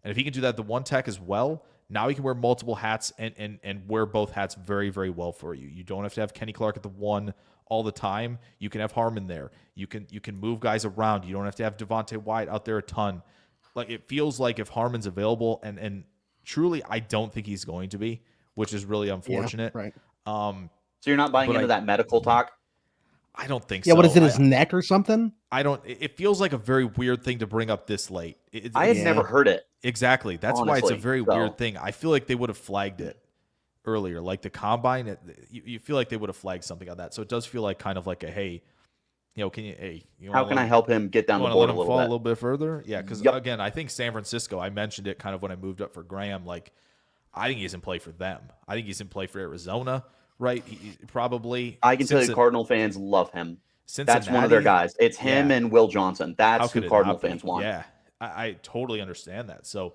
And if he can do that the 1-tech as well, now he can wear multiple hats and wear both hats very, very well for you. You don't have to have Kenny Clark at the 1 all the time. You can have Harmon there. You can move guys around. You don't have to have Devontae White out there a ton. Like, it feels like if Harmon's available, and truly I don't think he's going to be, which is really unfortunate. Yeah, right. So you're not buying into that medical talk? I don't think so. Yeah, what is it, his neck or something? It feels like a very weird thing to bring up this late. I had never heard it. Exactly. That's honestly, why it's a very weird thing. I feel like they would have flagged it earlier. Like the combine, you feel like they would have flagged something on that. So it does feel like kind of like a, hey, how can I help him get down the board a little bit further? Yeah, because again, I think San Francisco, I mentioned it kind of when I moved up for Graham, like I think he's in play for them. I think he's in play for Arizona, right? He probably. I can tell you Cardinal fans love him. That's one of their guys. It's him and Will Johnson. That's who Cardinal fans want. Yeah, I totally understand that. So,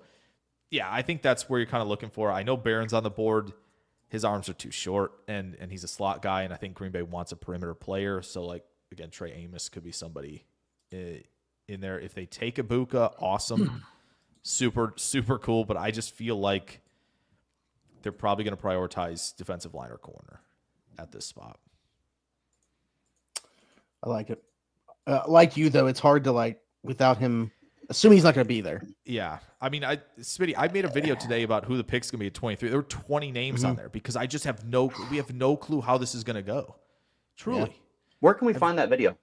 yeah, I think that's where you're kind of looking for. I know Barron's on the board. His arms are too short, and he's a slot guy, and I think Green Bay wants a perimeter player. So, like, again, Trey Amos could be somebody in there. If they take Ibuka, awesome. Super, super cool. But I just feel like they're probably going to prioritize defensive line or corner at this spot. I like it. Like you, though, it's hard to, without him, assuming he's not going to be there. Yeah. I mean, Smitty, I made a video today about who the pick's going to be at 23. There were 20 names on there because I just have we have no clue how this is going to go. Truly. Yeah. Where can we find that video?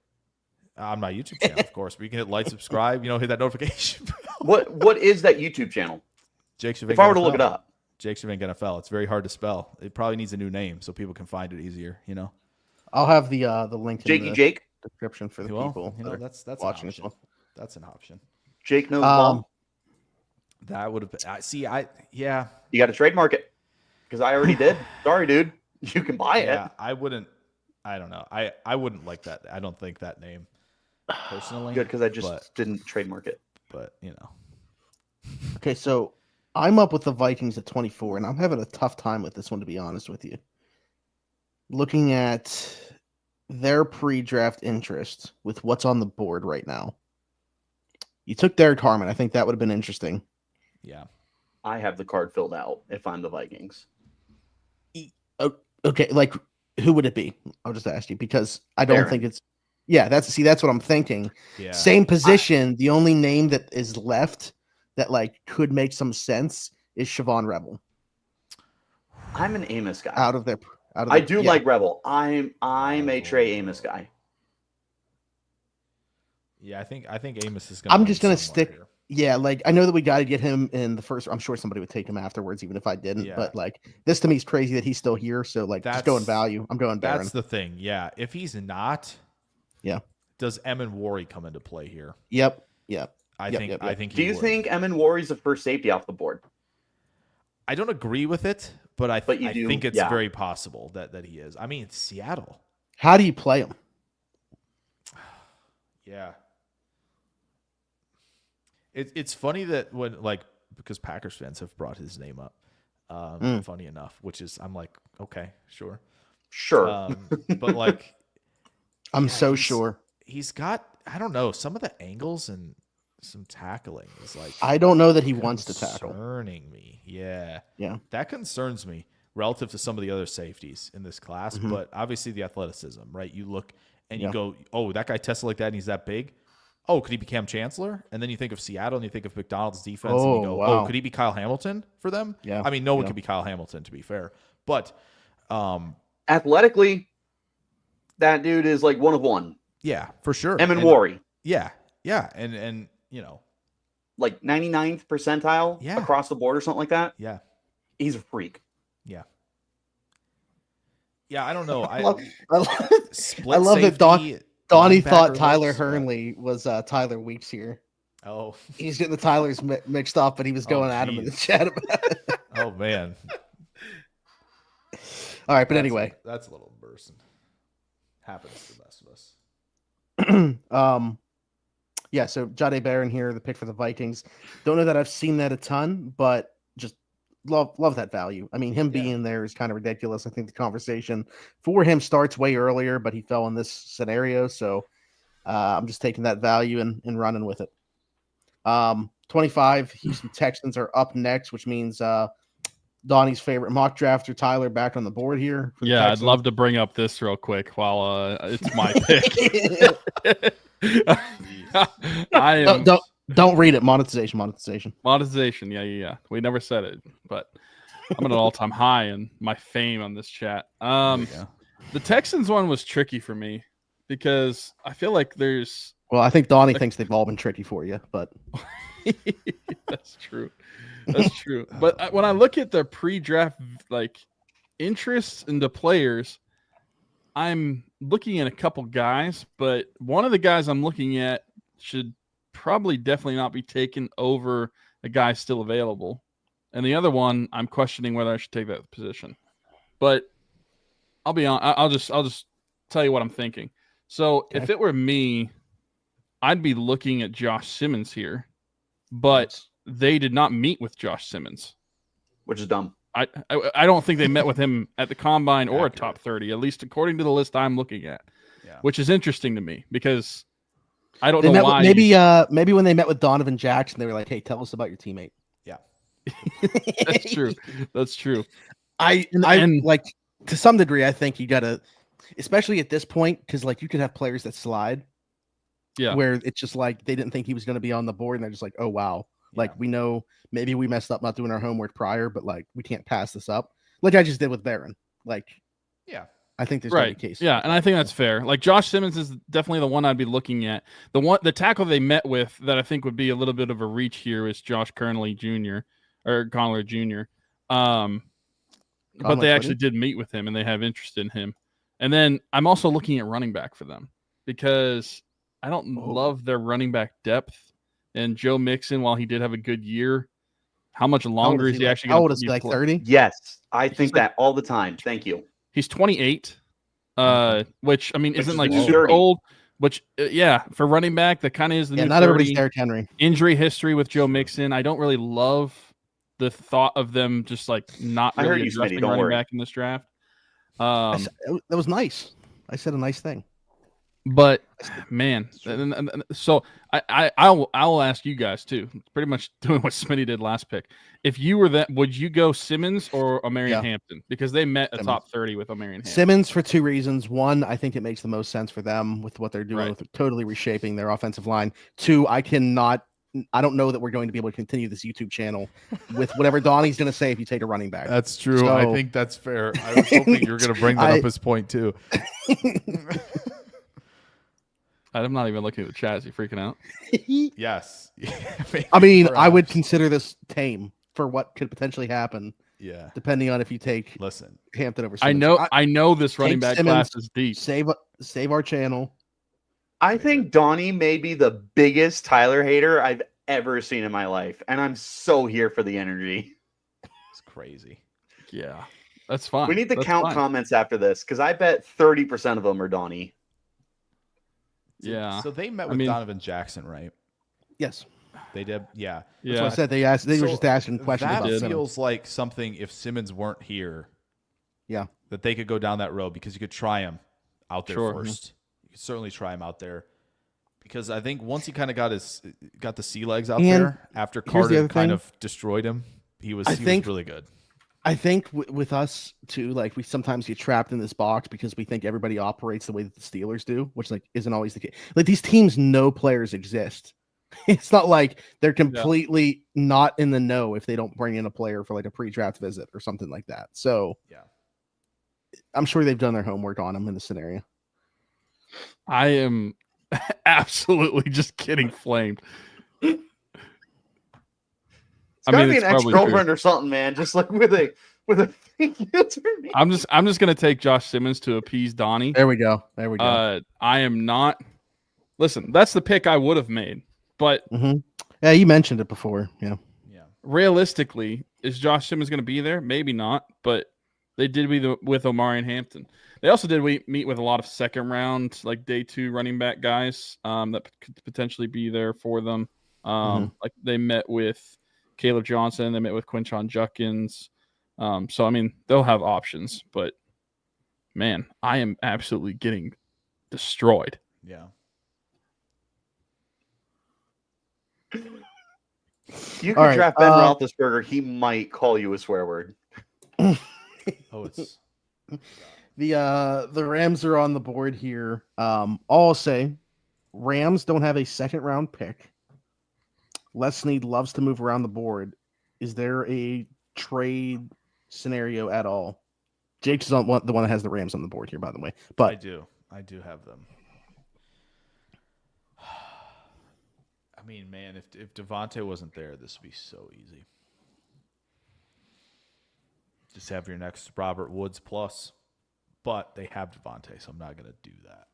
On my YouTube channel, of course. We can hit like, subscribe, hit that notification bell. What is that YouTube channel? Jake Schyvinck. If I were to look it up. Jake Schyvinck NFL. It's very hard to spell. It probably needs a new name so people can find it easier, I'll have the link in the Jake description for the people. That's watching an option. That's an option. Jake knows ball. That would have been. Yeah. You got to trademark it because I already did. Sorry, dude. You can buy it. Yeah, I wouldn't. I don't know. I wouldn't like that. I don't think that name personally. Good, because I just didn't trademark it. But Okay, so I'm up with the Vikings at 24, and I'm having a tough time with this one, to be honest with you. Looking at their pre-draft interest with what's on the board right now. You took Derek Harmon. I think that would have been interesting. Yeah. I have the card filled out if I'm the Vikings. Okay, who would it be? I'll just ask you because I don't think it's. Yeah, that's what I'm thinking. Yeah. Same position. The only name that is left that could make some sense is Siobhan Rebel. I'm an Amos guy. I do like Rebel. I'm a Trey Amos guy. Yeah, I think Amos is going. I'm just going to stick. Here. Yeah, I know that we got to get him in the first. I'm sure somebody would take him afterwards, even if I didn't. Yeah. But this to me is crazy that he's still here. So just going value. I'm going Barron. That's the thing. Yeah, if he's not, does Emin Wari come into play here? Yep. I think. Do you think Emin Wari's the first safety off the board? I don't agree with it, but I think it's very possible that he is. I mean, it's Seattle. How do you play him? Yeah. It's funny that when because Packers fans have brought his name up, funny enough, which is I'm like, okay, sure, but I'm so sure he's got, I don't know, some of the angles and some tackling is I don't know that he wants to tackle. Concerning me, yeah, that concerns me relative to some of the other safeties in this class, but obviously the athleticism, right? You look and you go, oh, that guy tested like that and he's that big. oh, could he be Cam Chancellor? And then you think of Seattle and you think of McDonald's defense and Oh, you go, wow. oh, could he be Kyle Hamilton for them? Yeah. I mean, no one Yeah. could be Kyle Hamilton, to be fair. But Athletically, that dude is like one of one. yeah, for sure. Em and And- Worry, Yeah. Yeah. And you know, like 99th percentile Yeah. across the board or something like that. yeah. He's a freak. Yeah. Yeah, I don't know. I love, Split I love that safety, Donnie thought linebacker Tyler looks, Hurnley was Tyler Weeks here. Oh. He's getting the Tylers mixed up, but he was going at him in the geez. chat about it. Oh man. All right, but anyway, That's a little embarrassing. Happens to the best of us. yeah. So Jade Barron here, the pick for the Vikings. Don't know that I've seen that a ton, but just love that value. I mean, him being there is kind of ridiculous. I think the conversation for him starts way earlier, but he fell in this scenario, so I'm just taking that value and running with it. 25 Houston Texans are up next, which means Donnie's favorite mock drafter Tyler back on the board here. for the Yeah, I'd Texans. love to bring up this real quick while it's my pick. I am Don't read it. Monetization. monetization. Yeah. We never said it, but I'm at an all-time high in my fame on this chat. The Texans one was tricky for me because I feel like there's Well, I think Donnie thinks they've all been tricky for you, but That's true. That's true. But when I look at the pre-draft like interests in the players, I'm looking at a couple guys, but one of the guys I'm looking at should probably definitely not be taken over a guy still available. And the other one, I'm questioning whether I should take that position. But I'll be on. I'll just tell you what I'm thinking. So if it were me, I'd be looking at Josh Simmons here, but they did not meet with Josh Simmons, Which is dumb. I don't think they met with him at the combine or a top 30, at least according to the list I'm looking at, which is interesting to me because I don't know why. Maybe when they met with Donovan Jackson, they were like, "Hey, tell us about your teammate." Yeah, that's true. That's true. I like to some degree. I think you gotta, especially at this point, because like you could have players that slide. Yeah, where it's just like they didn't think he was going to be on the board, and they're just like, "Oh wow." Like, we know maybe we messed up not doing our homework prior, but like we can't pass this up. Like I just did with Barron. Like, yeah, I think there's a case. Yeah, and I think that's fair. Like Josh Simmons is definitely the one I'd be looking at. The tackle they met with that I think would be a little bit of a reach here is Josh Conley Jr. But they actually did meet with him and they have interest in him. And then I'm also looking at running back for them because I don't love their running back depth. And Joe Mixon, while he did have a good year, how much longer is he actually going to play? Like 30? Yes, I think that all the time. Thank you. He's 28, which I mean isn't like is super 30. old. Which for running back, that kind of is the new not 30. everybody's Derrick Henry. Injury history with Joe Mixon. I don't really love the thought of them just like not I heard really you, Smitty, addressing don't running worry. back in this draft. That was nice. I said a nice thing. But man, so I'll ask you guys too. Pretty much doing what Smitty did last pick. If you were that, would you go Simmons or Omarion Hampton? Because they met a top 30 with Omarion Hampton. Simmons for two reasons. One, I think it makes the most sense for them with what they're doing with totally reshaping their offensive line. Two, I don't know that we're going to be able to continue this YouTube channel with whatever Donnie's going to say if you take a running back. That's true. So, I think that's fair. I was hoping you were going to bring that up as point too. I'm not even looking at the chat. Is he freaking out? Yes. I mean, I would consider this tame for what could potentially happen. Yeah. Depending on if you take Hampton over Simmons. I know this running back Simmons, class is deep. Save our channel. I think Donnie may be the biggest Tyler hater I've ever seen in my life. And I'm so here for the energy. It's crazy. Yeah. That's fine. We need to count comments after this because I bet 30% of them are Donnie. Yeah. So they met with Donovan Jackson, right? Yes. They did. Yeah. That's what I said. They were just asking questions about Simmons. That feels like something if Simmons weren't here. Yeah. That they could go down that road because you could try him out there first. You could certainly try him out there. Because I think once he kind of got the sea legs out there after Carter kind of destroyed him, he was really good. I think with us too, like we sometimes get trapped in this box because we think everybody operates the way that the Steelers do, which like isn't always the case. Like these teams know players exist. It's not like they're completely not in the know if they don't bring in a player for like a pre-draft visit or something like that. So Yeah. I'm sure they've done their homework on him in the scenario. I am absolutely just getting flamed. It's I gotta mean, be it's an probably ex-girlfriend or something, man. Just like with a fake username. I'm just gonna take Josh Simmons to appease Donnie. There we go. There we go. I am not. Listen, that's the pick I would have made, but Yeah, you mentioned it before. Yeah. realistically, is Josh Simmons going to be there? Maybe not, but they did with Omari and Hampton. They also did meet with a lot of second round, like day 2 running back guys that could potentially be there for them. Like they met with Caleb Johnson, they met with Quinshon Judkins. So I mean, they'll have options, but man, I am absolutely getting destroyed. Yeah. You All could right, draft Ben Roethlisberger. He might call you a swear word. Oh, it's the Rams are on the board here. All I'll say, Rams don't have a second round pick. Les Snead loves to move around the board. Is there a trade scenario at all? Jake's the one that has the Rams on the board here, by the way. But I do have them. I mean, man, if Devontae wasn't there, this would be so easy. Just have your next Robert Woods plus. But they have Devontae, so I'm not going to do that.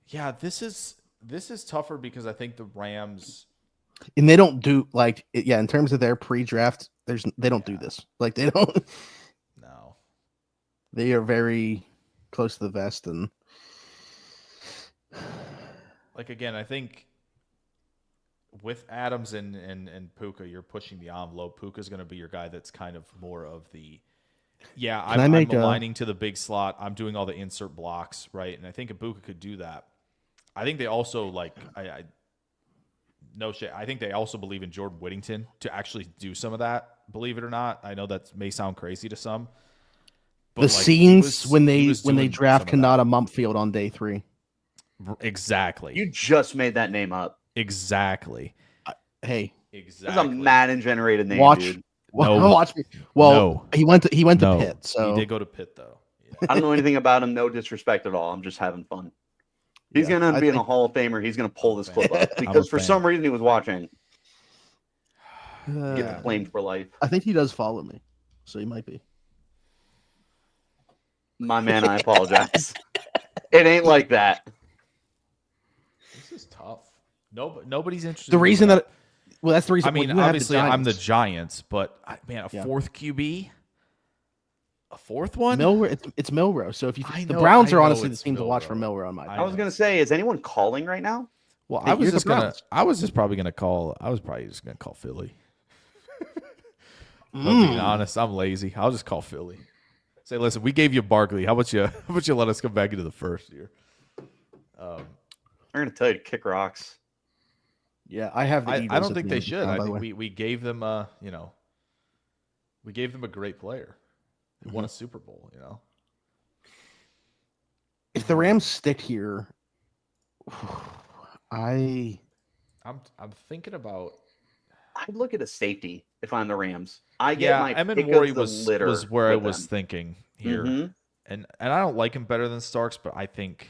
Yeah, this is tougher because I think the Rams, and they don't do like in terms of their pre-draft, they don't do this. Like they don't. No. They are very close to the vest and. Like again, I think with Adams and Puka, you're pushing the envelope. Puka's going to be your guy that's kind of more of the, I'm aligning to the big slot. I'm doing all the insert blocks, right? And I think Puka could do that. I think they also I think they also believe in Jordan Whittington to actually do some of that. Believe it or not, I know that may sound crazy to some. But the scenes when they draft Kanata Mumpfield on day 3. Exactly. You just made that name up. Exactly. Hey, exactly. It's a Madden generated name, dude. Watch me. Well, he went to Pitt. So he did go to Pitt though. Yeah. I don't know anything about him. No disrespect at all. I'm just having fun. He's gonna be in a Hall of Famer. He's gonna pull this clip up because for some reason he was watching. Get flamed for life. I think he does follow me, so he might be. My man, I apologize. It ain't like that. This is tough. Nobody's interested. The reason that's the reason. I mean, obviously, I'm the Giants, but man, fourth QB, a fourth one. It's Milrow. So if the Browns are honestly the team to watch for Milrow. I was gonna say, is anyone calling right now? Well, I was just probably gonna call Philly. Being honest, I'm lazy. I'll just call Philly. Say, listen, we gave you Barkley. How about you let us come back into the first year? I'm gonna tell you to kick rocks. Yeah, I have. I don't think they should. I think we gave them we gave them a great player. They won a Super Bowl. If the Rams stick here, I'm thinking about. I'd look at a safety if I'm the Rams. I get my Emmett pick Morey of the litter was where I was them. thinking here, and I don't like him better than Starks, but I think.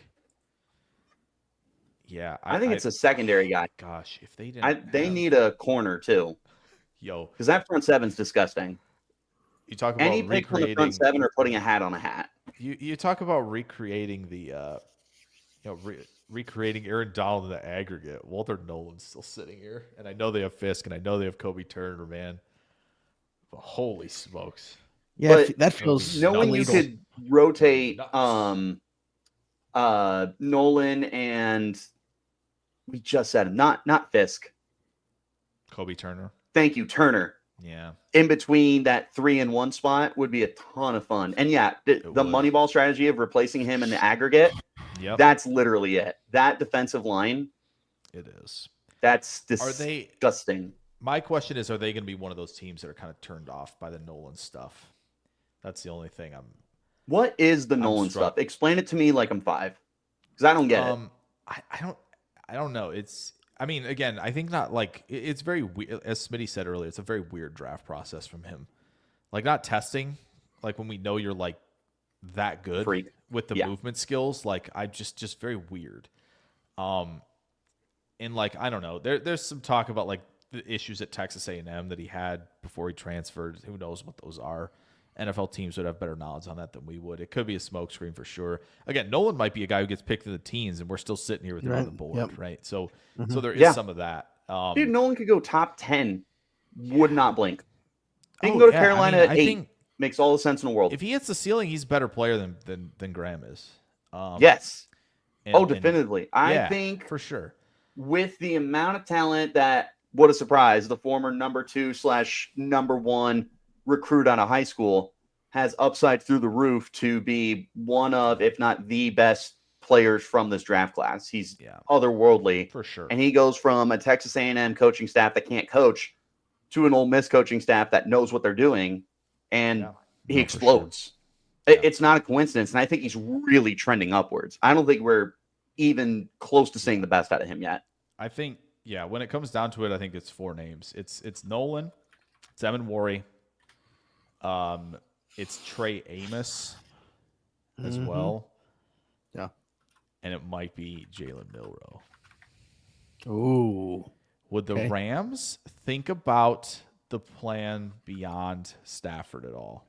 Yeah, I think it's a secondary guy. Gosh, if they didn't, they need a corner too. Because that front seven's disgusting. You talk about any pick from the front seven or putting a hat on a hat. You talk about recreating the, recreating Aaron Donald in the aggregate. Walter Nolan's still sitting here, and I know they have Fisk, and I know they have Kobe Turner, man. But holy smokes! Yeah, but that feels. Knowing you could rotate Nolan and. We just said him, not Fisk. Kobe Turner. Thank you, Turner. Yeah. In between that 3-1 spot would be a ton of fun. And the Moneyball strategy of replacing him in the aggregate, that's literally it. That defensive line. It is. That's disgusting. My question is, are they going to be one of those teams that are kind of turned off by the Nolan stuff? That's the only thing What is the Nolan stuff? Explain it to me like I'm 5, because I don't get it. I don't know. I mean, again, I think not like it's very weird. As Smitty said earlier, it's a very weird draft process from him. Like not testing, like when we know you're like that good Freak. with the movement skills. Like I just very weird. And like I don't know. There's some talk about like the issues at Texas A&M that he had before he transferred. Who knows what those are? NFL teams would have better knowledge on that than we would. It could be a smokescreen for sure. Again, Nolan might be a guy who gets picked in the teens, and we're still sitting here with him on the board, right? So, so there is some of that. Dude, Nolan could go top 10. Would not blink. He can go to Carolina at 8. Makes all the sense in the world. If he hits the ceiling, he's a better player than Graham is. Yes. Definitively. I think for sure. With the amount of talent that, what a surprise, the former number 2/number 1 recruit out of high school has upside through the roof to be one of, if not the best players from this draft class. He's otherworldly for sure. And he goes from a Texas A&M coaching staff that can't coach to an Ole Miss coaching staff that knows what they're doing. And he explodes. Sure. It's not a coincidence. And I think he's really trending upwards. I don't think we're even close to seeing the best out of him yet. I think, when it comes down to it, I think it's 4 names. It's Nolan, it's Evan Worry, it's Trey Amos as well. Yeah. And it might be Jalen Milroe. Ooh. Would the Rams think about the plan beyond Stafford at all?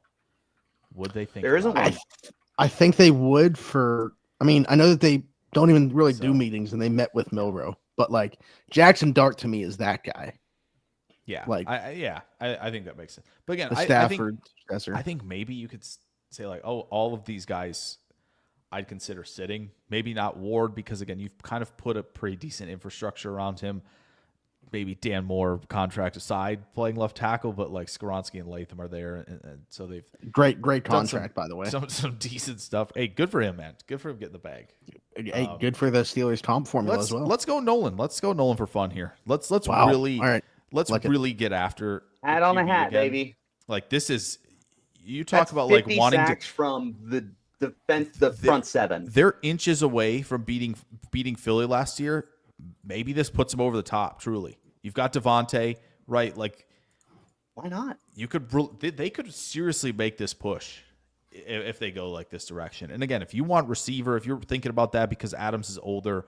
Would they think there isn't one? I think they would I know that they don't even really do meetings, and they met with Milroe, but like Jackson Dart to me is that guy. Yeah, like I think that makes sense. But again, I think maybe you could say like, oh, all of these guys I'd consider sitting. Maybe not Ward, because again, you've kind of put a pretty decent infrastructure around him. Maybe Dan Moore, contract aside, playing left tackle, but like Skoronski and Latham are there, and so they've great contract, by the way. Some decent stuff. Hey, good for him, man. Good for him getting the bag. Hey, good for the Steelers comp formula as well. Let's go Nolan. Let's go Nolan for fun here. Let's wow. really all right. Let's really get after hat on the hat, again. Baby. Like this is you talk That's about like wanting sacks from the defense, the front 7. They're inches away from beating Philly last year. Maybe this puts them over the top. Truly, you've got Devontae, right? Like, why not? They could seriously make this push if they go like this direction. And again, if you want receiver, if you're thinking about that because Adams is older,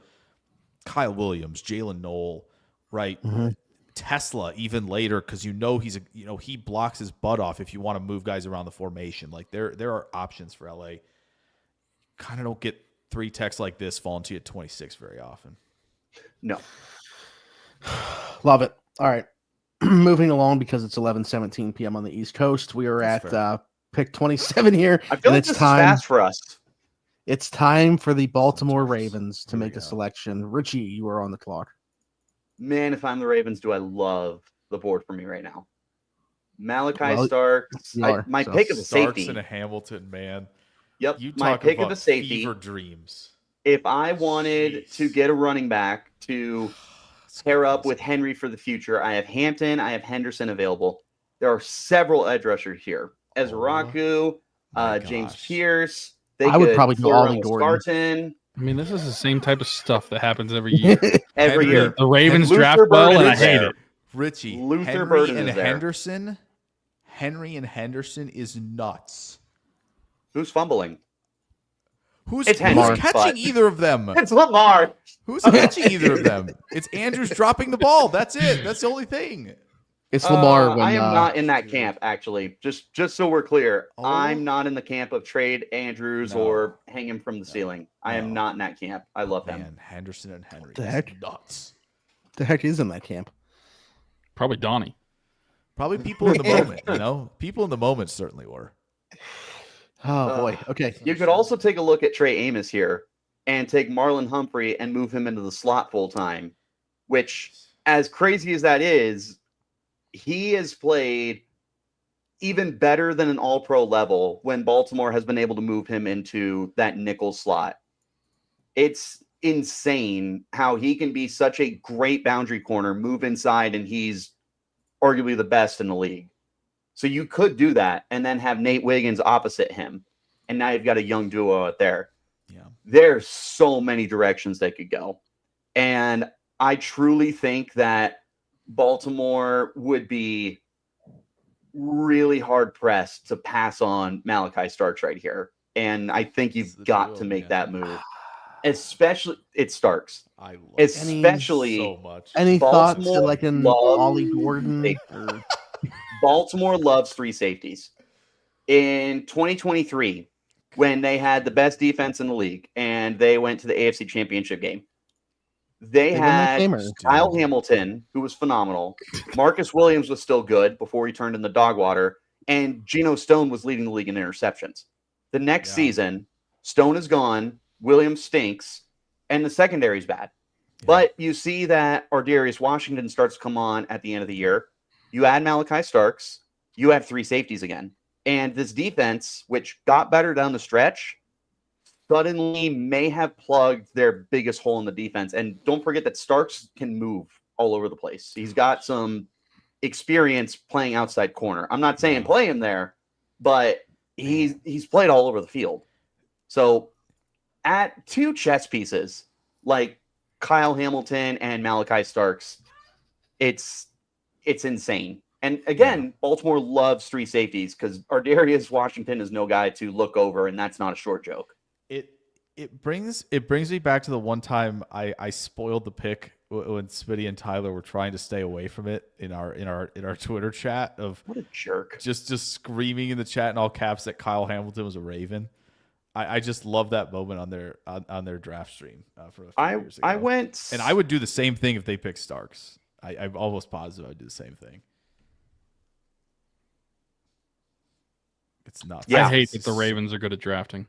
Kyle Williams, Jalen Noel, right? Mm-hmm. Tesla even later, because he blocks his butt off if you want to move guys around the formation. Like there are options for LA. Kind of don't get 3 techs like this falling to you at 26 very often. No. Love it. All right. Moving along, because it's 11:17 p.m. on the East Coast. We are at pick 27 here. I feel like this is fast for us. It's time for the Baltimore Ravens to make a selection. Richie, you are on the clock. Man, if I'm the Ravens, do I love the board for me right now. Malachi Starks. My pick of a safety. Starks and a Hamilton, man. Yep, you my pick of a safety. Fever dreams. If I wanted to get a running back to pair up with Henry for the future, I have Hampton, I have Henderson available. There are several edge rushers here. Ezra Raku, James Pierce. I would probably go Ollie Gordon. I mean, this is the same type of stuff that happens every year. Every year. The Ravens draft well, and I hate it. Richie, Luther Burden and is there. Henry and Henderson is nuts. Who's fumbling? Who's catching either of them? It's Lamar. Who's catching either of them? It's Andrews dropping the ball. That's it. That's the only thing. It's Lamar. I am not in that camp, actually. Just so we're clear, I'm not in the camp of trade Andrews or hang him from the ceiling. I am not in that camp. I love him. Henderson and Henry. The heck? Nuts. The heck is in that camp? Probably Donnie. Probably people in the moment, People in the moment certainly were. Oh, boy. Okay. You could also take a look at Trey Amos here and take Marlon Humphrey and move him into the slot full time, which, as crazy as that is, he has played even better than an all-pro level when Baltimore has been able to move him into that nickel slot. It's insane how he can be such a great boundary corner, move inside, and he's arguably the best in the league. So you could do that and then have Nate Wiggins opposite him. And now you've got a young duo out there. Yeah. There's so many directions they could go. And I truly think that Baltimore would be really hard pressed to pass on Malachi Starks right here. And I think you've got to make that move. Especially it's Starks. I love especially so much. Any thoughts to Baltimore like an loves- Ollie Gordon? Or... Baltimore loves 3 safeties. In 2023, when they had the best defense in the league and they went to the AFC Championship game, they won that had game, or- Kyle Hamilton, who was phenomenal. Marcus Williams was still good before he turned in the dog water, and Geno Stone was leading the league in interceptions. The next season, Stone is gone, Williams stinks, and the secondary's bad. Yeah. But you see that Ardarius Washington starts to come on at the end of the year. You add Malachi Starks, you have 3 safeties again. And this defense, which got better down the stretch, suddenly may have plugged their biggest hole in the defense. And don't forget that Starks can move all over the place. He's got some experience playing outside corner. I'm not saying play him there, but he's played all over the field. So at 2 chess pieces, like Kyle Hamilton and Malachi Starks, it's insane. And again, Baltimore loves 3 safeties because Ardarius Washington is no guy to look over, and that's not a short joke. It brings me back to the one time I spoiled the pick when Smitty and Tyler were trying to stay away from it in our Twitter chat of What a jerk. just screaming in the chat in all caps that Kyle Hamilton was a Raven. I just love that moment on their draft stream for a few years ago. I went, and I would do the same thing if they picked Starks. I'm almost positive I'd do the same thing. It's nuts. Yeah. I hate that the Ravens are good at drafting.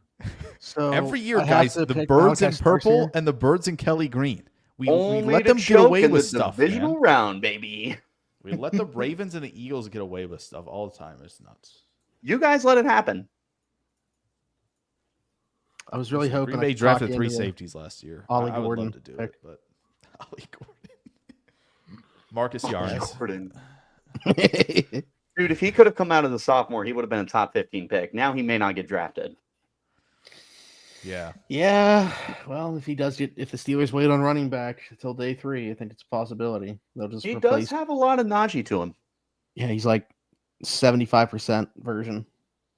So Every year, I have guys, to the pick birds in Malachi Starks purple here. and the birds in Kelly green. We only let to them get choke away in with the stuff, divisional man. round, baby. We let the Ravens and the Eagles get away with stuff all the time. It's nuts. You guys let it happen. I was really hoping Green I Bay could drafted talk 3 into the- safeties last year. Ollie I would Gordon love to do pick. it, but Ollie Gordon, Marcus Yarns. Gordon. Dude, if he could have come out as a sophomore, he would have been a top 15 pick. Now he may not get drafted. Yeah, Yeah, well, if the Steelers wait on running back until day 3, I think it's a possibility. They'll just He replace. does have a lot of Najee to him. Yeah, he's like 75% version,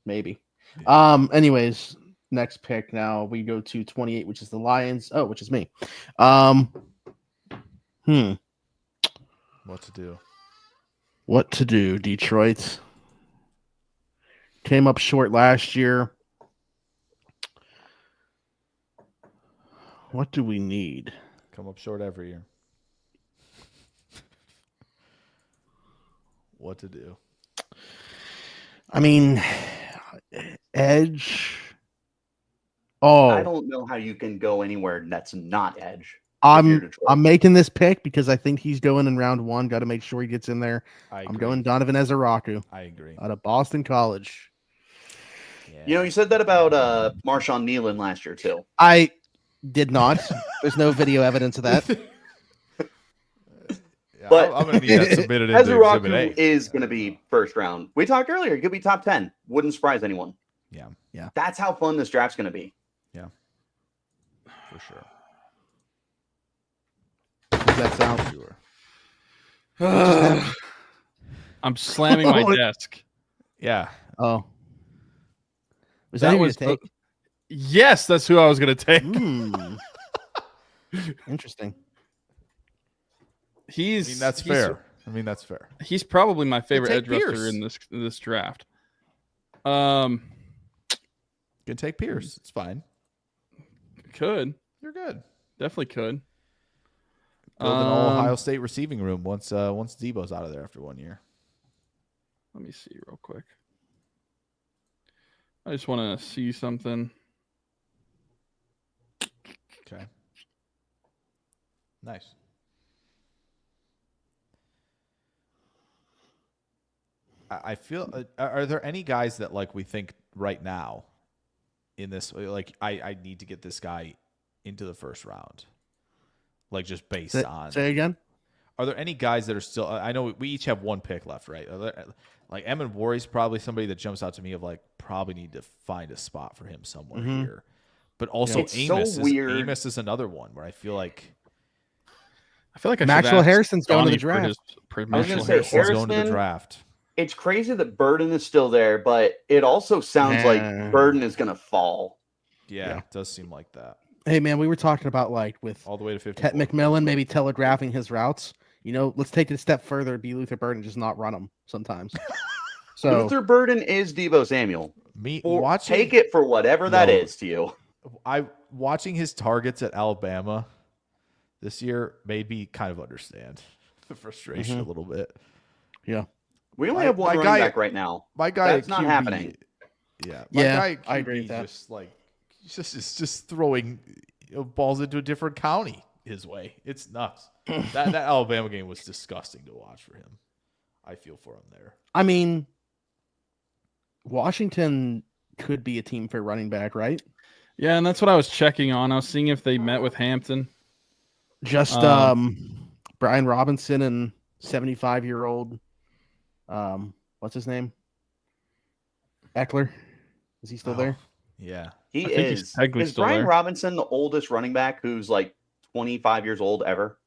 maybe. Yeah. Anyways, next pick. Now we go to 28, which is the Lions. Oh, which is me. What what to do? What to do? Detroit came up short last year. What do we need? Come up short every year. What to do? I mean, edge. Oh, I don't know how you can go anywhere that's not edge. if you're I'm Detroit. making this pick because I think he's going in round 1. Got to make sure he gets in there. I'm I'm going Donovan Ezeraku I agree. out of Boston College. Yeah. You know, you said that about Marshawn Nealon last year too. I did not. There's no video evidence of that. Yeah, But- I'm going to need that submitted into Exhibit Ezeraku A. is going to be first round. We talked earlier; he could be top 10. Wouldn't surprise anyone. Yeah, That's how fun this draft's going to be. for sure. Does that sound? Sure. I'm slamming my desk. Yeah. Oh, was that was take? Yes, that's who I was going to take. Interesting. I mean, that's fair. He's probably my favorite take edge rusher Pierce. in this draft. You can take Pierce. It's fine. Could You're good. definitely could. Build an all Ohio State receiving room once Debo's out of there after 1 year. Let me see real quick. I just want to see something. Okay. Nice. I feel. Are there any guys that like we think right now in this? Like, I need to get this guy into the first round. Like just based on. Say again. Are there any guys that are still? I know we each have one pick left, right? Like Emin Warry's probably somebody that jumps out to me of like probably need to find a spot for him somewhere here. But also It's so weird. Amos is another one where I feel like I should Maxwell ask Harrison's going to the Donnie draft. I was going to say Harrison's going to the Harrison. draft. It's crazy that Burden is still there, but it also sounds like Burden is going to fall. Yeah, it does seem like that. Hey man, we were talking about like with All the way to 50. Ted McMillan maybe telegraphing his routes. Let's take it a step further. Be Luther Burden, just not run them sometimes. So Luther Burden is Deebo Samuel. Take it for whatever that is to you. Watching his targets at Alabama this year made me kind of understand the frustration a little bit. Yeah, we only have one running back right now. My guy, that's not happening. Yeah, guy I agree with that. Just throwing balls into a different county his way. It's nuts. that Alabama game was disgusting to watch for him. I feel for him there. I mean, Washington could be a team for running back, right? Yeah, and that's what I was checking on. I was seeing if they met with Hampton. Just Brian Robinson and 75-year-old what's his name? Eckler. Is he still there? Yeah. He is. Is Brian Robinson the oldest running back who's like 25 years old ever?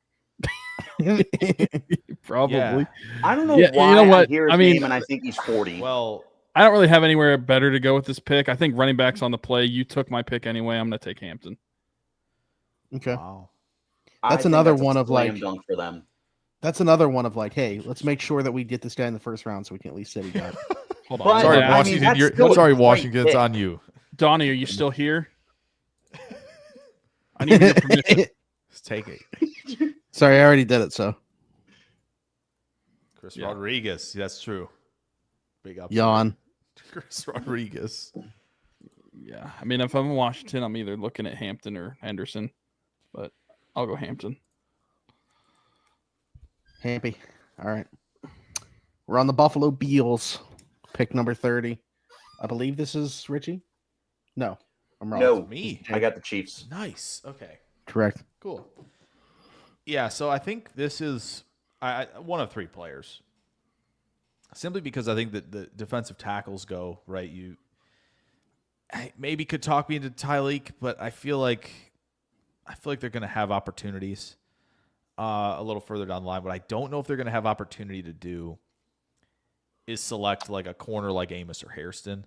Probably. Yeah. I don't know why I hear his name and I think he's 40. Well, I don't really have anywhere better to go with this pick. I think running back's on the play. You took my pick anyway. I'm going to take Hampton. Okay. Wow. That's another one of like dunk for them. That's another one of like, hey, let's make sure that we get this guy in the first round so we can at least say we got it. Hold on. But, sorry, I Washington. Sorry, Washington. It's on you. Donnie, are you still here? I need your permission. Let's take it. Sorry, I already did it. So, Chris Rodriguez. That's true. Big up. Yawn. Chris Rodriguez. Yeah, I mean, if I'm in Washington, I'm either looking at Hampton or Henderson, but I'll go Hampton. Happy. All right. We're on the Buffalo Bills. Pick number 30. I believe this is Richie. No, I'm wrong. No, me. I got the Chiefs. Nice. Okay. Correct. Cool. Yeah, so I think this is one of three players. Simply because I think that the defensive tackles go, right? I maybe could talk me into Tyleek, but I feel like they're going to have opportunities a little further down the line. What I don't know if they're going to have opportunity to do is select like a corner like Amos or Hairston.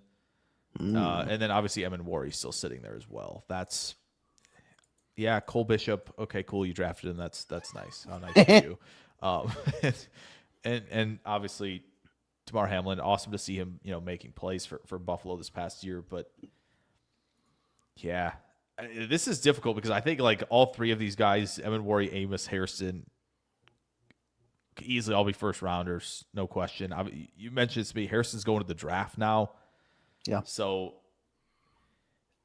And then obviously Emin Warry's still sitting there as well. That's Cole Bishop. Okay, cool. You drafted him. That's nice. How nice of you. And obviously Damar Hamlin. Awesome to see him, making plays for Buffalo this past year. But yeah, this is difficult because I think like all three of these guys, Emin Warry, Amos, Hairston, could easily all be first rounders, no question. You mentioned to me, Harrison's going to the draft now. Yeah. So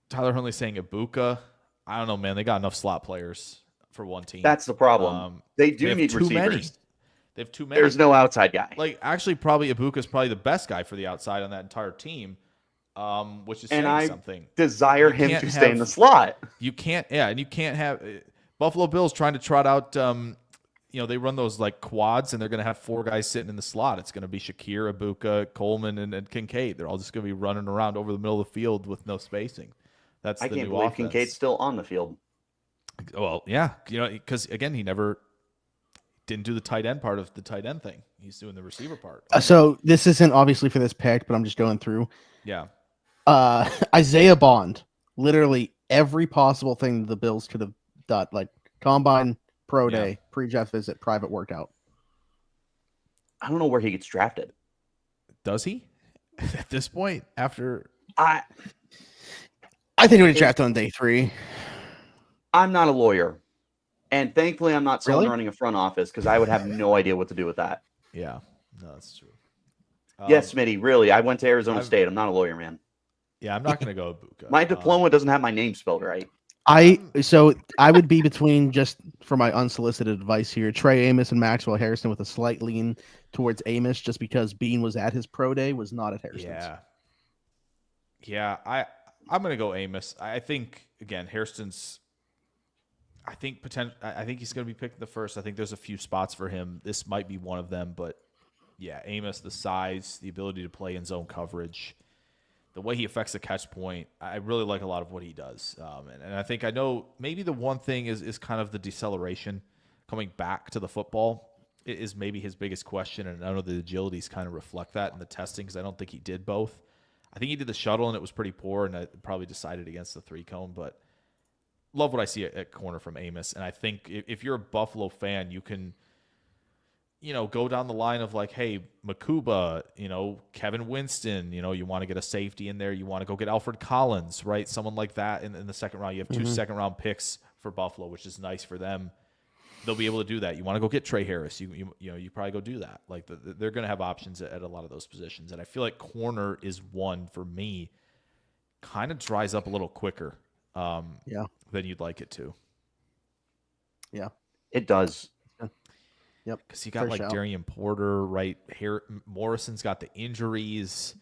Tyler Huntley's saying Ibuka. I don't know, man. They got enough slot players for one team. That's the problem. They need too receivers. Many. They have too many. There's no outside guy. Like, actually, probably Ibuka's probably the best guy for the outside on that entire team, which is saying something. Desire him to stay in the slot. You can't, and you can't have Buffalo Bills trying to trot out. They run those like quads, and they're going to have four guys sitting in the slot. It's going to be Shakir, Ibuka, Coleman, and Kincaid. They're all just going to be running around over the middle of the field with no spacing. That's the new offense. I can't believe Kincaid's still on the field. Well, yeah, because again, he never didn't do the tight end part of the tight end thing. He's doing the receiver part. So this isn't obviously for this pick, but I'm just going through. Yeah. Isaiah Bond, literally every possible thing the Bills could have done, like combine, pro day, pre-draft visit, private workout. I don't know where he gets drafted. Does he? At this point, after I think he would drafted on day 3. I'm not a lawyer. And thankfully, I'm not someone running a front office because I would have no idea what to do with that. Yeah, no, that's true. Yes, Smitty, really. I went to Arizona State. I'm not a lawyer, man. Yeah, I'm not going to go Ibuka. My diploma doesn't have my name spelled right. I would be between, just for my unsolicited advice here, Trey Amos and Maxwell Harrison with a slight lean towards Amos just because Bean was at his pro day, was not at Harrison's. Yeah, I'm going to go Amos. I think, again, Harrison's I think he's going to be picked the first. I think there's a few spots for him. This might be one of them, but yeah, Amos, the size, the ability to play in zone coverage, the way he affects the catch point, I really like a lot of what he does. And I know maybe the one thing is kind of the deceleration coming back to the football is maybe his biggest question. And I know the agilities kind of reflect that in the testing because I don't think he did both. I think he did the shuttle and it was pretty poor, and I probably decided against the 3-cone, but love what I see at corner from Amos. And I think if you're a Buffalo fan, you can, go down the line of like, hey, Makuba, Kevin Winston, you want to get a safety in there. You want to go get Alfred Collins, right? Someone like that in the second round. You have 2 second-round picks for Buffalo, which is nice for them. They'll be able to do that. You want to go get Trey Harris. You probably go do that. Like they're going to have options at a lot of those positions. And I feel like corner is one for me, kind of dries up a little quicker than you'd like it to. Yeah, it does. Yep. Because you got Darian Porter, right? Morrison's got the injuries.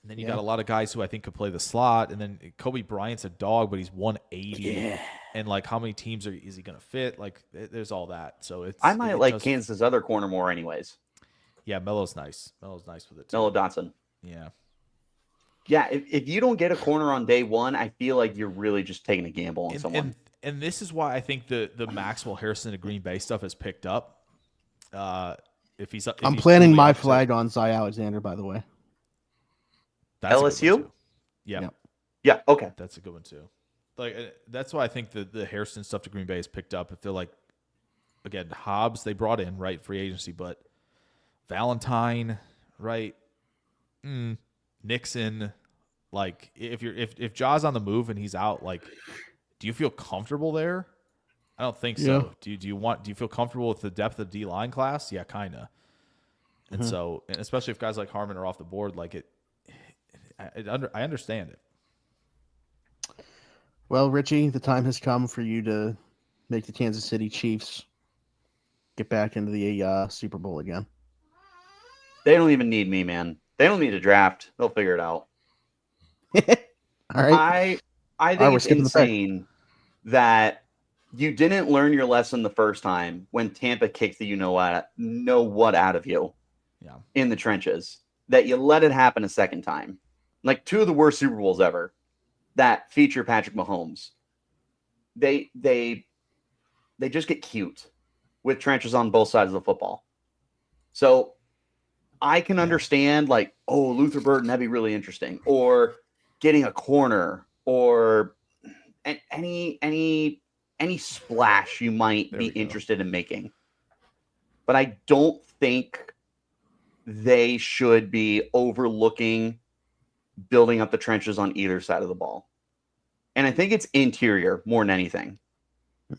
And then you got a lot of guys who I think could play the slot. And then Kobe Bryant's a dog, but he's 180. Yeah. And like, how many teams is he going to fit? Like, there's all that. So I might like Kansas' other corner more, anyways. Yeah, Melo's nice. Melo's nice with it too. Melo Dotson. Yeah. Yeah, if you don't get a corner on day one, I feel like you're really just taking a gamble on someone. And this is why I think the Maxwell Harrison to Green Bay stuff has picked up. If he's planting my flag on Zy Alexander, by the way. That's LSU? Yeah. Yeah, okay. That's a good one too. Like that's why I think the Harrison stuff to Green Bay has picked up. If they're like, again, Hobbs they brought in, right, free agency, but Valentine, right? Nixon, like if Jaw's on the move and he's out, like, do you feel comfortable there? I don't think so. Do you feel comfortable with the depth of D line class? Yeah, kinda. And so, and especially if guys like Harmon are off the board, like I understand it. Well, Richie, the time has come for you to make the Kansas City Chiefs get back into the Super Bowl again. They don't even need me, man. They don't need a draft. They'll figure it out. All right. I think it's insane that you didn't learn your lesson the first time when Tampa kicked the know what out of you in the trenches, that you let it happen a second time. Like 2 of the worst Super Bowls ever that feature Patrick Mahomes. They just get cute with trenches on both sides of the football. So I can understand like, oh, Luther Burden, that'd be really interesting. Or getting a corner or any splash you might be interested in making. But I don't think they should be overlooking building up the trenches on either side of the ball. And I think it's interior more than anything.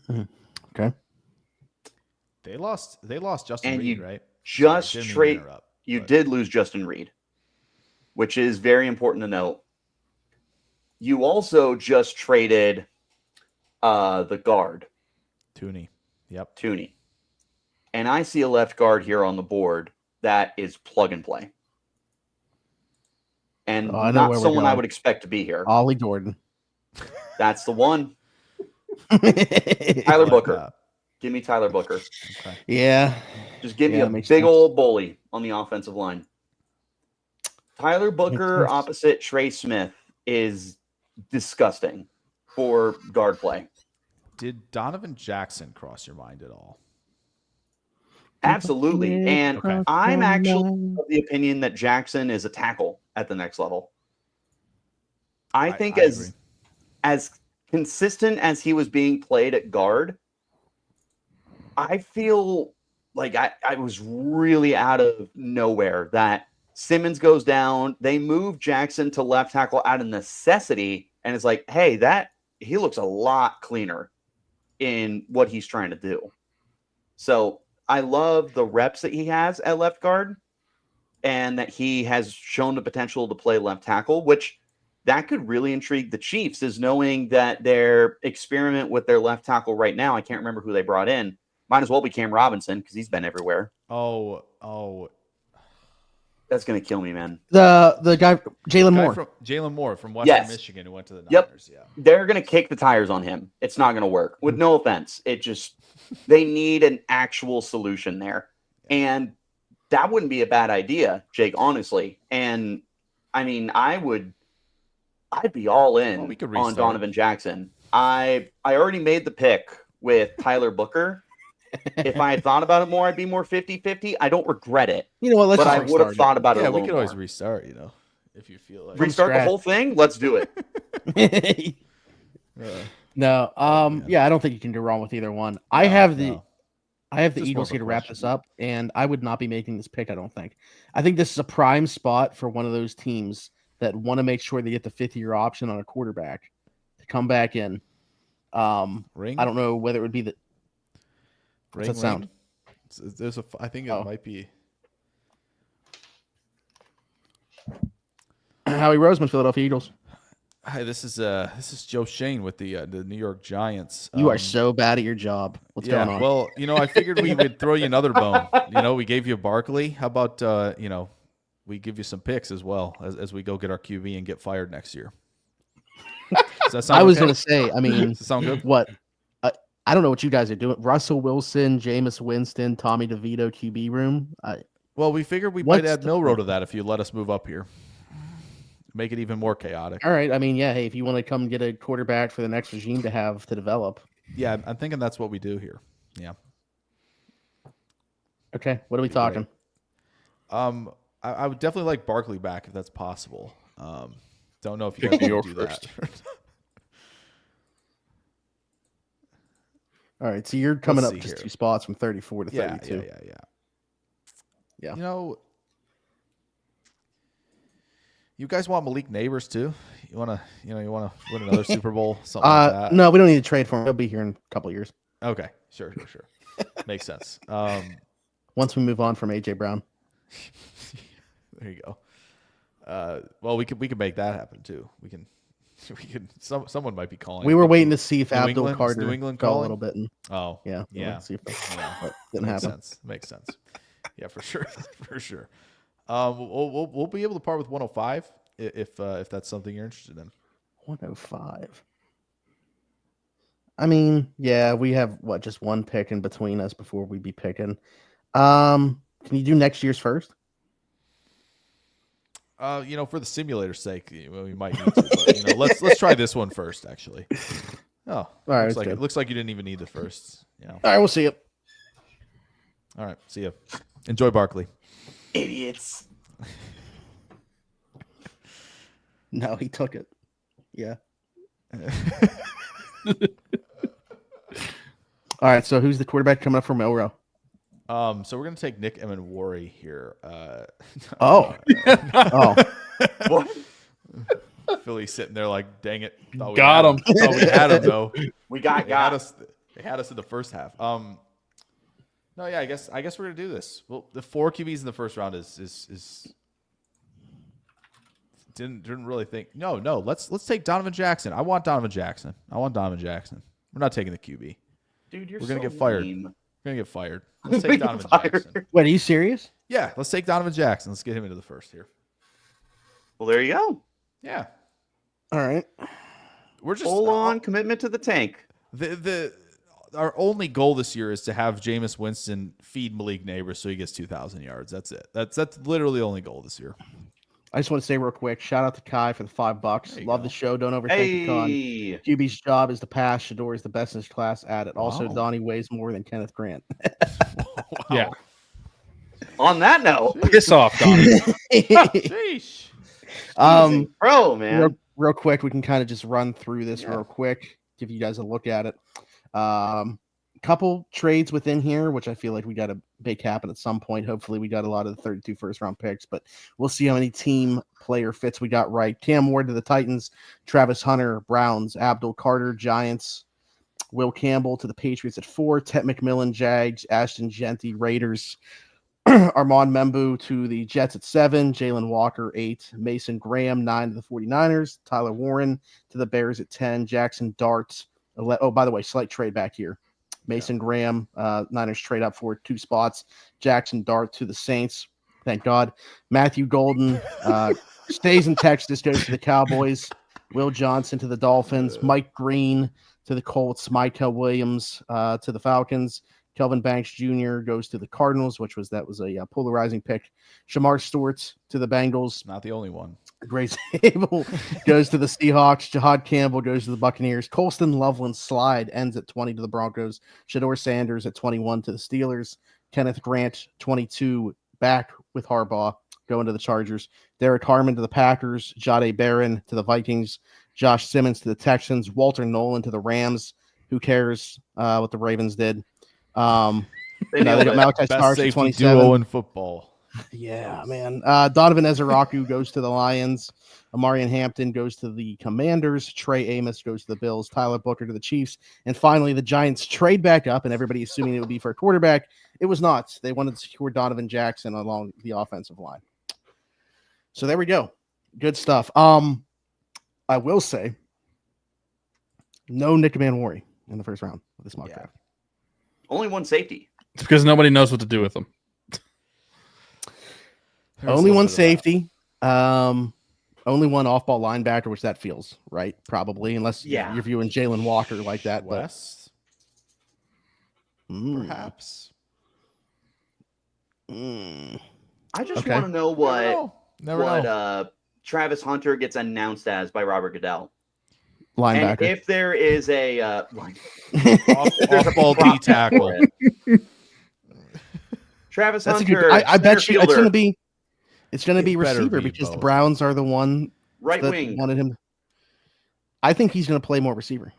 Okay. They lost Justin Reed, right? You did lose Justin Reed, which is very important to note. You also just traded the guard. Tooney. Yep. Tooney. And I see a left guard here on the board that is plug and play. And not someone I would expect to be here. Ollie Gordon. That's the one. Tyler Booker. Give me Tyler Booker. Okay. Yeah. Just give me a big old bully on the offensive line. Tyler Booker opposite Trey Smith is disgusting for guard play. Did Donovan Jackson cross your mind at all? Absolutely. And I'm actually of the opinion that Jackson is a tackle at the next level. I think as consistent as he was being played at guard, I feel like I was really out of nowhere that Simmons goes down. They move Jackson to left tackle out of necessity. And it's like, hey, he looks a lot cleaner in what he's trying to do. So I love the reps that he has at left guard and that he has shown the potential to play left tackle, which that could really intrigue the Chiefs, is knowing that their experiment with their left tackle right now, I can't remember who they brought in, might as well be Cam Robinson because he's been everywhere. Oh. That's gonna kill me, man. The guy Jalen Moore. Jalen Moore from Western Yes. Michigan, who went to the Yep. Niners. Yeah. They're gonna kick the tires on him. It's not gonna work. With no offense, they need an actual solution there, and that wouldn't be a bad idea, Jake. Honestly, and I mean, I'd be all in Well, we could on restart. Donovan Jackson. I already made the pick with Tyler Booker. If I had thought about it more, I'd be more 50-50. I don't regret it, You know what? Let's but I just would have restart thought about it Yeah, a we little could always more. restart, if you feel like. Restart the scratch. whole thing. Let's do it. it. No, man. yeah, I don't think you can do wrong with either one. I have the Just more Eagles of a here to wrap question. this up, and I would not be making this pick. I don't think. I think this is a prime spot for one of those teams that want to make sure they get the 5th-year option on a quarterback to come back in. Ring? I don't know whether it would be the. What's that sound? I think it Oh. might be. Howie Roseman, Philadelphia Eagles. Hi, this is Joe Shane with the New York Giants. You are so bad at your job. What's going on? Well, I figured we would throw you another bone. We gave you Barkley. How about we give you some picks as well as we go get our QB and get fired next year. Does that sound I was okay? going to say, I mean, Does that sound good? what? I don't know what you guys are doing. Russell Wilson, Jameis Winston, Tommy DeVito, QB room. Well, we figured we What's might add the Milrow point? to that if you let us move up here. Make it even more chaotic. All right. I mean, yeah. Hey, if you want to come get a quarterback for the next regime to have to develop. Yeah, I'm thinking that's what we do here. Yeah. Okay. What are we Be talking? I would definitely like Barkley back if that's possible. Don't know if you guys New want York to do first. that. All right. So you're coming up see just here. 2 spots from 34 to Yeah. 32. Yeah. You guys want Malik Neighbors too? You want to win another Super Bowl, something like that? No, we don't need to trade for him. He'll be here in a couple of years Okay, sure. Makes sense. once we move on from AJ Brown. There you go. Well, we could make that happen too. We can. Someone might be calling. We were waiting to see if New Abdul England? Is Carter New England fell a calling? little bit. And, Oh, yeah. yeah. Let's see if Yeah. but didn't Makes happen. sense. Makes sense. Yeah, for sure. For sure. We'll be able to part with 105 if that's something you're interested in. 105. I mean, yeah, we have just one pick in between us before we'd be picking. Can you do next year's first? For the simulator's sake, we might need to. But, let's try this one first. Actually. Oh, All right, it looks like you didn't even need the first. All right, we'll see you. All right. See ya. Enjoy Barkley. Idiots. No, he took it. Yeah. All right, so who's the quarterback coming up for Milrow? So we're gonna take Nick Emenwari here. Oh. What? Philly's sitting there like, dang it. Thought we Got had him. Thought we had him though. We got They had got. us. They had us in the first half. No, yeah, I guess we're gonna do this. Well, the 4 QBs in the first round is didn't really think. No. Let's take Donovan Jackson. I want Donovan Jackson. We're not taking the QB. Dude, you're We're gonna so get fired. mean. We're gonna get fired. Let's take Donovan Fired. Jackson. Wait, are you serious? Yeah, let's take Donovan Jackson. Let's get him into the first here. Well, there you go. Yeah, All right. we're just Full on commitment to the tank. Our only goal this year is to have Jameis Winston feed Malik Neighbors so he gets 2,000 yards. That's it. That's literally the only goal this year. I just want to say real quick, shout out to Kai for the $5. There you Love go. the show. Don't overthink the con. Hey, QB's job is to pass. Shador is the best in his class at it. Also, Wow. Donnie weighs more than Kenneth Grant. Yeah. on that note, Piss off, Donnie. Sheesh. bro, man. Real quick, we can kind of just run through this Yeah. real quick, give you guys a look at it. Couple trades within here, which I feel like we got to make happen at some point. Hopefully, we got a lot of the 32 first round picks, but we'll see how many team player fits we got right. Cam Ward to the Titans, Travis Hunter, Browns, Abdul Carter, Giants, Will Campbell to the Patriots at 4, Tet McMillan, Jags, Ashton Genty, Raiders, Armand Membu to the Jets at 7, Jalen Walker 8, Mason Graham 9 to the 49ers, Tyler Warren to the Bears at 10, Jackson Dart. Oh, by the way, slight trade back here. Mason Graham, Niners trade up for 2 spots. Jackson Dart to the Saints. Thank God. Matthew Golden stays in Texas, goes to the Cowboys. Will Johnson to the Dolphins. Mike Green to the Colts. Michael Williams to the Falcons. Kelvin Banks Jr. goes to the Cardinals, that was a polarizing pick. Shamar Stewart to the Bengals. Not the only one. Grace Abel goes to the Seahawks. Jahad Campbell goes to the Buccaneers. Colston Loveland Slide ends at 20 to the Broncos. Shador Sanders at 21 to the Steelers. Kenneth Grant, 22, back with Harbaugh, going to the Chargers. Derek Harmon to the Packers. Jahdae Barron to the Vikings. Josh Simmons to the Texans. Walter Nolan to the Rams. Who cares what the Ravens did? They got Malachi Starks at 27. Duo in football. Yeah, man. Donovan Ezeraku goes to the Lions. Amarian Hampton goes to the Commanders. Trey Amos goes to the Bills. Tyler Booker to the Chiefs. And finally, the Giants trade back up, and everybody assuming it would be for a quarterback. It was not. They wanted to secure Donovan Jackson along the offensive line. So there we go. Good stuff. I will say, no Nick Manwari in the first round of this mock draft. Only one safety. It's because nobody knows what to do with them. Only one safety. Only one off-ball linebacker, which that feels right, probably, unless you're viewing Jalen Walker like that. West, perhaps. I just want to know what Travis Hunter gets announced as by Robert Goodell. Linebacker. And if there is a off-ball D tackle, Travis That's Hunter. I bet you fielder, it's going to be receiver because the Browns are the one right that wing. wanted him. I think he's going to play more receiver.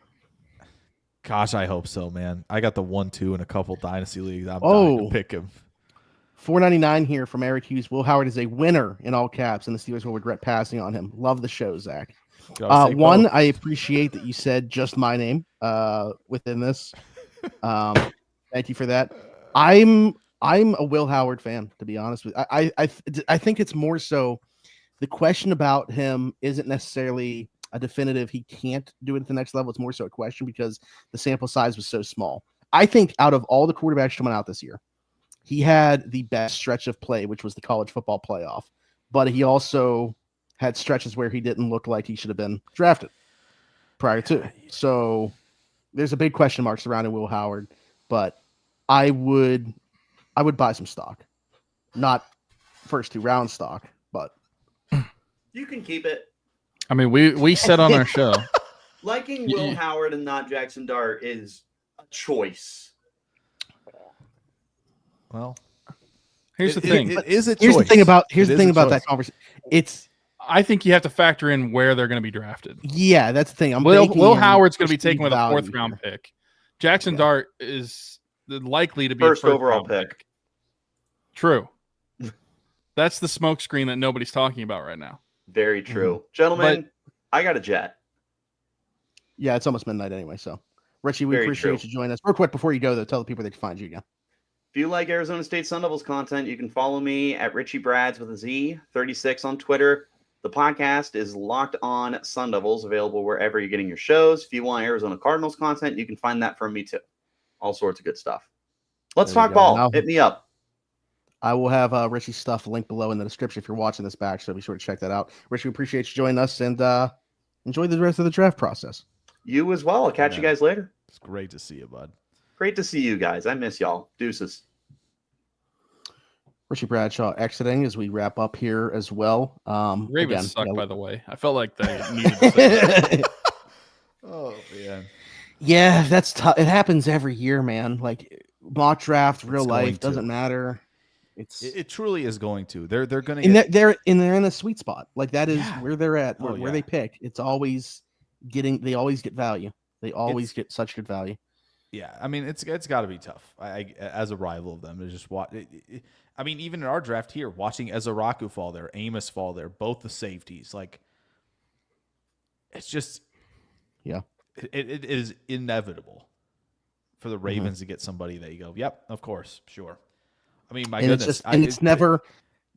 Gosh, I hope so, man. I got the 1-2 in a couple dynasty leagues. I'm dying to pick him. $4.99 here from Eric Hughes. Will Howard is a winner in all caps, and the Steelers will regret passing on him. Love the show, Zach. One, I appreciate that you said just my name within this. Thank you for that. I'm a Will Howard fan, to be honest with you. I think it's more so the question about him isn't necessarily a definitive he can't do it at the next level. It's more so a question because the sample size was so small. I think out of all the quarterbacks coming out this year, he had the best stretch of play, which was the college football playoff. But he also had stretches where he didn't look like he should have been drafted prior to. So there's a big question mark surrounding Will Howard, but I would buy some stock. Not first 2 round stock, but You can keep it. I mean, we said on our show. Liking Will Howard and not Jackson Dart is a choice. Well, here's the thing. It is a choice. Here's the thing about that conversation. I think you have to factor in where they're going to be drafted. Yeah, that's the thing. Will Howard's going to be taken with a 4th round pick. Jackson Dart is likely to be first a overall pick. True. That's the smoke screen that nobody's talking about right now. Very true. Gentlemen, I got a jet. Yeah, it's almost midnight anyway. So, Richie, we Very appreciate true. you joining us. Real quick before you go, though, tell the people they can find you again. If you like Arizona State Sun Devils content, you can follow me at Richie Brads with a Z, 36 on Twitter. The podcast is Locked On Sun Devils, available wherever you're getting your shows. If you want Arizona Cardinals content, you can find that from me too. All sorts of good stuff. Let's talk ball. Hit me up. I will have Richie's stuff linked below in the description if you're watching this back, so be sure to check that out. Richie, we appreciate you joining us, and enjoy the rest of the draft process. You as well. I'll catch you guys later. It's great to see you, bud. Great to see you guys. I miss y'all. Deuces. Richie Bradshaw exiting as we wrap up here as well. Ravens suck, by the way. I felt like they needed to say that. Oh, man. Yeah, that's tough. It happens every year, man. Like mock draft, real life doesn't matter. It truly is going to. They're going and to. They're in a sweet spot. Like that is where they're at. Where they pick. It's always they always get value. They always get such good value. Yeah, I mean it's got to be tough. I as a rival of them to just watch. I mean, even in our draft here, watching Ezeraku fall there, Amos fall there, both the safeties. Like, it's just, it is inevitable for the Ravens to get somebody that you go, yep, of course, sure. I mean, my goodness, it's never.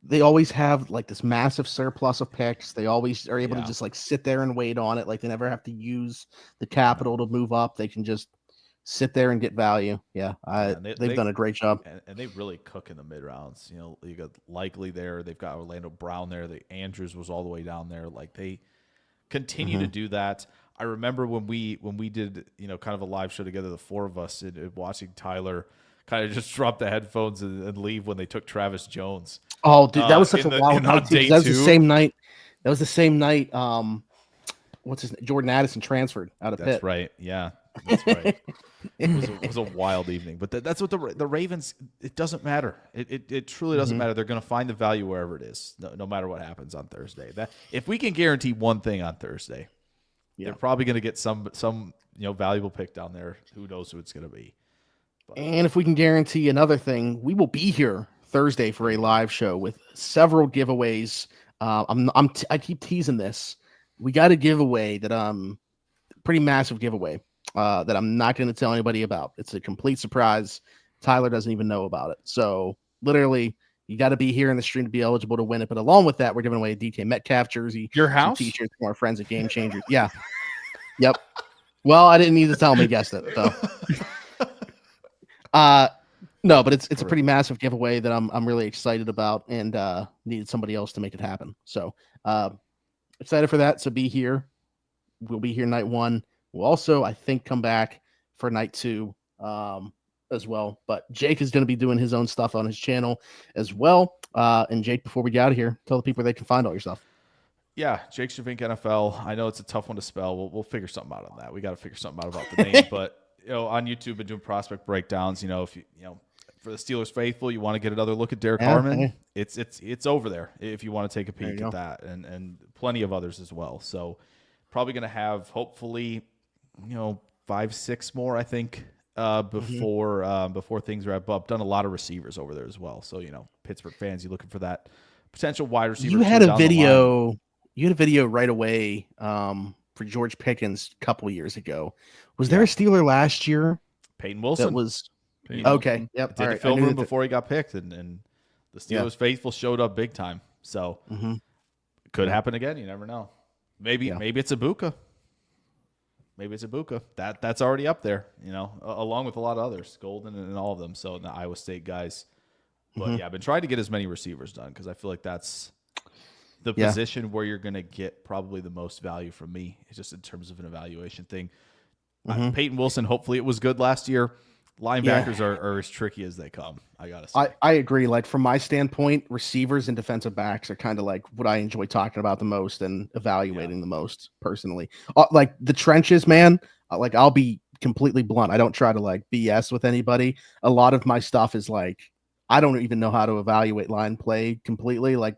They always have like this massive surplus of picks. They always are able to just like sit there and wait on it. Like they never have to use the capital to move up. They can just sit there and get value. Yeah, they've done a great job. And they really cook in the mid rounds. You know, you got Likely there. They've got Orlando Brown there. The Andrews was all the way down there. Like they continue to do that. I remember when we did, you know, kind of a live show together, the four of us, and watching Tyler kind of just drop the headphones and leave when they took Travis Jones. Oh, dude, that was such a wild night. That was the same night. That was the same night. What's his name? Jordan Addison transferred out of Pitt. That's right. Yeah, that's right. It was a wild evening. But that's what the Ravens. It doesn't matter. It truly doesn't matter. They're going to find the value wherever it is, no matter what happens on Thursday. That if we can guarantee one thing on Thursday, they're probably going to get some valuable pick down there. Who knows who it's going to be? But. And if we can guarantee another thing, we will be here Thursday for a live show with several giveaways. I keep teasing this. We got a giveaway that pretty massive giveaway that I'm not going to tell anybody about. It's a complete surprise. Tyler doesn't even know about it. So literally, you got to be here in the stream to be eligible to win it. But along with that, we're giving away a DK Metcalf jersey, your house t-shirts from our friends at Game Changers. Yeah, yep. Well, I didn't need to tell him he guessed it though. No, but it's a pretty massive giveaway that I'm really excited about and needed somebody else to make it happen. So excited for that. So be here. We'll be here night one. We'll also, I think, come back for night two as well. But Jake is going to be doing his own stuff on his channel as well. And Jake, before we get out of here, tell the people they can find all your stuff. Yeah, Jake Schyvinck NFL. I know it's a tough one to spell. We'll figure something out on that. We got to figure something out about the name. But on YouTube, been doing prospect breakdowns. If for the Steelers faithful, you want to get another look at Derek Harmon. It's over there if you want to take a peek at that, and plenty of others as well. So probably going to have hopefully 5-6 more, I think, before things wrap up. Done a lot of receivers over there as well. So Pittsburgh fans, you looking for that potential wide receiver? You had a video. You had a video right away for George Pickens a couple years ago. Was there a Steeler last year? Peyton Wilson. That was okay. Yep. Did the film room before he got picked, and the Steelers faithful showed up big time. So it could happen again. You never know. Maybe it's Ibuka. Maybe it's Ibuka. That's already up there. Along with a lot of others, Golden and all of them. So the Iowa State guys. But I've been trying to get as many receivers done because I feel like that's the position where you're going to get probably the most value from me. It's just in terms of an evaluation thing. Peyton Wilson, hopefully it was good last year. Linebackers are as tricky as they come. I got to say. I agree. Like from my standpoint, receivers and defensive backs are kind of like what I enjoy talking about the most and evaluating the most personally. Like the trenches, man, like I'll be completely blunt. I don't try to like BS with anybody. A lot of my stuff is like, I don't even know how to evaluate line play completely. Like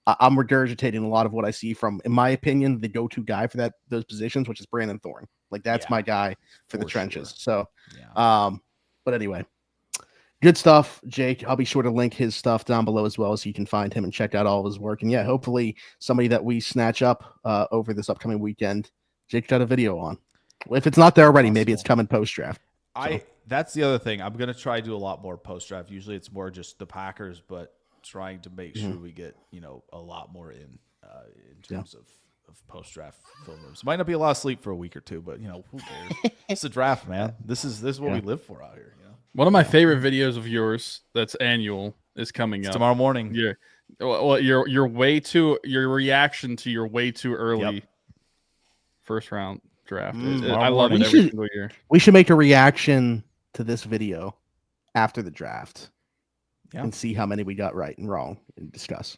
I'm regurgitating a lot of what I see from, in my opinion, the go-to guy for those positions, which is Brandon Thorne. Like that's my guy for the trenches. Sure. So, but anyway, good stuff, Jake. I'll be sure to link his stuff down below as well, so you can find him and check out all of his work. And hopefully somebody that we snatch up over this upcoming weekend, Jake got a video on. If it's not there already, maybe it's coming post-draft. So. That's the other thing. I'm going to try to do a lot more post-draft. Usually it's more just the Packers, but trying to make sure we get, a lot more in terms of post-draft film rooms. Might not be a lot of sleep for a week or two, but who cares? It's the draft, man. This is what we live for out here. One of my favorite videos of yours that's annual is coming up tomorrow morning. Yeah. Well, your reaction to your way too early first round draft. I love it every single year. We should make a reaction to this video after the draft and see how many we got right and wrong and discuss.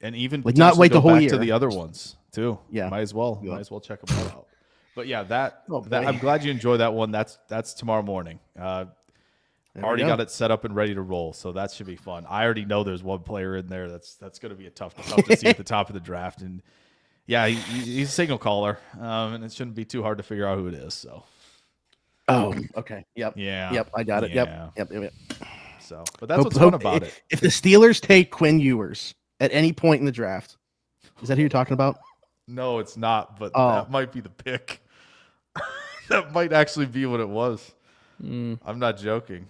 And even like not wait the whole year to the other ones too. Yeah, might as well check them all out. But that I'm glad you enjoy that one. That's tomorrow morning. Already got it set up and ready to roll, so that should be fun. I already know there's one player in there that's going to be tough to see at the top of the draft, and he's a signal caller, and it shouldn't be too hard to figure out who it is. So. Oh, okay. Yep. Yeah. Yep. I got it. Yeah. Yep. So, but that's what's fun about it. If the Steelers take Quinn Ewers at any point in the draft, is that who you're talking about? No, it's not, but that might be the pick. That might actually be what it was. I'm not joking.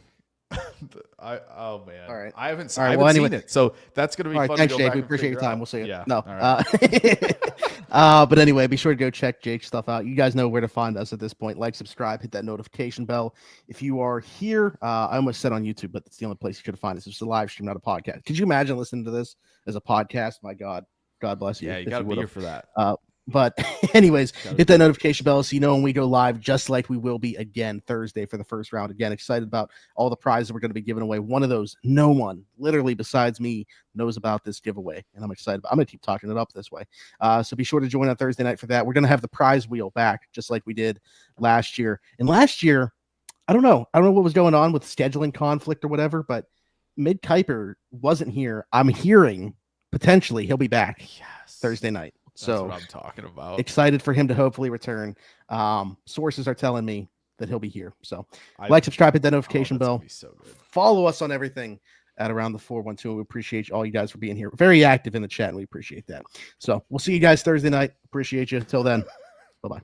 Oh man! All right. I haven't All right, seen well, anyway. it, so that's gonna be All right, fun. thanks, to go Jake. back We and appreciate your figure time. out. We'll see you. Yeah. No. All right. But anyway, be sure to go check Jake's stuff out. You guys know where to find us at this point. Like, subscribe, hit that notification bell. If you are here, I almost said on YouTube, but it's the only place you could find us. It's a live stream, not a podcast. Could you imagine listening to this as a podcast? My God, God bless you. Yeah, you if got to be would've. here for that. But anyways, Gotta hit be. that notification bell so you know when we go live, just like we will be again Thursday for the first round. Again, excited about all the prizes we're going to be giving away. One of those, no one, literally besides me, knows about this giveaway, and I'm excited. I'm going to keep talking it up this way. So be sure to join on Thursday night for that. We're going to have the prize wheel back, just like we did last year. And last year, I don't know what was going on with scheduling conflict or whatever, but Mid Kuiper wasn't here. I'm hearing potentially he'll be back Thursday night. That's So what I'm talking about. excited for him to hopefully return. Sources are telling me that he'll be here. So like, subscribe, hit that notification that's gonna bell. be so good. Follow us on everything at Around the 412. We appreciate all you guys for being here. Very active in the chat, and we appreciate that. So we'll see you guys Thursday night. Appreciate you. Until then, bye-bye.